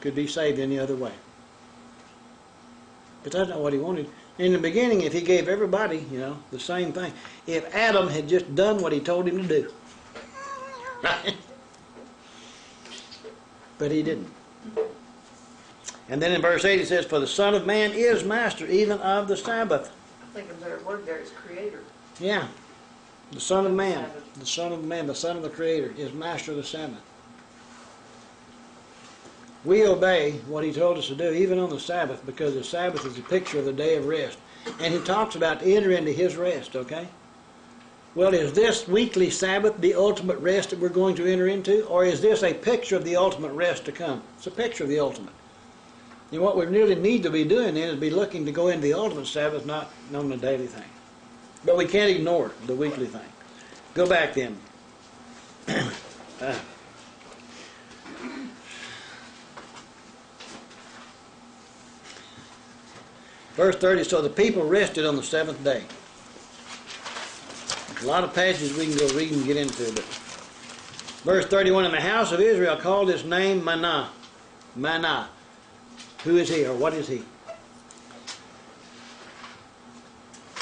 could be saved any other way. But that's not what he wanted. In the beginning, if he gave everybody, you know, the same thing. If Adam had just done what he told him to do. Right? But he didn't. And then in verse 8 it says, for the Son of Man is master even of the Sabbath. I think a better word there is creator. Yeah. The Son of Man, the Son of Man, the Son of the Creator is master of the Sabbath. We obey what he told us to do even on the Sabbath because the Sabbath is a picture of the day of rest. And he talks about to enter into his rest, okay? Well, is this weekly Sabbath the ultimate rest that we're going to enter into? Or is this a picture of the ultimate rest to come? It's a picture of the ultimate. And what we really need to be doing then is be looking to go into the ultimate Sabbath, not on the daily thing. But we can't ignore the weekly thing. Go back then. Verse 30, so the people rested on the seventh day. A lot of passages we can go read and get into, but verse 31, and the house of Israel called his name Manna. Manna. Who is he, or what is he?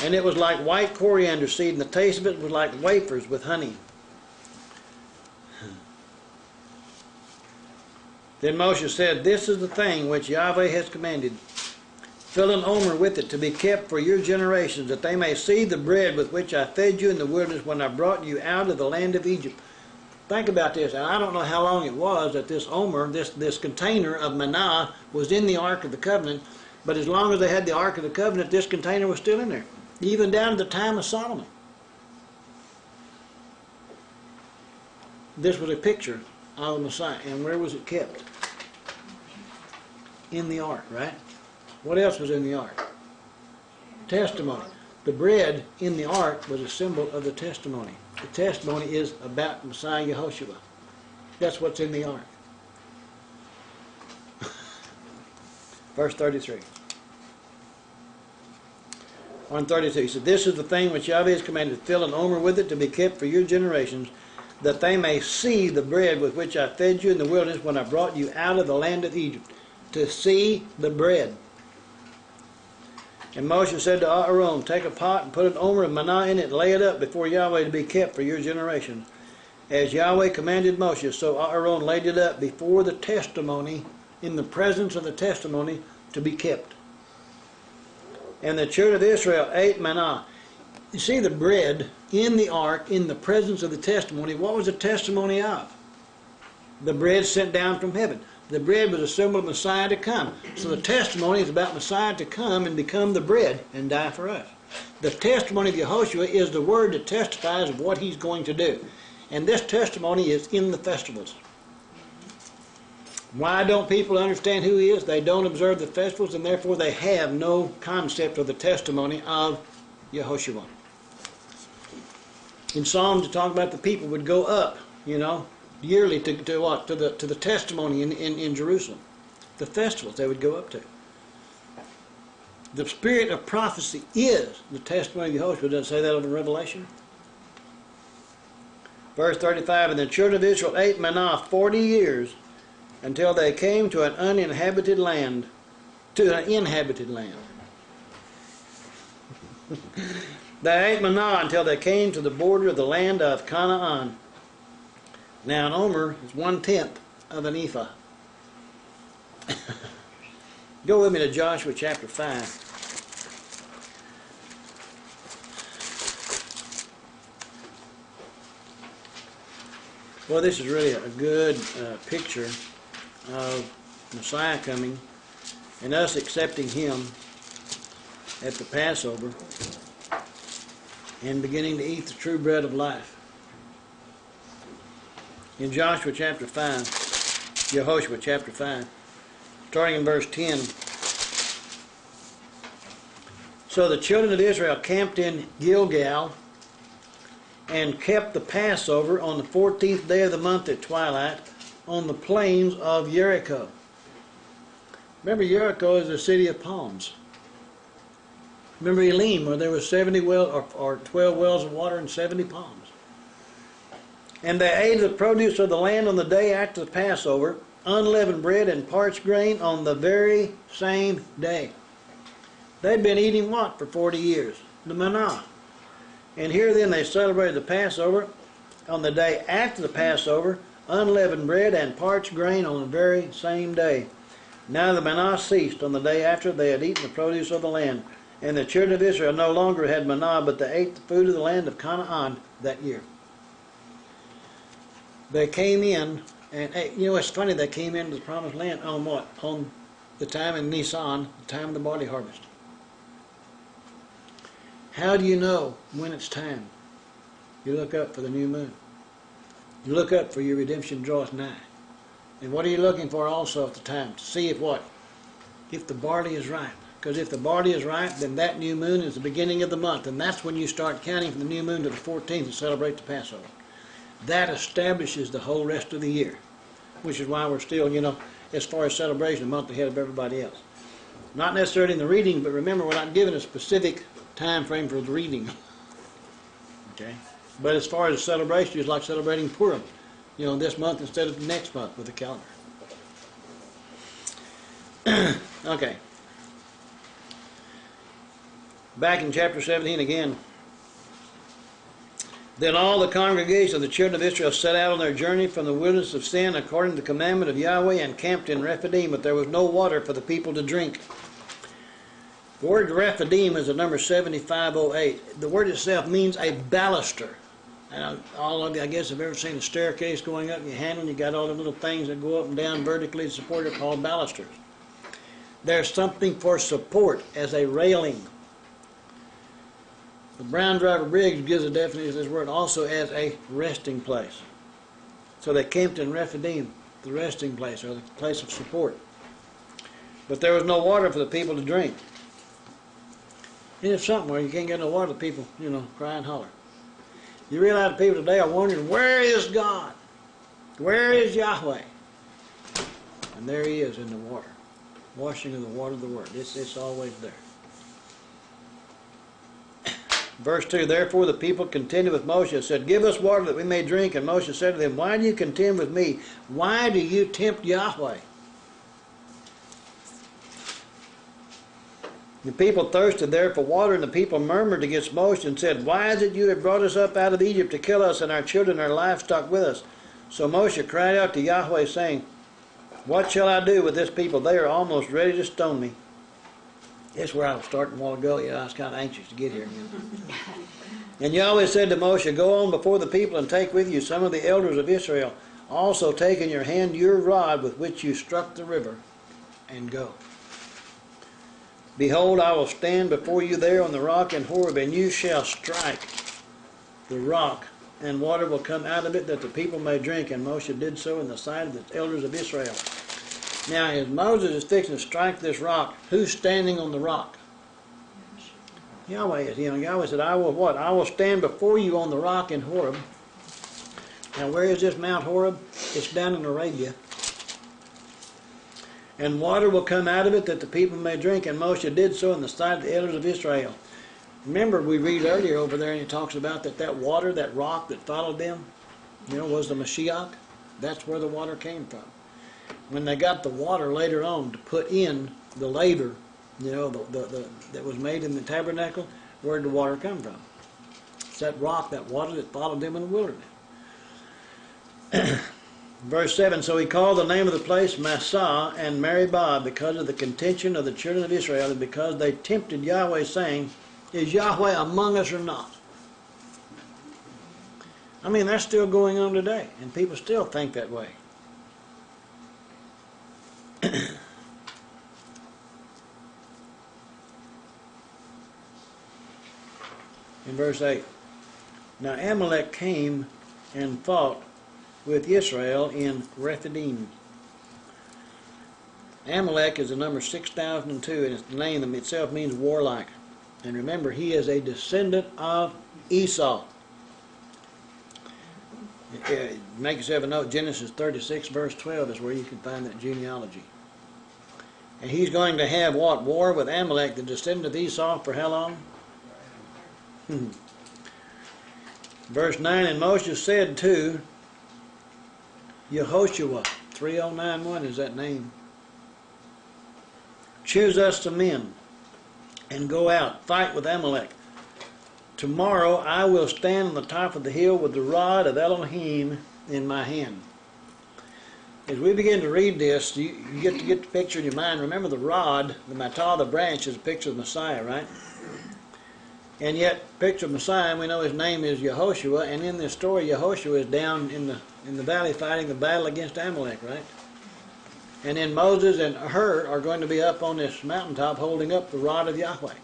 And it was like white coriander seed, and the taste of it was like wafers with honey. Then Moshe said, this is the thing which Yahweh has commanded. Fill an omer with it to be kept for your generations, that they may see the bread with which I fed you in the wilderness when I brought you out of the land of Egypt. Think about this, and I don't know how long it was that this omer, this container of manna, was in the Ark of the Covenant, but as long as they had the Ark of the Covenant, this container was still in there, even down to the time of Solomon. This was a picture of the Messiah, and where was it kept? In the Ark, right? What else was in the Ark? Testimony. The bread in the Ark was a symbol of the testimony. The testimony is about Messiah Yehoshua. That's what's in the Ark. Verse 33. On 32, he said, this is the thing which Yahweh has commanded, fill an omer with it to be kept for your generations, that they may see the bread with which I fed you in the wilderness when I brought you out of the land of Egypt. To see the bread. And Moshe said to Aaron, take a pot and put an omer of manna in it, and lay it up before Yahweh to be kept for your generations. As Yahweh commanded Moshe, so Aaron laid it up before the testimony, in the presence of the testimony, to be kept. And the children of Israel ate manna. You see the bread in the ark, in the presence of the testimony. What was the testimony of? The bread sent down from heaven. The bread was a symbol of Messiah to come. So the testimony is about Messiah to come and become the bread and die for us. The testimony of Yehoshua is the word that testifies of what he's going to do. And this testimony is in the festivals. Why don't people understand who he is? They don't observe the festivals, and therefore they have no concept of the testimony of Yehoshua. In Psalms, it talks about the people would go up, yearly to what? To the testimony in Jerusalem. The festivals they would go up to. The spirit of prophecy is the testimony of Yehoshua. Doesn't it say that over in Revelation? Verse 35, and the children of Israel ate manna 40 years until they came to an uninhabited land, to an inhabited land. They ate manna until they came to the border of the land of Canaan. Now an omer is 1/10 of an ephah. Go with me to Joshua chapter 5. Well, this is really a good picture of Messiah coming and us accepting him at the Passover and beginning to eat the true bread of life. In Joshua chapter 5, Yehoshua chapter 5, starting in verse 10. So the children of Israel camped in Gilgal and kept the Passover on the 14th day of the month at twilight on the plains of Jericho. Remember, Jericho is the city of palms. Remember Elim, where there were 70 wells or 12 wells of water and 70 palms. And they ate the produce of the land on the day after the Passover, unleavened bread and parched grain on the very same day. They'd been eating what for 40 years? The manna. And here then they celebrated the Passover on the day after the Passover, unleavened bread and parched grain on the very same day. Now the manna ceased on the day after they had eaten the produce of the land. And the children of Israel no longer had manna, but they ate the food of the land of Canaan that year. They came in, and it's funny, they came into the promised land on what? On the time in Nisan, the time of the barley harvest. How do you know when it's time? You look up for the new moon. You look up for your redemption draweth nigh. And what are you looking for also at the time? To see if what? If the barley is ripe. Because if the barley is ripe, then that new moon is the beginning of the month. And that's when you start counting from the new moon to the 14th to celebrate the Passover. That establishes the whole rest of the year. Which is why we're still, as far as celebration, a month ahead of everybody else. Not necessarily in the reading, but remember, we're not given a specific time frame for the reading. Okay? But as far as the celebration, it's like celebrating Purim. This month instead of the next month with the calendar. Okay. Back in chapter 17 again. Then all the congregation of the children of Israel set out on their journey from the wilderness of Sin according to the commandment of Yahweh and camped in Rephidim, but there was no water for the people to drink. The word Rephidim is the number 7508. The word itself means a baluster. And all of you, I guess, have ever seen a staircase going up and you handle and you got all the little things that go up and down vertically to support it called balusters. There's something for support as a railing. The Brown Driver Briggs gives a definition of this word also as a resting place. So they camped in Rephidim, the resting place or the place of support. But there was no water for the people to drink. And it's something where you can't get no water, the people, cry and holler. You realize people today are wondering, where is God? Where is Yahweh? And there he is in the water. Washing of the water of the Word. It's always there. Verse 2, therefore the people contended with Moshe and said, give us water that we may drink. And Moshe said to them, why do you contend with me? Why do you tempt Yahweh? The people thirsted there for water, and the people murmured against Moshe and said, why is it you have brought us up out of Egypt to kill us and our children and our livestock with us? So Moshe cried out to Yahweh, saying, what shall I do with this people? They are almost ready to stone me. That's where I was starting a while ago. I was kind of anxious to get here. And Yahweh said to Moshe, go on before the people and take with you some of the elders of Israel, Also take in your hand your rod with which you struck the river, and go. Behold, I will stand before you there on the rock in Horeb, and you shall strike the rock, and water will come out of it, that the people may drink. And Moshe did so in the sight of the elders of Israel. Now, as Moses is fixing to strike this rock, who's standing on the rock? Yahweh is. Yahweh said, I will what? I will stand before you on the rock in Horeb. Now, where is this Mount Horeb? It's down in Arabia. And water will come out of it, that the people may drink. And Moshe did so in the sight of the elders of Israel. Remember, we read earlier over there, and he talks about that water, that rock that followed them, was the Mashiach. That's where the water came from. When they got the water later on to put in the laver, that was made in the tabernacle, where did the water come from? It's that rock, that water that followed them in the wilderness. Verse 7, so he called the name of the place Massah and Meribah, because of the contention of the children of Israel, and because they tempted Yahweh, saying, is Yahweh among us or not? I mean, that's still going on today, and people still think that way. In verse 8, now Amalek came and fought with Israel in Rephidim. Amalek is the number 6002, and the name itself means warlike. And remember, he is a descendant of Esau. Make yourself a note, Genesis 36 verse 12 is where you can find that genealogy. And he's going to have what? War with Amalek, the descendant of Esau, for how long? Verse 9, and Moshe said to Yehoshua, 3091 is that name, choose us some men, and go out, fight with Amalek. Tomorrow I will stand on the top of the hill with the rod of Elohim in my hand. As we begin to read this, you get to get the picture in your mind. Remember the rod, the matah, the branch, is a picture of Messiah, right? And yet, picture of Messiah, we know his name is Yehoshua, and in this story, Yehoshua is down in the valley fighting the battle against Amalek, right? And then Moses and Hur are going to be up on this mountaintop holding up the rod of Yahweh.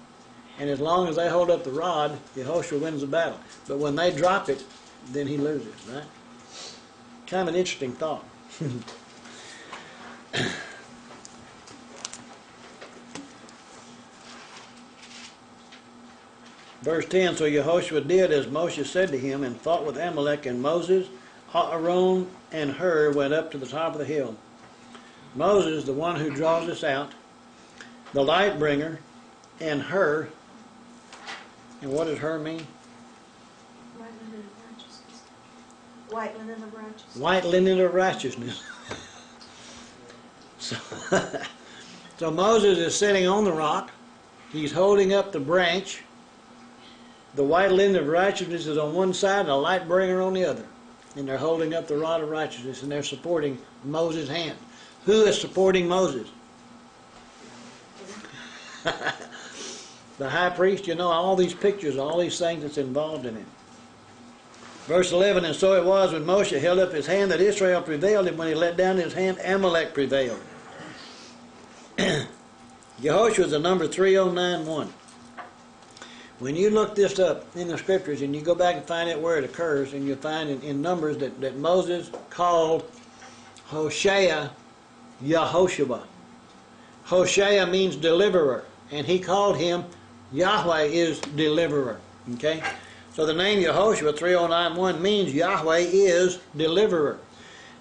And as long as they hold up the rod, Yehoshua wins the battle. But when they drop it, then he loses, right? Kind of an interesting thought. Verse 10, so Yehoshua did as Moshe said to him, and fought with Amalek, and Moses, Aaron, and Hur went up to the top of the hill. Moses, the one who draws us out, the light bringer, and Hur. And what does Hur mean? White linen of righteousness. White linen of righteousness. White linen of righteousness. So Moses is sitting on the rock. He's holding up the branch. The white linen of righteousness is on one side and the light bringer on the other. And they're holding up the rod of righteousness, and they're supporting Moses' hand. Who is supporting Moses? The high priest. All these pictures, all these things that's involved in it. Verse 11, and so it was when Moshe held up his hand that Israel prevailed, and when he let down his hand, Amalek prevailed. Yehoshua is the number 3091. When you look this up in the scriptures and you go back and find out where it occurs, and you'll find in Numbers that Moses called Hoshea Yehoshua. Hoshea means deliverer, and he called him Yahweh is deliverer. Okay? So the name Yehoshua 3091 means Yahweh is deliverer.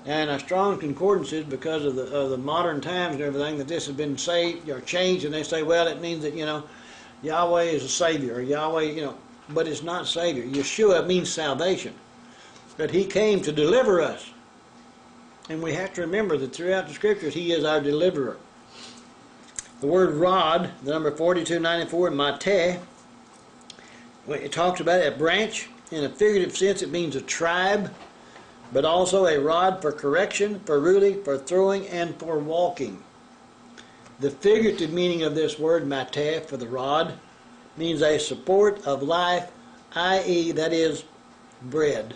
And a strong concordance is because of the modern times and everything that this has been saved or changed, and they say, well, it means that, Yahweh is a Savior, or Yahweh, but it's not Savior. Yeshua means salvation. But he came to deliver us. And we have to remember that throughout the Scriptures, he is our deliverer. The word rod, the number 4294, mateh, it talks about a branch. In a figurative sense, it means a tribe, but also a rod for correction, for ruling, for throwing, and for walking. The figurative meaning of this word, mateh, for the rod, means a support of life, i.e., that is, bread.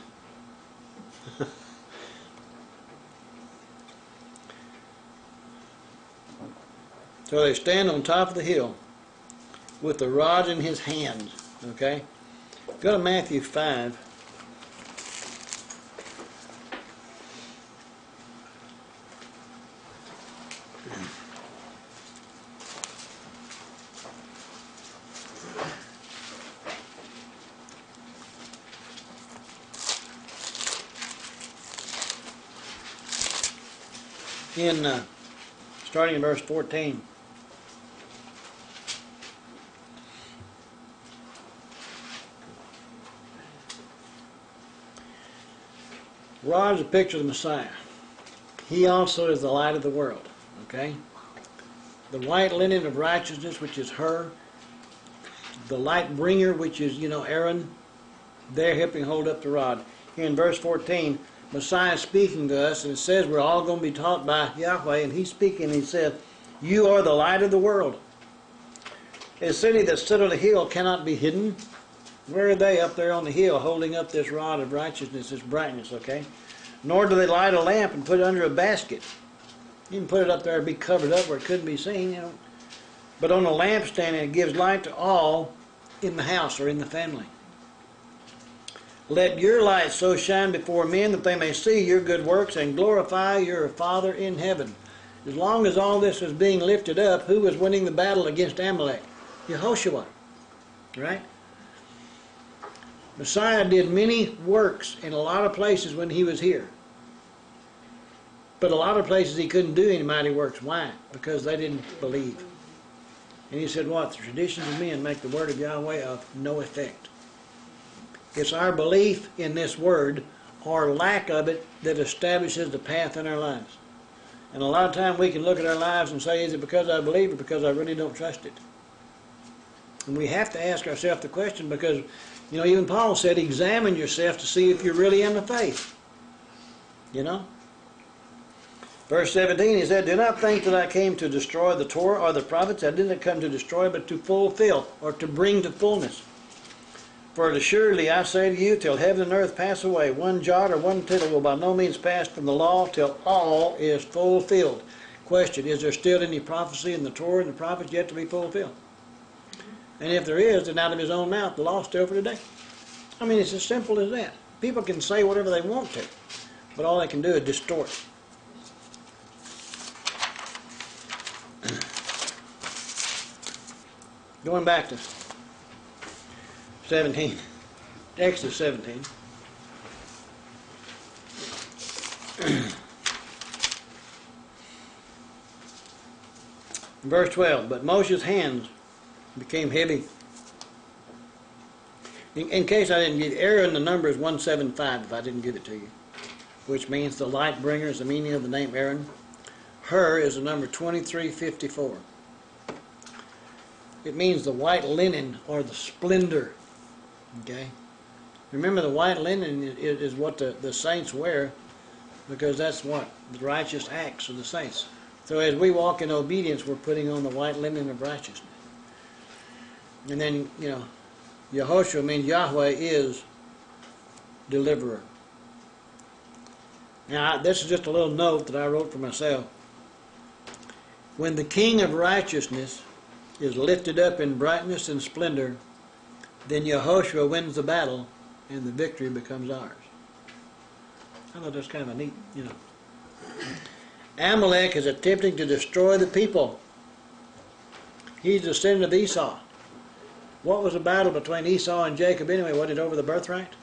So they stand on top of the hill with the rod in his hand. Okay? Go to Matthew 5. Starting in verse 14. Rod is a picture of the Messiah. He also is the light of the world. Okay? The white linen of righteousness, which is her. The light bringer, which is, Aaron. They're helping hold up the rod. Here in verse 14, Messiah is speaking to us, and it says we're all going to be taught by Yahweh, and he's speaking, he said, "You are the light of the world. A city that stood on a hill cannot be hidden." Where are they up there on the hill holding up this rod of righteousness, this brightness, okay? Nor do they light a lamp and put it under a basket. You can put it up there and be covered up where it couldn't be seen, But on a lampstand, it gives light to all in the house or in the family. "Let your light so shine before men that they may see your good works and glorify your Father in heaven." As long as all this is being lifted up, who was winning the battle against Amalek? Yehoshua. Right? Messiah did many works in a lot of places when he was here. But a lot of places he couldn't do any mighty works. Why? Because they didn't believe. And he said, what? The traditions of men make the word of Yahweh of no effect. It's our belief in this word, or lack of it, that establishes the path in our lives. And a lot of time we can look at our lives and say, is it because I believe or because I really don't trust it? And we have to ask ourselves the question because, even Paul said, examine yourself to see if you're really in the faith. Verse 17, he said, "Do not think that I came to destroy the Torah or the prophets. I didn't come to destroy, but to fulfill," or to bring to fullness. "For assuredly I say to you, till heaven and earth pass away, one jot or one tittle will by no means pass from the law till all is fulfilled." Question, is there still any prophecy in the Torah and the prophets yet to be fulfilled? And if there is, then out of his own mouth, the law is still for today. It's as simple as that. People can say whatever they want to, but all they can do is distort. Going back to 17, Exodus 17. Verse 12, "But Moshe's hands became heavy." In case I didn't give you, Aaron, the number is 175 if I didn't give it to you, which means the light bringer is the meaning of the name Aaron. Her is the number 2354. It means the white linen or the splendor. Okay? Remember, the white linen is what the saints wear, because that's what? The righteous acts of the saints. So as we walk in obedience, we're putting on the white linen of righteousness. And then, Yehoshua means Yahweh is deliverer. Now, this is just a little note that I wrote for myself. When the King of righteousness is lifted up in brightness and splendor, then Yehoshua wins the battle and the victory becomes ours. I thought that's kind of a neat, Amalek is attempting to destroy the people. He's a descendant of Esau. What was the battle between Esau and Jacob anyway? Was it over the birthright?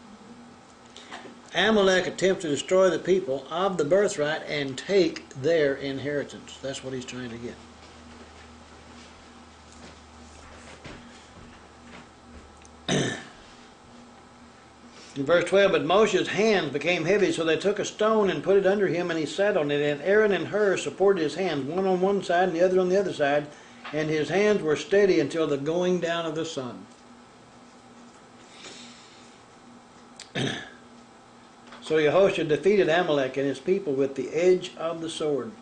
Amalek attempts to destroy the people of the birthright and take their inheritance. That's what he's trying to get. In verse 12, "But Moshe's hands became heavy, so they took a stone and put it under him, and he sat on it. And Aaron and Hur supported his hands, one on one side and the other on the other side, and his hands were steady until the going down of the sun." So Yehoshua defeated Amalek and his people with the edge of the sword.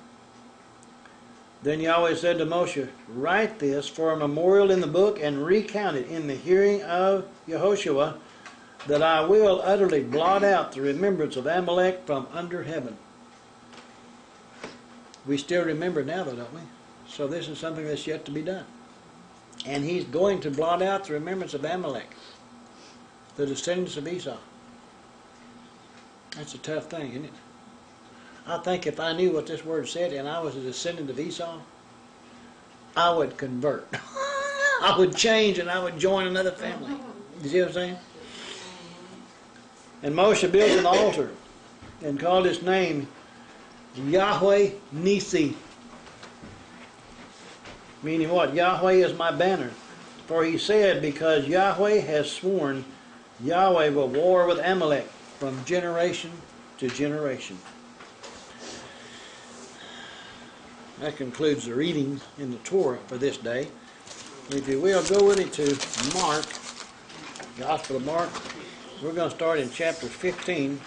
Then Yahweh said to Moshe, "Write this for a memorial in the book and recount it in the hearing of Yehoshua, that I will utterly blot out the remembrance of Amalek from under heaven." We still remember now, though, don't we? So this is something that's yet to be done. And he's going to blot out the remembrance of Amalek, the descendants of Esau. That's a tough thing, isn't it? I think if I knew what this word said and I was a descendant of Esau, I would convert. I would change and I would join another family. You see what I'm saying? And Moshe built an altar and called its name Yahweh Nisi. Meaning what? Yahweh is my banner. For he said, because Yahweh has sworn, Yahweh will war with Amalek from generation to generation. That concludes the reading in the Torah for this day. If you will, go with it to Mark, Gospel of Mark. We're going to start in chapter 15.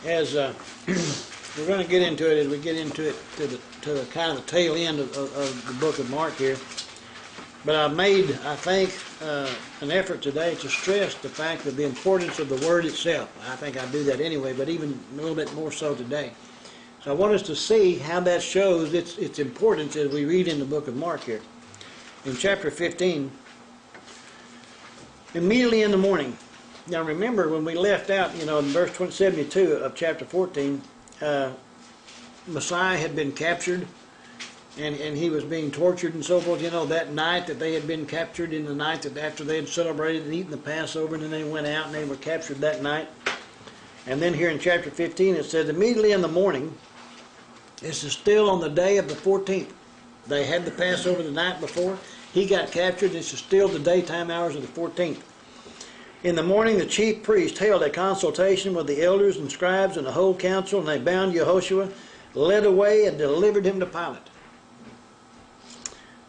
As we're going to get into it as we get into it to the kind of the tail end of the book of Mark here. But I've made, I think, an effort today to stress the fact of the importance of the word itself. I think I do that anyway, but even a little bit more so today. So I want us to see how that shows its importance as we read in the book of Mark here. In chapter 15, immediately in the morning. Now remember when we left out, in verse 72 of chapter 14, Messiah had been captured and he was being tortured and so forth. That night that they had been captured, in the night that after they had celebrated and eaten the Passover, and then they went out and they were captured that night. And then here in chapter 15 it says, immediately in the morning, this is still on the day of the 14th. They had the Passover the night before. He got captured. This is still the daytime hours of the 14th. In the morning the chief priest held a consultation with the elders and scribes and the whole council, and they bound Yehoshua, led away, and delivered him to Pilate.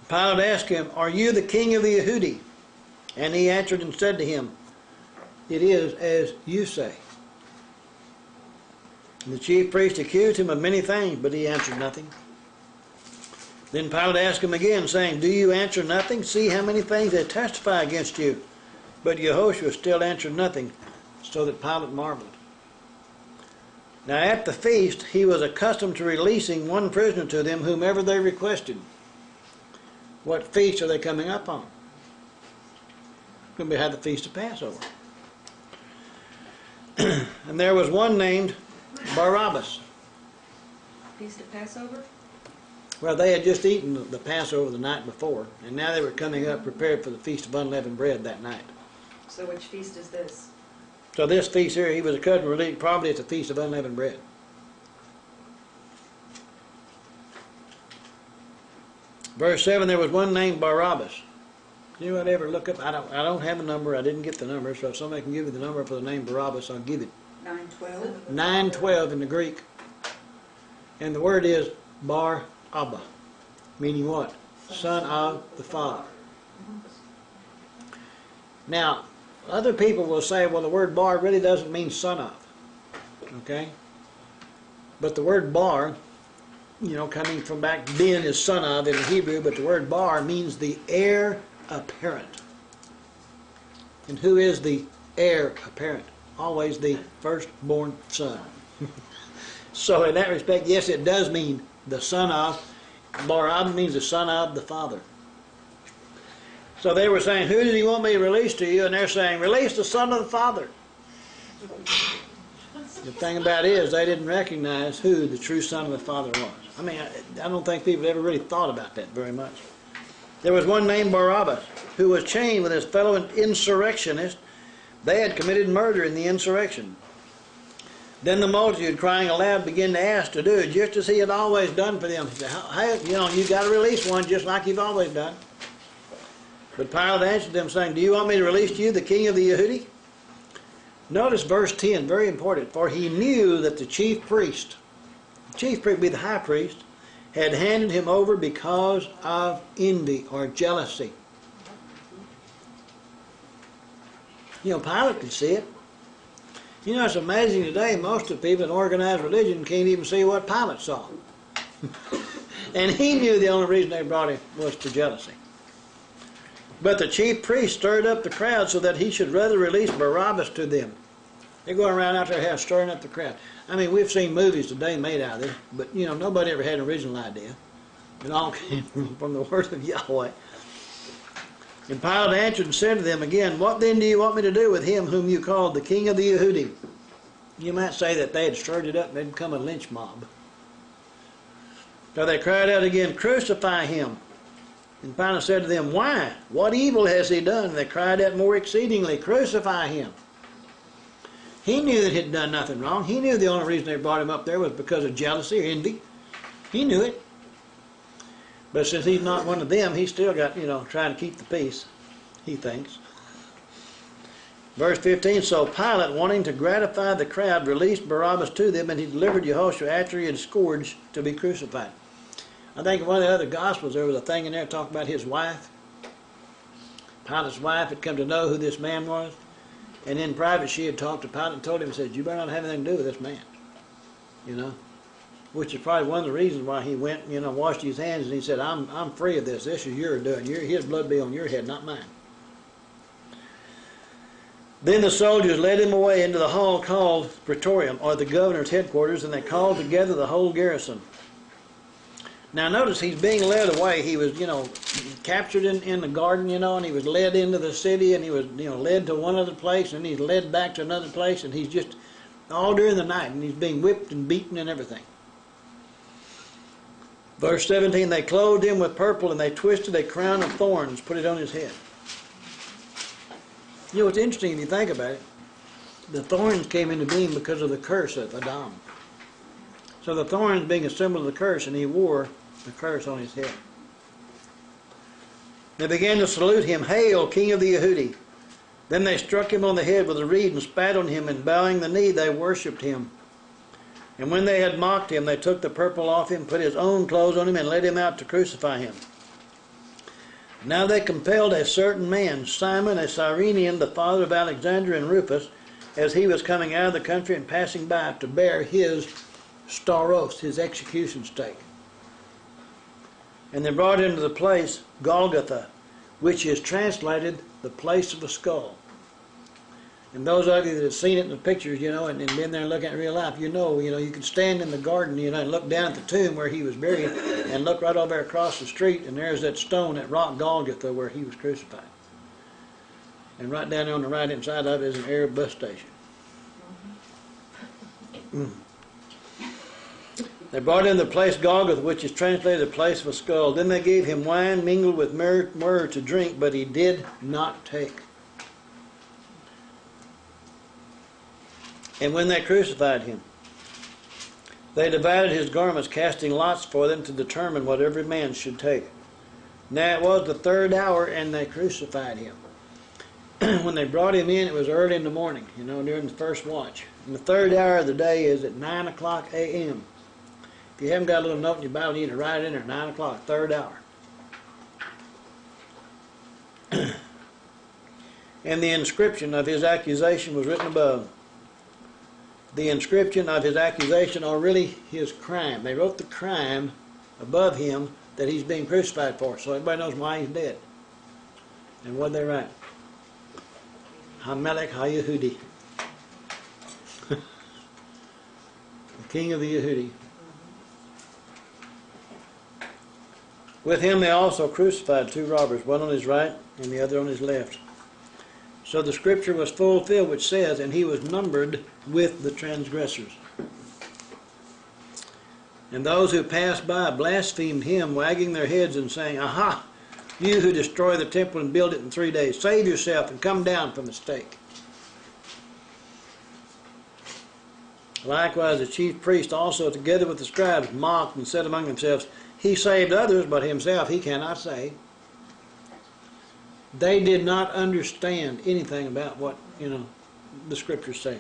Pilate asked him, are you the king of the Yehudi? And he answered and said to him, it is as you say. And the chief priest accused him of many things, but he answered nothing. Then Pilate asked him again, saying, do you answer nothing? See how many things they testify against you. But Yehoshua still answered nothing, so that Pilate marveled. Now at the feast he was accustomed to releasing one prisoner to them, whomever they requested. What feast are they coming up on? It's going to have the Feast of Passover. And there was one named Barabbas. Feast of Passover? Well, they had just eaten the Passover the night before, and now they were coming up prepared for the Feast of Unleavened Bread that night. So which feast is this? So this feast here, he was accustomed to release, probably it's the Feast of Unleavened Bread. Verse 7, there was one named Barabbas. Anyone ever look up? I don't have a number. I didn't get the number. So if somebody can give me the number for the name Barabbas, I'll give it. 912. 912 in the Greek. And the word is Bar Abba, meaning what? Son of the Father. Now, other people will say, well, the word bar really doesn't mean son of. Okay? But the word bar, coming from back, being is son of in the Hebrew, but the word bar means the heir apparent. And who is the heir apparent? Always the firstborn son. So in that respect, yes, it does mean the son of. Bar means the son of the Father. So they were saying, who does he want me to release to you? And they're saying, release the son of the Father. The thing about it is, they didn't recognize who the true son of the Father was. I mean, I don't think people ever really thought about that very much. There was one named Barabbas, who was chained with his fellow insurrectionists. They had committed murder in the insurrection. Then the multitude, crying aloud, began to ask to do it, just as he had always done for them. He said, hey, you got to release one just like you've always done. But Pilate answered them, saying, do you want me to release to you the king of the Yehudi? Notice verse 10, very important. For he knew that the chief priest be the high priest, had handed him over because of envy or jealousy. Pilate could see it. It's amazing today, most of the people in organized religion can't even see what Pilate saw. And he knew the only reason they brought him was for jealousy. But the chief priest stirred up the crowd so that he should rather release Barabbas to them. They're going around out there stirring up the crowd. I mean, we've seen movies today made out of this, but you know, nobody ever had an original idea. It all came from the word of Yahweh. And Pilate answered and said to them again, "What then do you want me to do with him whom you called the King of the Yehudim?" You might say that they had stirred it up and they'd become a lynch mob. So they cried out again, "Crucify him." And Pilate said to them, "Why? What evil has he done?" And they cried out more exceedingly, "Crucify him." He knew that he'd done nothing wrong. He knew the only reason they brought him up there was because of jealousy or envy. He knew it. But since he's not one of them, he's still got, trying to keep the peace, he thinks. Verse 15, so Pilate, wanting to gratify the crowd, released Barabbas to them, and he delivered Yehoshua after he had scourged to be crucified. I think in one of the other Gospels there was a thing in there talking about his wife. Pilate's wife had come to know who this man was. And in private she had talked to Pilate and told him, said, "You better not have anything to do with this man." Which is probably one of the reasons why he went, washed his hands and he said, I'm free of this. This is your doing. His blood be on your head, not mine. Then the soldiers led him away into the hall called Praetorium, or the governor's headquarters, and they called together the whole garrison. Now notice he's being led away. He was, captured in the garden, and he was led into the city, and he was, led to one other place, and he's led back to another place, and he's just all during the night, and he's being whipped and beaten and everything. Verse 17, they clothed him with purple, and they twisted a crown of thorns, put it on his head. It's interesting if you think about it. The thorns came into being because of the curse of Adam. So the thorns being a symbol of the curse, and he wore the curse on his head. They began to salute him, "Hail, King of the Yehudi." Then they struck him on the head with a reed and spat on him, and bowing the knee they worshipped him. And when they had mocked him, they took the purple off him, put his own clothes on him, and led him out to crucify him. Now they compelled a certain man, Simon, a Cyrenian, the father of Alexander and Rufus, as he was coming out of the country and passing by, to bear his stauros, his execution stake. And they brought him to the place Golgotha, which is translated the place of a skull. And those of you that have seen it in the pictures, and been there and looking at it in real life, you can stand in the garden, and look down at the tomb where he was buried, and look right over there across the street, and there's that stone, that rock Golgotha, where he was crucified. And right down there on the right-hand side of it is an Arab bus station. They brought him to the place Golgotha, which is translated the place of a skull. Then they gave him wine mingled with myrrh to drink, but he did not take. And when they crucified him, they divided his garments, casting lots for them to determine what every man should take. Now it was the 3rd hour, and they crucified him. When they brought him in, it was early in the morning, during the first watch. And the 3rd hour of the day is at 9 o'clock a.m. If you haven't got a little note in your Bible, you need to write it in there, 9 o'clock, 3rd hour. And the inscription of his accusation was written above. The inscription of his accusation, or really his crime. They wrote the crime above him that he's being crucified for, so everybody knows why he's dead. And what did they write? Hamelech HaYehudi. The King of the Yehudi. With him they also crucified 2 robbers, one on his right and the other on his left. So the scripture was fulfilled, which says, and he was numbered with the transgressors. And those who passed by blasphemed him, wagging their heads and saying, "Aha, you who destroy the temple and build it in 3 days, save yourself and come down from the stake." Likewise the chief priest also, together with the scribes, mocked and said among themselves, "He saved others, but himself he cannot save." They did not understand anything about what, the scriptures say.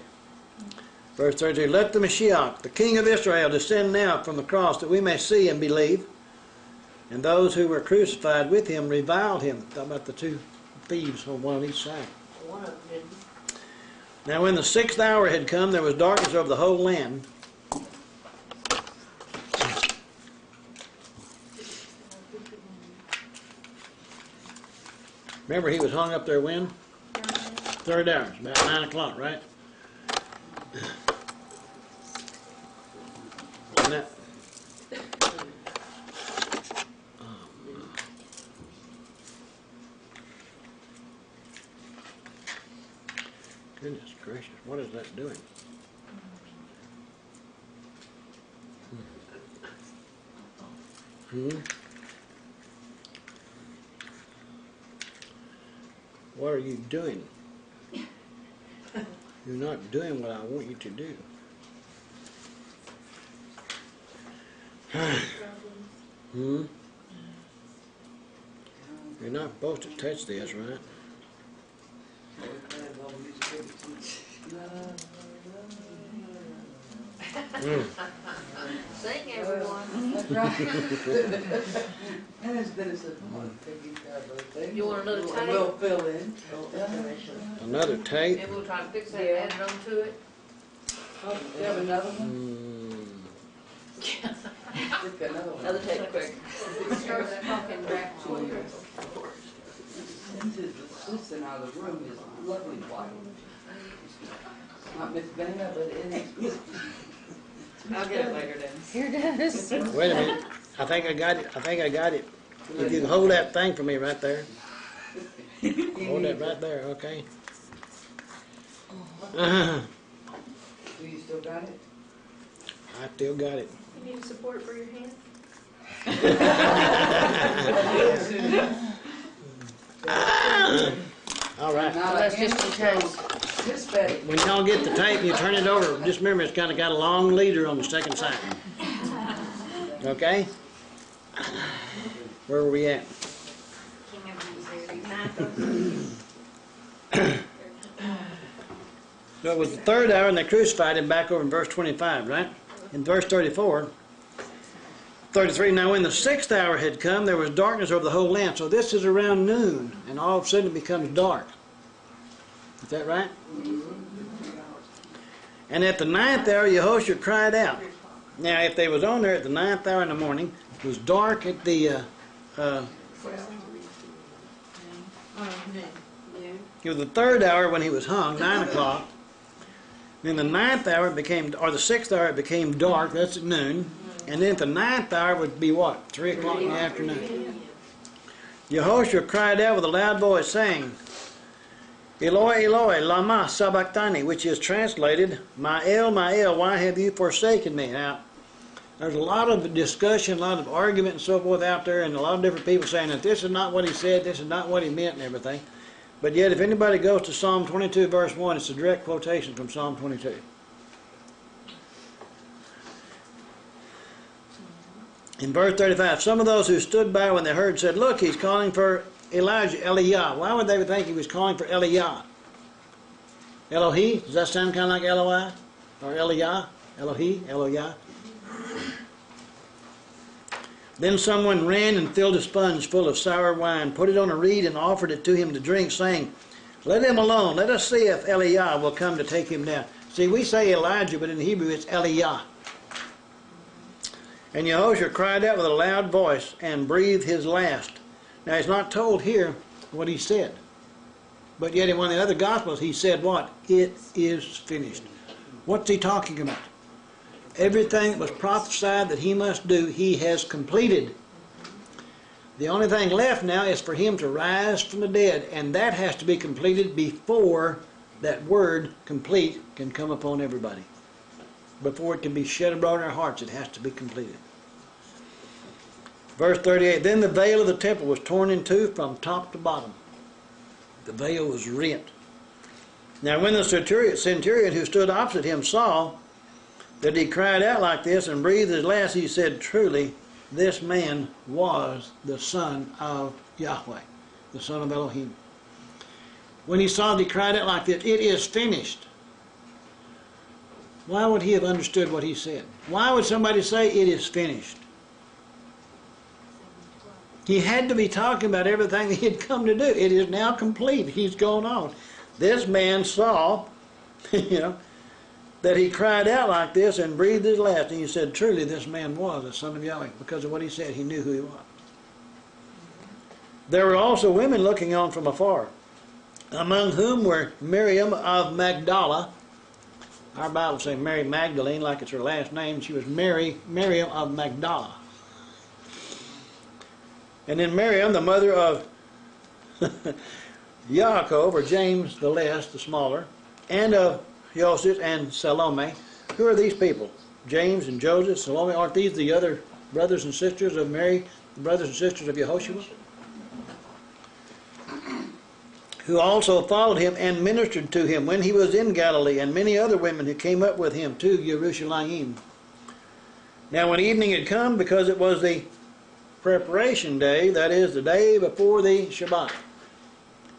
Verse 13, "Let the Mashiach, the King of Israel, descend now from the cross, that we may see and believe." And those who were crucified with him reviled him. Talk about the 2 thieves on one on each side. One of them didn't. Now when the 6th hour had come, there was darkness over the whole land. Remember, he was hung up there when? Third hour. It's about 9 o'clock, right? And that, goodness gracious, what is that doing? What are you doing? You're not doing what I want you to do. You're not supposed to touch this, right? Sing, everyone. That's right. And it's been a You want another tape? We'll fill in. Another tape? And we'll try to fix that and add it on to it. Oh, you have another one? Pick another one. Another tape quick. Start talking back to you. The assistant out of the room is lovely white. Not Miss Vanna, but it is. I'll get it later then. Here it is. Wait a minute. I think I got it. I think I got it. If you can hold that thing for me right there. Hold that right there, okay? Do you still got it? I still got it. You need support for your hand? All right. Not That's a just in hand case. control. Miss Betty. When y'all get the tape and you turn it over, just remember it's kind of got a long leader on the second side. Okay? Where were we at? So it was the third hour and they crucified him, back over in verse 25, right? In verse 34, 33, now when the sixth hour had come, there was darkness over the whole land. So this is around noon, and all of a sudden it becomes dark. Is that right? And at the ninth hour, Yehoshua cried out. Now, if they was on there at the ninth hour in the morning, it was dark at the, it was the third hour when he was hung, 9 o'clock. Then the ninth hour it became, or the sixth hour it became dark, that's at noon. And then at the ninth hour would be what? 3 o'clock in the afternoon. Yehoshua cried out with a loud voice, saying, Eloi, Eloi, lama sabachthani, which is translated, Ma'el, Ma'el, why have you forsaken me? Now, there's a lot of discussion, a lot of argument and so forth out there, and a lot of different people saying that this is not what he said, this is not what he meant and everything. But yet, if anybody goes to Psalm 22, verse 1, it's a direct quotation from Psalm 22. In verse 35, some of those who stood by when they heard said, look, he's calling for Elijah, Eliah. Why would they think he was calling for Eliah? Elohi? Does that sound kind of like Eloi? Or Eliah? Elohi? Eloah? Then someone ran and filled a sponge full of sour wine, put it on a reed and offered it to him to drink, saying, let him alone. Let us see if Eliah will come to take him down. See, we say Elijah, but in Hebrew it's Eliah. And Yehoshua cried out with a loud voice and breathed his last. Now, it's not told here what he said. But yet in one of the other Gospels, he said what? It is finished. What's he talking about? Everything that was prophesied that he must do, he has completed. The only thing left now is for him to rise from the dead, and that has to be completed before that word complete can come upon everybody. Before it can be shed abroad in our hearts, it has to be completed. Verse 38, then the veil of the temple was torn in two from top to bottom. The veil was rent. Now when the centurion who stood opposite him saw that he cried out like this and breathed his last, he said, truly, this man was the Son of Yahweh, the Son of Elohim. When he saw that he cried out like this, it is finished. Why would he have understood what he said? Why would somebody say it is finished? He had to be talking about everything that he had come to do. It is now complete. He's gone on. This man saw, that he cried out like this and breathed his last. And he said, truly, this man was the Son of Yahweh. Because of what he said, he knew who he was. There were also women looking on from afar, among whom were Miriam of Magdala. Our Bible says Mary Magdalene, like it's her last name. She was Miriam of Magdala. And then Miriam, the mother of Yaakov, or James the less, the smaller, and of Joseph and Salome. Who are these people? James and Joseph, Salome. Aren't these the other brothers and sisters of Mary, the brothers and sisters of Yehoshua? Who also followed him and ministered to him when he was in Galilee, and many other women who came up with him to Jerusalem. Now when evening had come, because it was the preparation day, that is, the day before the Shabbat.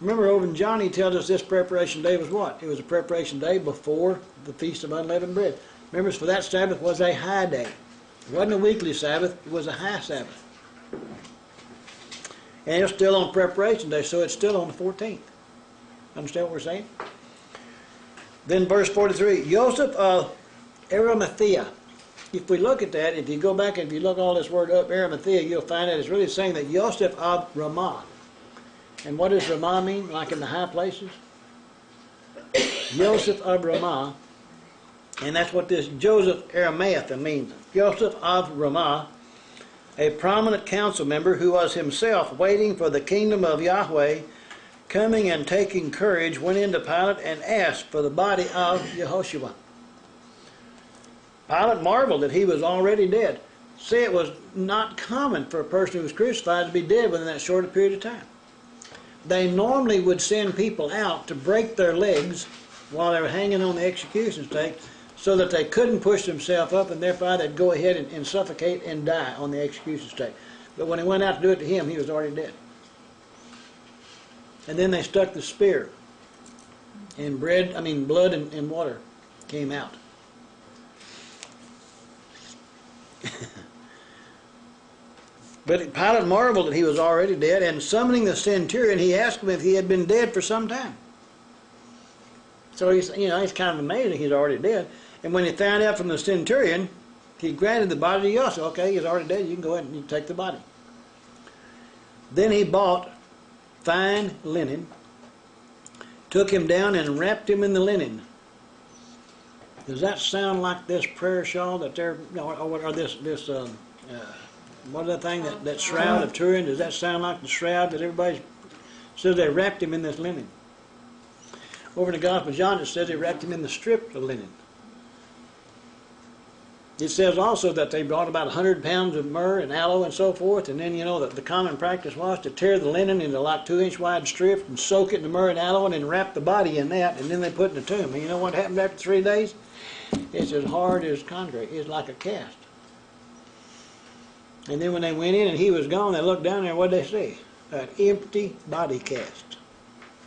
Remember, over in John, he tells us this preparation day was what? It was a preparation day before the Feast of Unleavened Bread. Remember, for that Sabbath was a high day. It wasn't a weekly Sabbath, it was a high Sabbath. And it's still on preparation day, so it's still on the 14th. Understand what we're saying? Then verse 43, Joseph of Arimathea. If we look at that, if you go back and if you look all this word up, Arimathea, you'll find that it's really saying that Joseph of Ramah. And what does Ramah mean? Like in the high places? Joseph of Ramah. And that's what this Joseph Arimathea means. Joseph of Ramah, a prominent council member who was himself waiting for the kingdom of Yahweh, coming and taking courage, went into Pilate and asked for the body of Yehoshua. Pilate marveled that he was already dead. See, it was not common for a person who was crucified to be dead within that short a period of time. They normally would send people out to break their legs while they were hanging on the execution stake so that they couldn't push themselves up, and therefore they'd go ahead and suffocate and die on the execution stake. But when they went out to do it to him, he was already dead. And then they stuck the spear, and blood and water came out. But Pilate marveled that he was already dead, and summoning the centurion, he asked him if he had been dead for some time. So he's kind of amazing he's already dead. And when he found out from the centurion, he granted the body to Yosef. Okay, he's already dead. You can go ahead and you take the body. Then he bought fine linen, took him down and wrapped him in the linen. Does that sound like this prayer shawl that they're, or this what is that thing, that shroud of Turin? Does that sound like the shroud that everybody says they wrapped him in this linen? Over in the Gospel of John, it says they wrapped him in the strip of linen. It says also that they brought about 100 pounds of myrrh and aloe and so forth, and then the common practice was to tear the linen into like 2-inch wide strips and soak it in the myrrh and aloe and then wrap the body in that, and then they put it in the tomb. And you know what happened after 3 days? It's as hard as concrete. It's like a cast. And then when they went in and he was gone, they looked down there, what did they see? An empty body cast.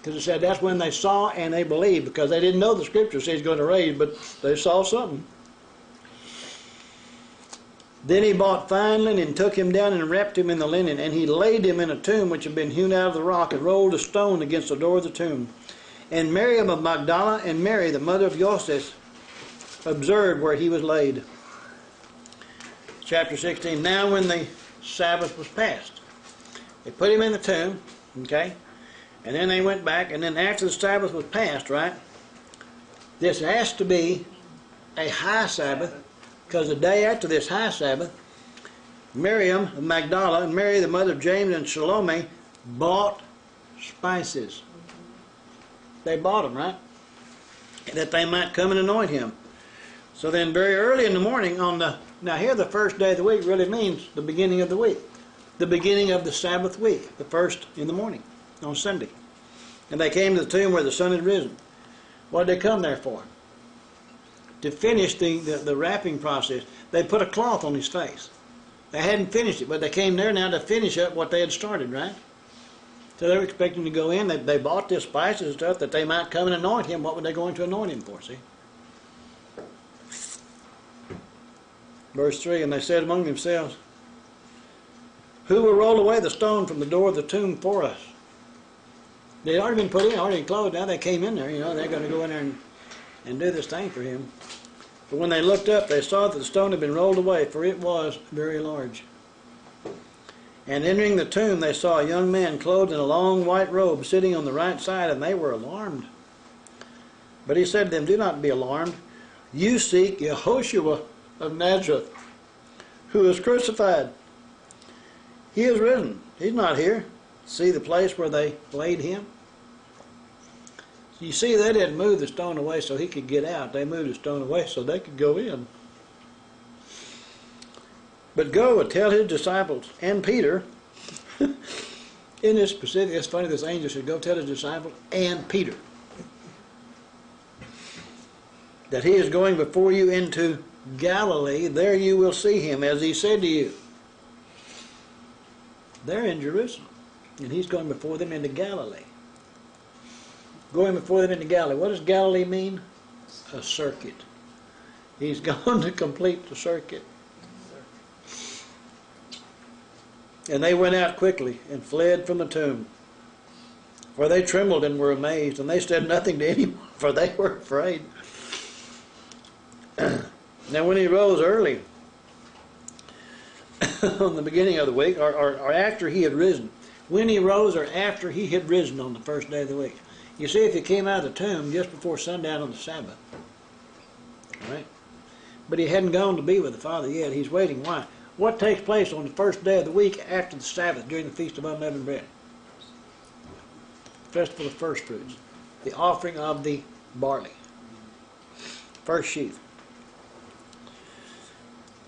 Because it said that's when they saw and they believed, because they didn't know the scripture says he's going to raise, but they saw something. Then he bought fine linen, took him down and wrapped him in the linen, and he laid him in a tomb which had been hewn out of the rock, and rolled a stone against the door of the tomb. And Miriam of Magdala and Mary, the mother of Joseph, observed where he was laid. Chapter 16, now when the Sabbath was past, they put him in the tomb, okay, and then they went back, and then after the Sabbath was past, right, this has to be a high Sabbath, because the day after this high Sabbath, Miriam of Magdala and Mary, the mother of James and Salome, bought spices. They bought them, right, that they might come and anoint him. So then very early in the morning now here the first day of the week really means the beginning of the week. The beginning of the Sabbath week, the first in the morning, on Sunday. And they came to the tomb where the sun had risen. What did they come there for? To finish the wrapping process. They put a cloth on his face. They hadn't finished it, but they came there now to finish up what they had started, right? So they were expecting to go in. They bought this spices and stuff that they might come and anoint him. What were they going to anoint him for, see? Verse 3, and they said among themselves, who will roll away the stone from the door of the tomb for us? They had already been put in, already closed. Now they came in there, they're going to go in there and do this thing for him. But when they looked up, they saw that the stone had been rolled away, for it was very large. And entering the tomb, they saw a young man clothed in a long white robe sitting on the right side, and they were alarmed. But he said to them, "Do not be alarmed. You seek Yehoshua of Nazareth, who was crucified. He is risen. He's not here. See the place where they laid him?" You see, they didn't move the stone away so he could get out. They moved the stone away so they could go in. But go and tell his disciples and Peter, in this specific, it's funny this angel said, go tell his disciples and Peter that he is going before you into Galilee. There you will see him, as he said to you. They're in Jerusalem, and he's going before them into Galilee. Going before them into Galilee. What does Galilee mean? A circuit. He's going to complete the circuit. And they went out quickly and fled from the tomb, for they trembled and were amazed, and they said nothing to anyone, for they were afraid. Now when he rose early on the beginning of the week, or after he had risen, when he rose or after he had risen on the first day of the week. You see, if he came out of the tomb just before sundown on the Sabbath, right? But he hadn't gone to be with the Father yet. He's waiting. Why? What takes place on the first day of the week after the Sabbath during the Feast of Unleavened Bread? Festival of First Fruits. The offering of the barley. First sheaf.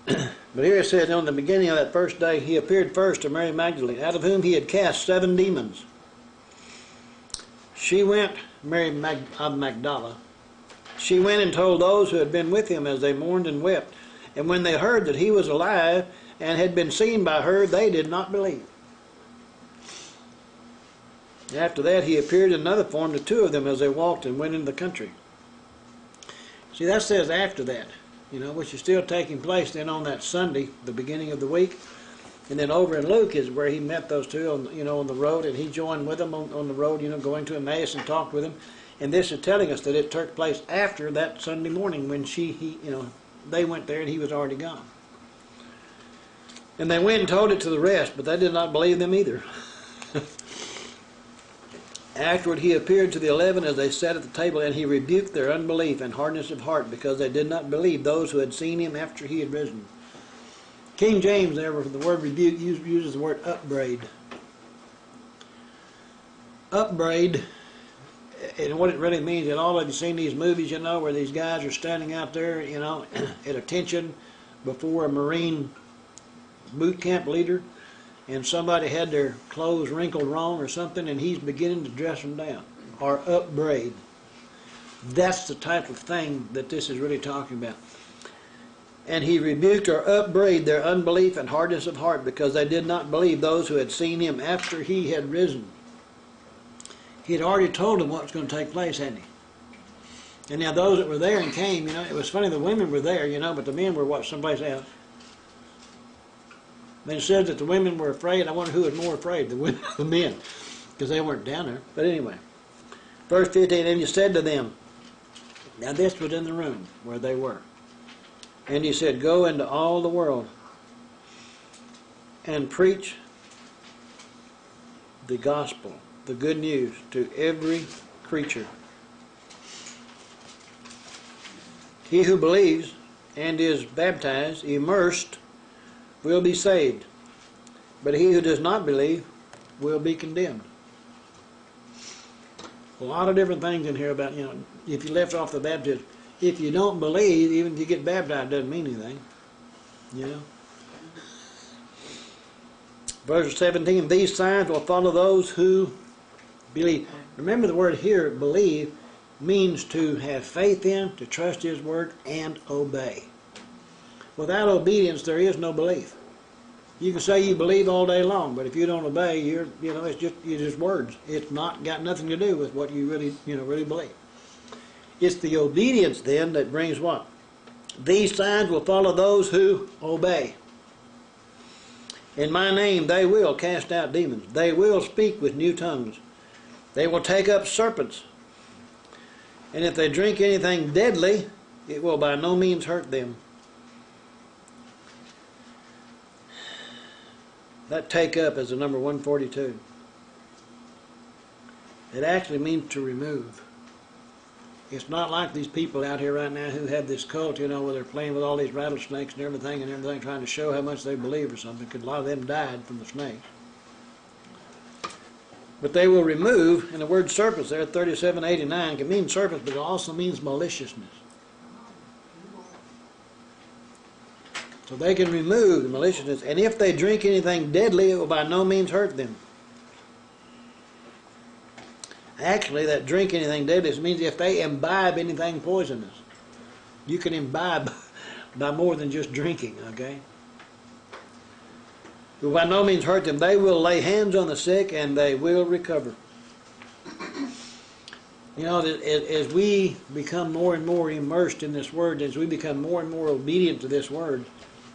But here it says, on the beginning of that first day, he appeared first to Mary Magdalene, out of whom he had cast 7 demons. She went, Mary of Magdala, she went and told those who had been with him as they mourned and wept. And when they heard that he was alive and had been seen by her, they did not believe. After that, he appeared in another form to 2 of them as they walked and went into the country. See, that says after that, which is still taking place then on that Sunday, the beginning of the week. And then over in Luke is where he met those 2 on the road, and he joined with them on the road, going to Emmaus and talked with them. And this is telling us that it took place after that Sunday morning when they went there and he was already gone. And they went and told it to the rest, but they did not believe them either. Afterward he appeared to the 11 as they sat at the table, and he rebuked their unbelief and hardness of heart, because they did not believe those who had seen him after he had risen. King James, there, for the word rebuke, uses the word upbraid. Upbraid, and what it really means, and all of you seen these movies, where these guys are standing out there, at attention before a Marine boot camp leader, and somebody had their clothes wrinkled wrong or something, and he's beginning to dress them down, or upbraid. That's the type of thing that this is really talking about. And he rebuked or upbraided their unbelief and hardness of heart, because they did not believe those who had seen him after he had risen. He had already told them what was going to take place, hadn't he? And now those that were there and came, it was funny, the women were there, but the men were someplace else. Then it said that the women were afraid. I wonder who was more afraid, the women or the men, because they weren't down there. But anyway, verse 15, and he said to them, now this was in the room where they were. And he said, go into all the world and preach the gospel, the good news, to every creature. He who believes and is baptized, immersed, will be saved. But he who does not believe will be condemned. A lot of different things in here about, if you left off the baptism. If you don't believe, even if you get baptized, it doesn't mean anything. Verse 17, these signs will follow those who believe. Remember, the word here, believe, means to have faith in, to trust his word, and obey. Without obedience, there is no belief. You can say you believe all day long, but if you don't obey, it's just words. It's not got nothing to do with what you really believe. It's the obedience then that brings what? These signs will follow those who obey. In my name they will cast out demons. They will speak with new tongues. They will take up serpents. And if they drink anything deadly, it will by no means hurt them. That take up is the number 142. It actually means to remove. It's not like these people out here right now who have this cult, you know, where they're playing with all these rattlesnakes and everything, trying to show how much they believe or something, because a lot of them died from the snakes. But they will remove, and the word serpents there, 3789, can mean serpents, but it also means maliciousness. So they can remove the maliciousness, and if they drink anything deadly, it will by no means hurt them. Actually, that drink anything deadly means if they imbibe anything poisonous. You can imbibe by more than just drinking, okay? But by no means hurt them. They will lay hands on the sick and they will recover. You know, as we become more and more immersed in this word, as we become more and more obedient to this word,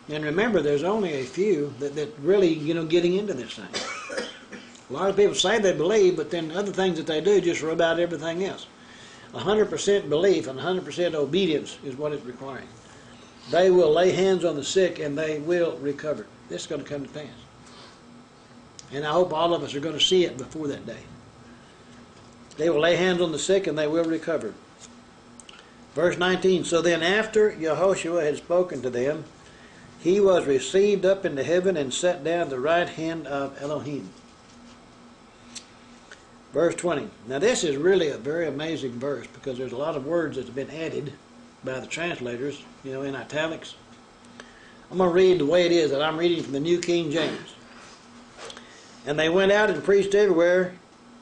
and remember, there's only a few that really, you know, getting into this thing. A lot of people say they believe, but then other things that they do just rub out everything else. 100% belief and 100% obedience is what it's requiring. They will lay hands on the sick and they will recover. This is going to come to pass. And I hope all of us are going to see it before that day. They will lay hands on the sick and they will recover. Verse 19, so then after Yehoshua had spoken to them, he was received up into heaven and sat down at the right hand of Elohim. Verse 20. Now this is really a very amazing verse because there's a lot of words that have been added by the translators, you know, in italics. I'm going to read the way it is that I'm reading from the New King James. And they went out and preached everywhere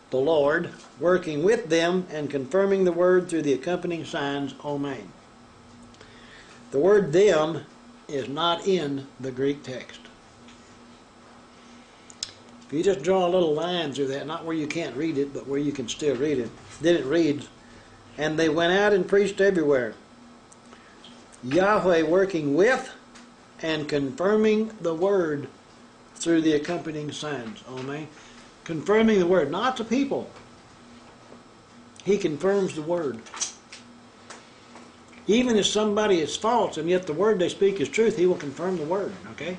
the Lord, working with them and confirming the word through the accompanying signs. Amen. The word them is not in the Greek text. If you just draw a little line through that, not where you can't read it, but where you can still read it, then it reads, and they went out and preached everywhere, Yahweh working with and confirming the word through the accompanying signs. Amen. Confirming the word, not the people. He confirms the word. Even if somebody is false and yet the word they speak is truth, he will confirm the word, okay?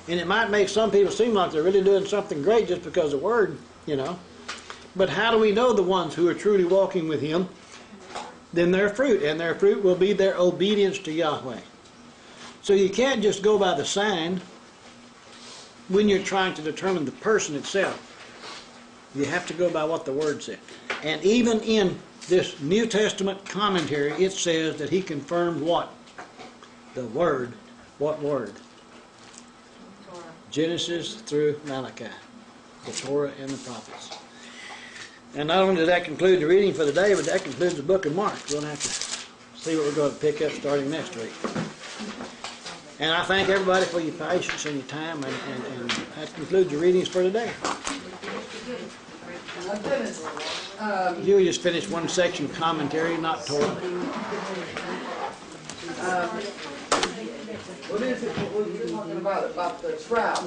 And it might make some people seem like they're really doing something great just because of the word, you know. But how do we know the ones who are truly walking with him? Then their fruit, and their fruit will be their obedience to Yahweh. So you can't just go by the sign when you're trying to determine the person itself. You have to go by what the word said. And even in this New Testament commentary, it says that he confirmed what? The word. What word? Genesis through Malachi, the Torah and the prophets. And not only does that conclude the reading for the day, but that concludes the book of Mark. We'll have to see what we're going to pick up starting next week. And I thank everybody for your patience and your time, and that concludes the readings for today. You just finished one section commentary, not Torah. What is it, what were you talking about the trout?